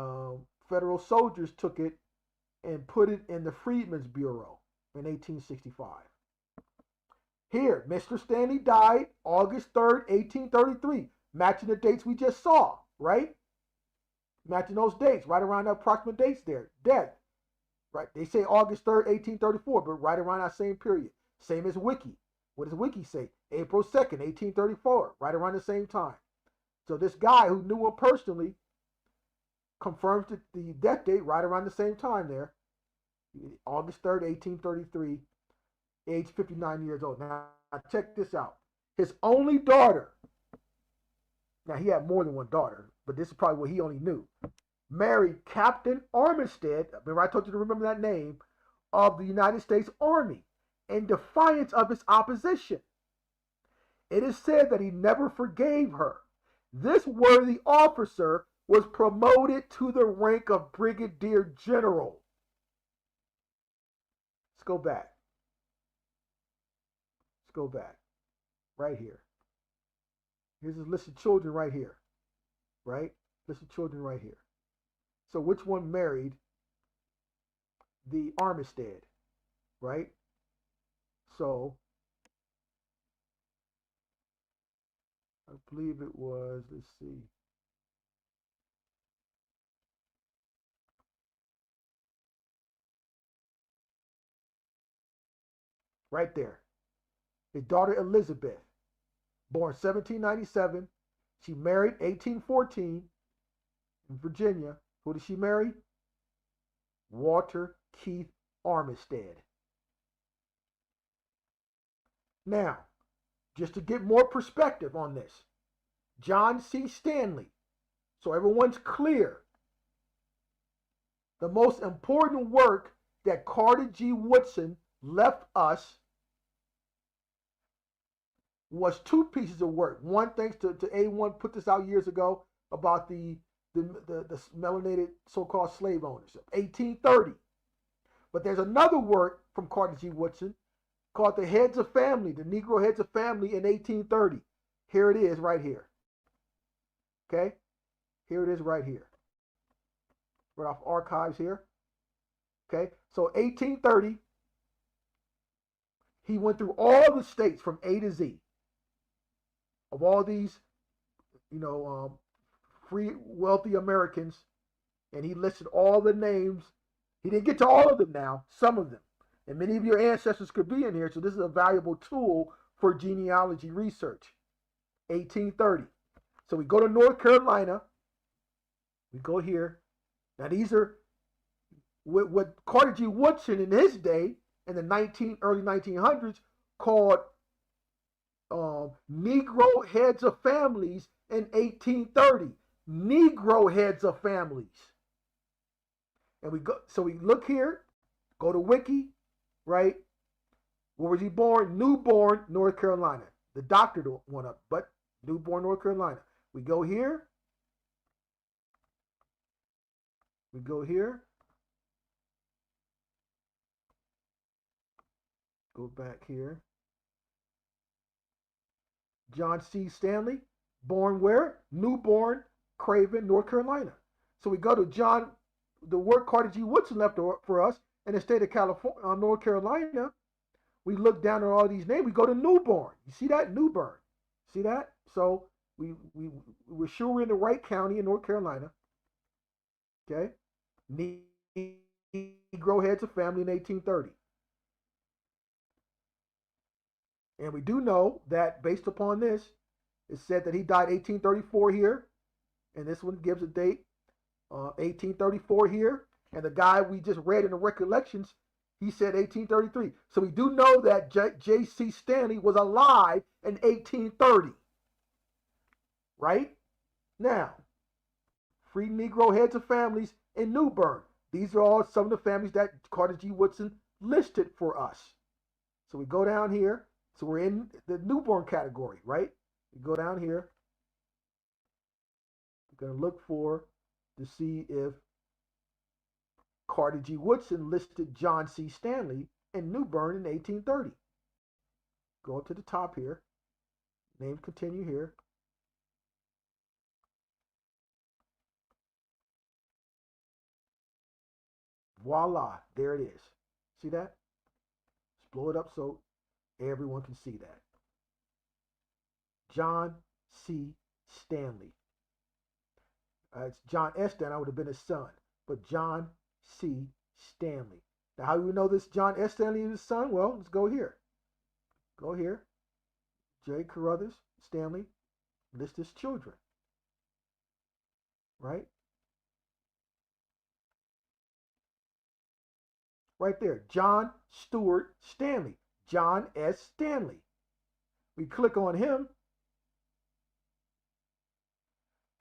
federal soldiers took it and put it in the Freedmen's Bureau in 1865. Here, Mr. Stanley died August 3rd, 1833, matching the dates we just saw, right? Matching those dates, right around the approximate dates there. Death, right? They say August 3rd, 1834, but right around that same period. Same as Wiki. What does Wiki say? April 2nd, 1834, right around the same time. So this guy who knew him personally confirms the death date right around the same time there. August 3rd, 1833, age 59 years old. Now, check this out. His only daughter, now he had more than one daughter, but this is probably what he only knew, married Captain Armistead, remember I told you to remember that name, of the United States Army, in defiance of his opposition. It is said that he never forgave her. This worthy officer was promoted to the rank of Brigadier General. Let's go back. Let's go back. Right here. Here's his list of children right here. Right? List of children right here. So which one married the Armistead? Right? So I believe it was, let's see. Right there. His daughter Elizabeth, born 1797. She married 1814 in Virginia. Who did she marry? Walter Keith Armistead. Now, just to get more perspective on this, John C. Stanley, so everyone's clear, the most important work that Carter G. Woodson left us was two pieces of work. One, thanks to A1, put this out years ago about the melanated so-called slave owners, 1830. But there's another work from Carter G. Woodson called The Heads of Family, the Negro Heads of Family in 1830. Here it is right here. Okay? Here it is right here. Right off archives here. Okay? So 1830, he went through all the states from A to Z of all these, free, wealthy Americans, and he listed all the names. He didn't get to all of them now, some of them. And many of your ancestors could be in here, so this is a valuable tool for genealogy research. 1830. So we go to North Carolina. We go here. Now these are what Carter G. Woodson in his day, in the early 1900s, called Negro heads of families in 1830. Negro heads of families. And we look here, go to Wiki, right? Where was he born? Newborn, North Carolina. The doctor went up, but Newborn, North Carolina. We go here. We go here. Go back here. John C. Stanley, born where? Newborn, Craven, North Carolina. So we go to the work Carter G. Woodson left for us in the state of California, North Carolina. We look down at all these names. We go to Newborn. You see that? Newburn. See that? So we're sure we're in the right county in North Carolina. Okay? Negro heads of family in 1830. And we do know that based upon this, it said that he died 1834 here. And this one gives a date, 1834 here. And the guy we just read in the recollections, he said 1833. So we do know that J.C. Stanley was alive in 1830. Right? Now, free Negro heads of families in Newburn. These are all some of the families that Carter G. Woodson listed for us. So we go down here. So we're in the newborn category, right? You go down here. You're going to look to see if Carter G. Woodson listed John C. Stanley in Newbern in 1830. Go up to the top here. Name continue here. Voila, there it is. See that? Let's blow it up so everyone can see that. John C. Stanley. It's John S. Stanley, would have been his son, but John C. Stanley. Now, how do we know this John S. Stanley is his son? Well, let's go here. Go here. J. Carruthers Stanley lists his children. Right? Right there. John Stewart Stanley. John S. Stanley. We click on him.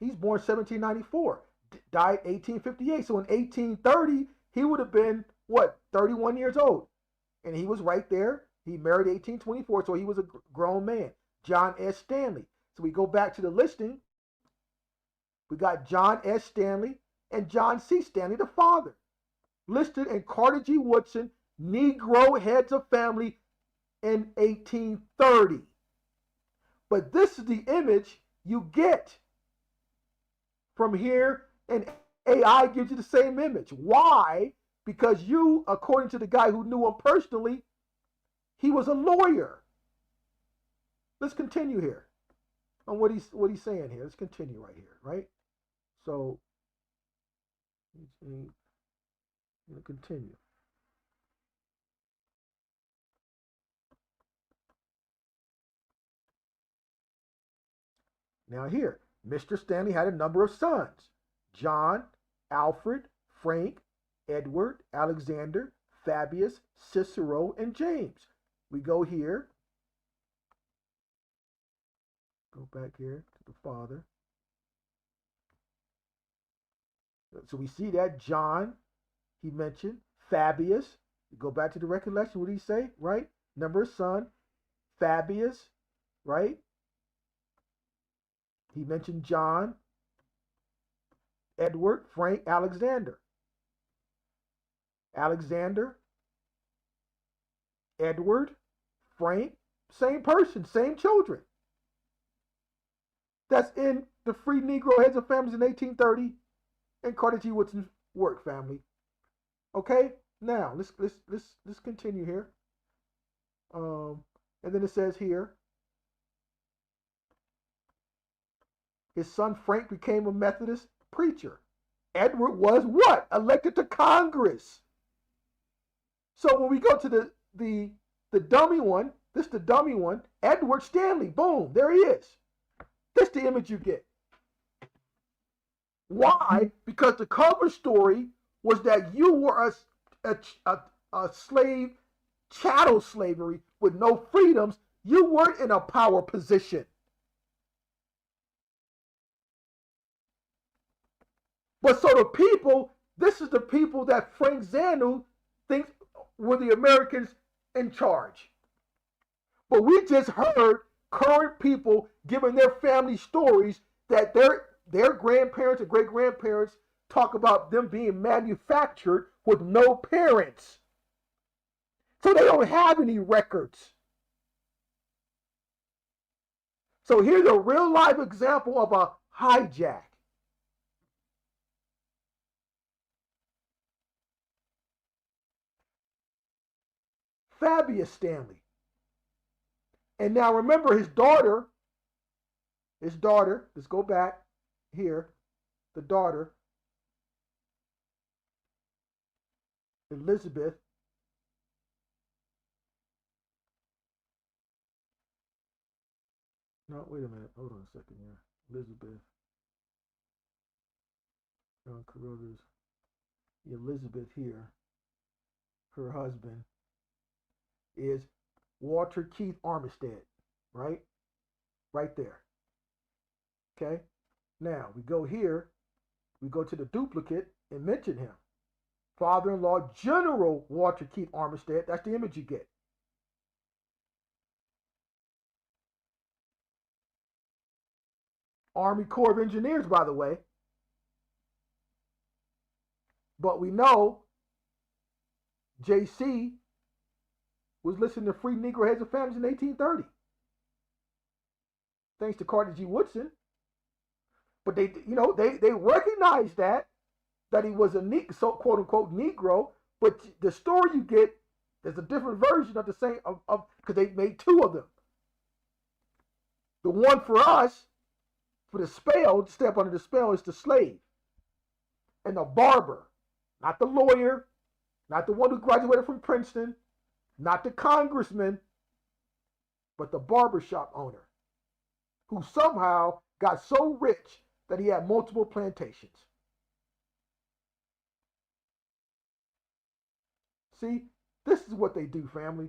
He's born 1794. Died 1858. So in 1830, he would have been, what, 31 years old. And he was right there. He married 1824, so he was a grown man. John S. Stanley. So we go back to the listing. We got John S. Stanley and John C. Stanley, the father. Listed in Carter G. Woodson, Negro Heads of Family in 1830. But this is the image you get from here, and AI gives you the same image. Why? Because you, according to the guy who knew him personally, he was a lawyer. Let's continue here on what he's saying here. Let's continue right here, right? So, I'm going to continue. Now here, Mr. Stanley had a number of sons. John, Alfred, Frank, Edward, Alexander, Fabius, Cicero, and James. We go here. Go back here to the father. So we see that John, he mentioned. Fabius, you go back to the recollection. What did he say? Right? Number of son. Fabius, right? He mentioned John, Edward, Frank, Alexander. Alexander, Edward, Frank, same person, same children. That's in the Free Negro Heads of Families in 1830 and Carter G. Woodson's work family. Okay, now let's continue here. And then it says here, his son Frank became a Methodist preacher. Edward was what? Elected to Congress. So when we go to the dummy one, this is the dummy one, Edward Stanley, boom, there he is. That's the image you get. Why? Because the cover story was that you were a slave, chattel slavery with no freedoms. You weren't in a power position. But so the people, this is the people that Frank Zanu thinks were the Americans in charge. But we just heard current people giving their family stories that their grandparents and great-grandparents talk about them being manufactured with no parents. So they don't have any records. So here's a real life example of a hijack. Fabius Stanley. And now remember his daughter, let's go back here, the daughter, Elizabeth, no, wait a minute, hold on a second here, Elizabeth, John Carruthers, Elizabeth here, her husband, is Walter Keith Armistead, right? Right there. Okay? Now, we go here, we go to the duplicate and mention him. Father-in-law, General Walter Keith Armistead, that's the image you get. Army Corps of Engineers, by the way. But we know JC was listening to Free Negro Heads of Families in 1830. Thanks to Carter G. Woodson. But they recognized that he was a so quote unquote Negro. But the story you get, there's a different version of the same because they made two of them. The one for us, for the spell, step under the spell, is the slave. And the barber, not the lawyer, not the one who graduated from Princeton, not the congressman, but the barbershop owner, who somehow got so rich that he had multiple plantations. See, this is what they do, family.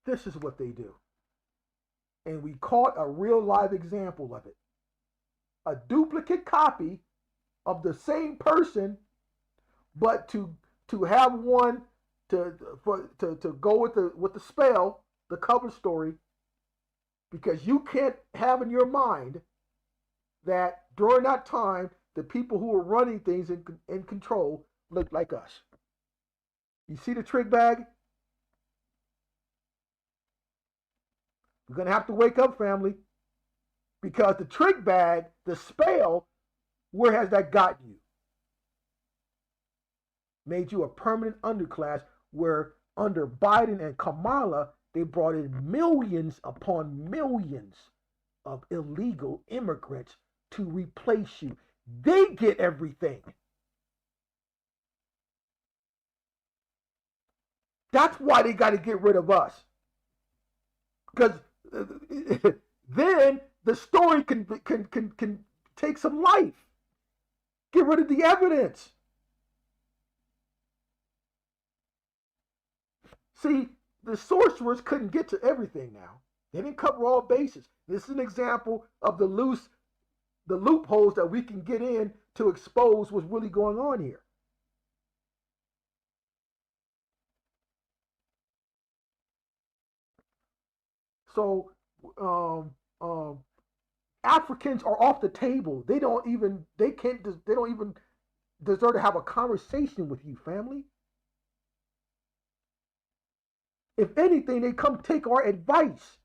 This is what they do. And we caught a real live example of it. A duplicate copy of the same person, but to have one to go with the spell, the cover story, because you can't have in your mind that during that time the people who were running things in control looked like us. You see the trick bag? You're going to have to wake up, family, because the trick bag, the spell, where has that gotten you? Made you a permanent underclass where under Biden and Kamala, they brought in millions upon millions of illegal immigrants to replace you. They get everything. That's why they got to get rid of us. Because then the story can take some life. Get rid of the evidence. See, the sorcerers couldn't get to everything now. They didn't cover all bases. This is an example of the loopholes that we can get in to expose what's really going on here. So Africans are off the table. They don't even deserve to have a conversation with you, family. If anything, they come take our advice.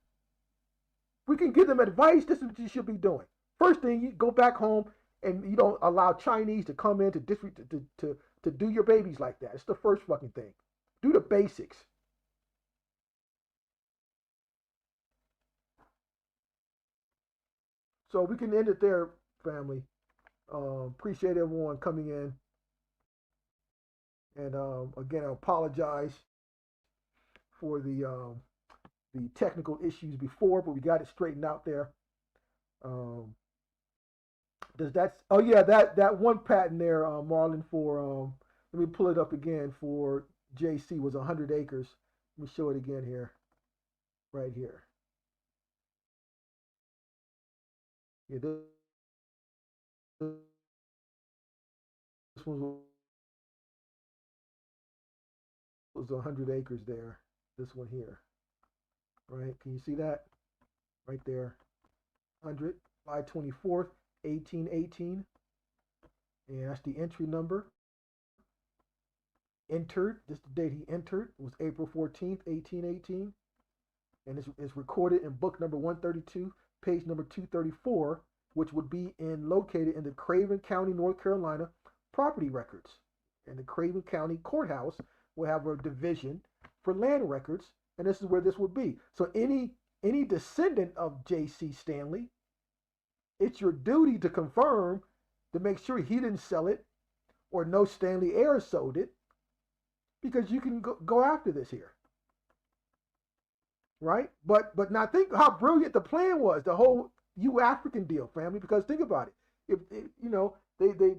We can give them advice. This is what you should be doing. First thing, you go back home and you don't allow Chinese to come in to do your babies like that. It's the first fucking thing. Do the basics. So we can end it there, family. Appreciate everyone coming in. And again, I apologize for the technical issues before, but we got it straightened out there. That one patent there, Marlon, for let me pull it up again, for JC was 100 acres. Let me show it again here, right here. Yeah, this one was 100 acres there. This one here, right? Can you see that? Right there, 100, July 24th, 1818. And that's the entry number. Entered, this is the date he entered. It was April 14th, 1818. And it's recorded in book number 132, page number 234, which would be located in the Craven County, North Carolina property records. And the Craven County Courthouse will have a division for land records, and this is where this would be. So any descendant of J.C. Stanley, it's your duty to confirm, to make sure he didn't sell it or no Stanley heir sold it, because you can go after this here. Right? But now think how brilliant the plan was, the whole U-African deal, family, because think about it. If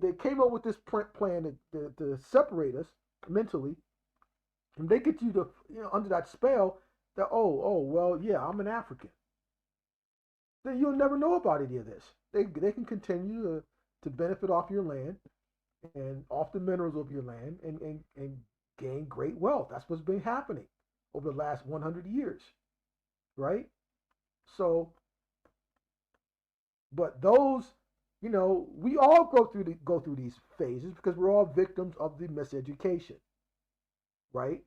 they came up with this plan to separate us mentally, and they get you to under that spell that well, yeah, I'm an African, then you'll never know about any of this. They can continue to benefit off your land and off the minerals of your land and gain great wealth. That's what's been happening over the last 100 years, right? So, but those, we all go through these phases because we're all victims of the miseducation, right?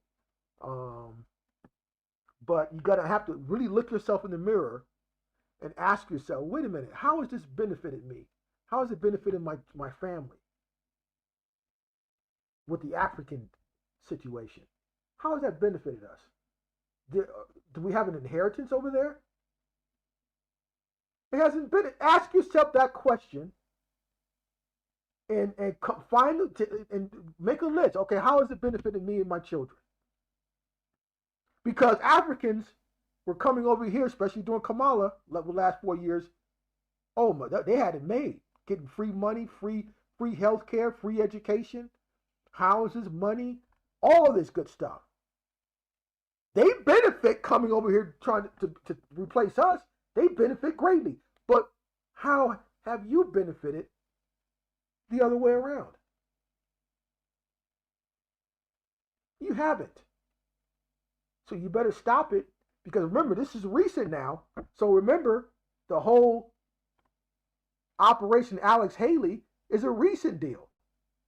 But you gotta have to really look yourself in the mirror and ask yourself, wait a minute, how has this benefited me? How has it benefited my family with the African situation? How has that benefited us? Do we have an inheritance over there? It hasn't been. Ask yourself that question and find and make a list. Okay, how has it benefited me and my children? Because Africans were coming over here, especially during Kamala, like the last 4 years. Oh my, they had it made. Getting free money, free health care, free education, houses, money, all of this good stuff. They benefit coming over here trying to replace us. They benefit greatly. But how have you benefited the other way around? You haven't. So you better stop it, because remember, this is recent now. So remember, the whole Operation Alex Haley is a recent deal.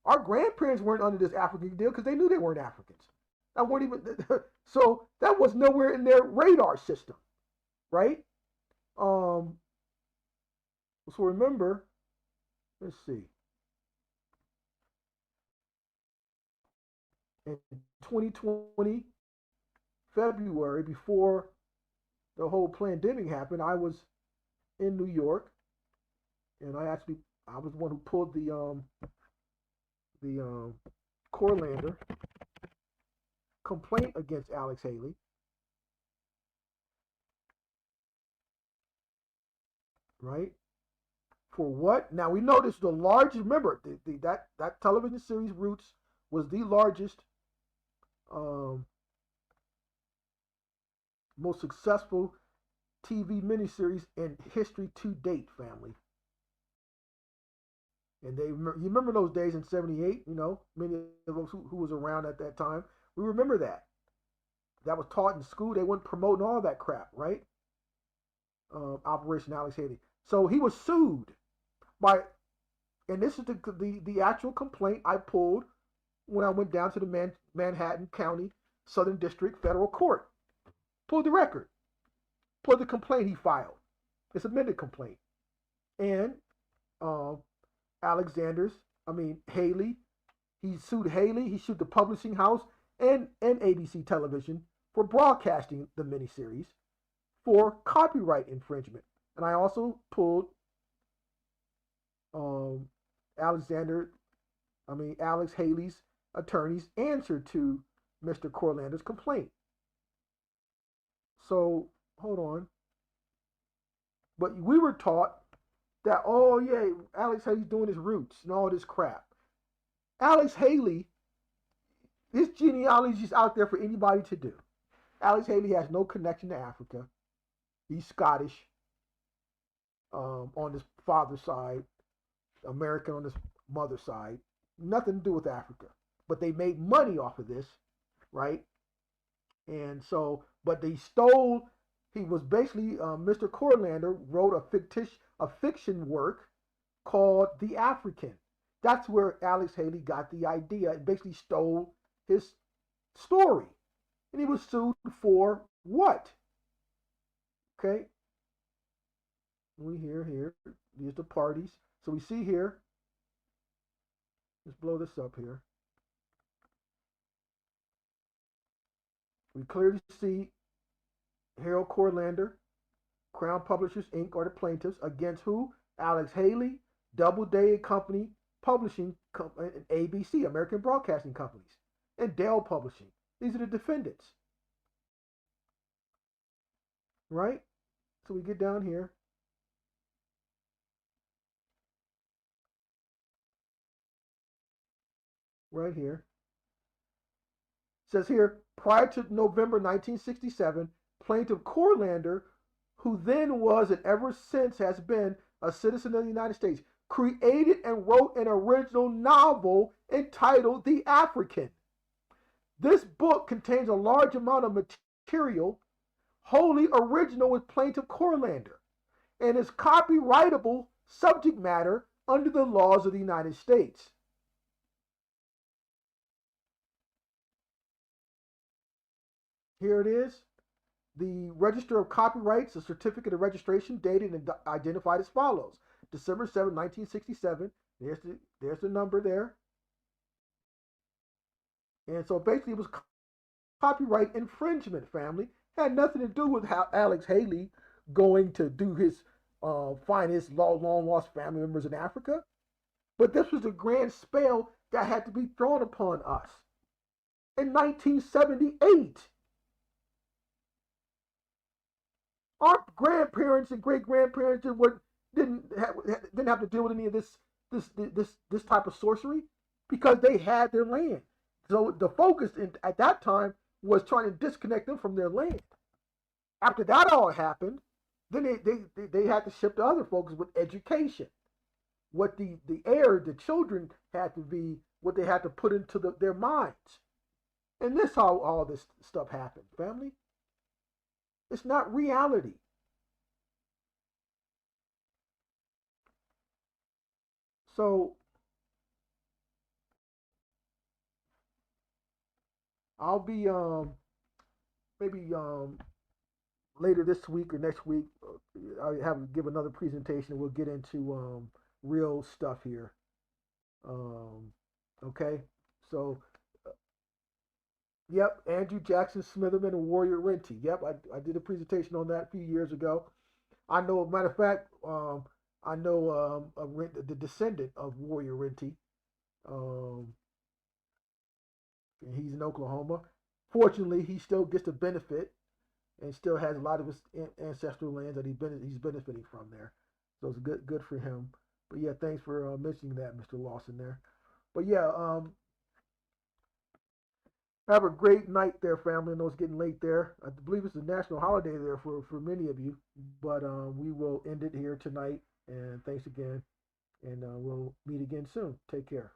Our grandparents weren't under this African deal because they knew they weren't Africans. That weren't even so that was nowhere in their radar system, right? So remember, let's see. In 2020, February, before the whole pandemic happened, I was in New York, and I was the one who pulled the Corlander complaint against Alex Haley. Right? For what? Now we know this is the largest. Remember, that television series Roots was the largest, most successful TV miniseries in history to date, family. And you remember those days in '78, many of us who was around at that time, we remember that. That was taught in school. They weren't promoting all that crap, right? Operation Alex Haley. So he was sued by, and this is the actual complaint I pulled when I went down to the Manhattan County Southern District Federal Court. Pulled the record. Pulled the complaint he filed. It's an amended complaint. And Haley, he sued Haley. He sued the publishing house and ABC Television for broadcasting the miniseries for copyright infringement. And I also pulled Alex Haley's attorney's answer to Mr. Corlander's complaint. So, hold on. But we were taught that, oh yeah, Alex Haley's doing his Roots and all this crap. Alex Haley, his genealogy is out there for anybody to do. Alex Haley has no connection to Africa. He's Scottish on his father's side, American on his mother's side. Nothing to do with Africa. But they made money off of this, right? And so, but they stole. He was basically Mr. Corlander wrote a fiction work called The African. That's where Alex Haley got the idea and basically stole his story. And he was sued for what? Okay. We here. Here's the parties. So we see here. Let's blow this up here. We clearly see Harold Corlander, Crown Publishers, Inc. are the plaintiffs against who? Alex Haley, Doubleday Company Publishing, and ABC, American Broadcasting Companies, and Dell Publishing. These are the defendants. Right? So we get down here. Right here. It says here, prior to November 1967, plaintiff Corlander, who then was and ever since has been a citizen of the United States, created and wrote an original novel entitled The African. This book contains a large amount of material wholly original with Plaintiff Corlander and is copyrightable subject matter under the laws of the United States. Here it is. The Register of Copyrights, a certificate of registration dated and identified as follows. December 7, 1967. There's the number there. And so basically it was copyright infringement, family. Had nothing to do with how Alex Haley going to do his find his long lost family members in Africa. But this was a grand spell that had to be thrown upon us. In 1978, our grandparents and great grandparents didn't have to deal with any of this type of sorcery because they had their land. So the focus at that time was trying to disconnect them from their land. After that all happened, then they had to shift to other folks with education. What the children had to be, what they had to put into their minds. And this how all this stuff happened, family. It's not reality. So I'll be maybe later this week or next week I'll have to give another presentation. We'll get into real stuff here. Okay, so yep, Andrew Jackson Smitherman and Warrior Renty. Yep, I did a presentation on that a few years ago. I know, matter of fact, I know the descendant of Warrior Renty. He's in Oklahoma. Fortunately, he still gets the benefit and still has a lot of his ancestral lands that he's benefiting from there. So it's good for him. But yeah, thanks for mentioning that, Mr. Lawson there. But yeah, have a great night there, family. I know it's getting late there. I believe it's a national holiday there for many of you. But we will end it here tonight. And thanks again. And we'll meet again soon. Take care.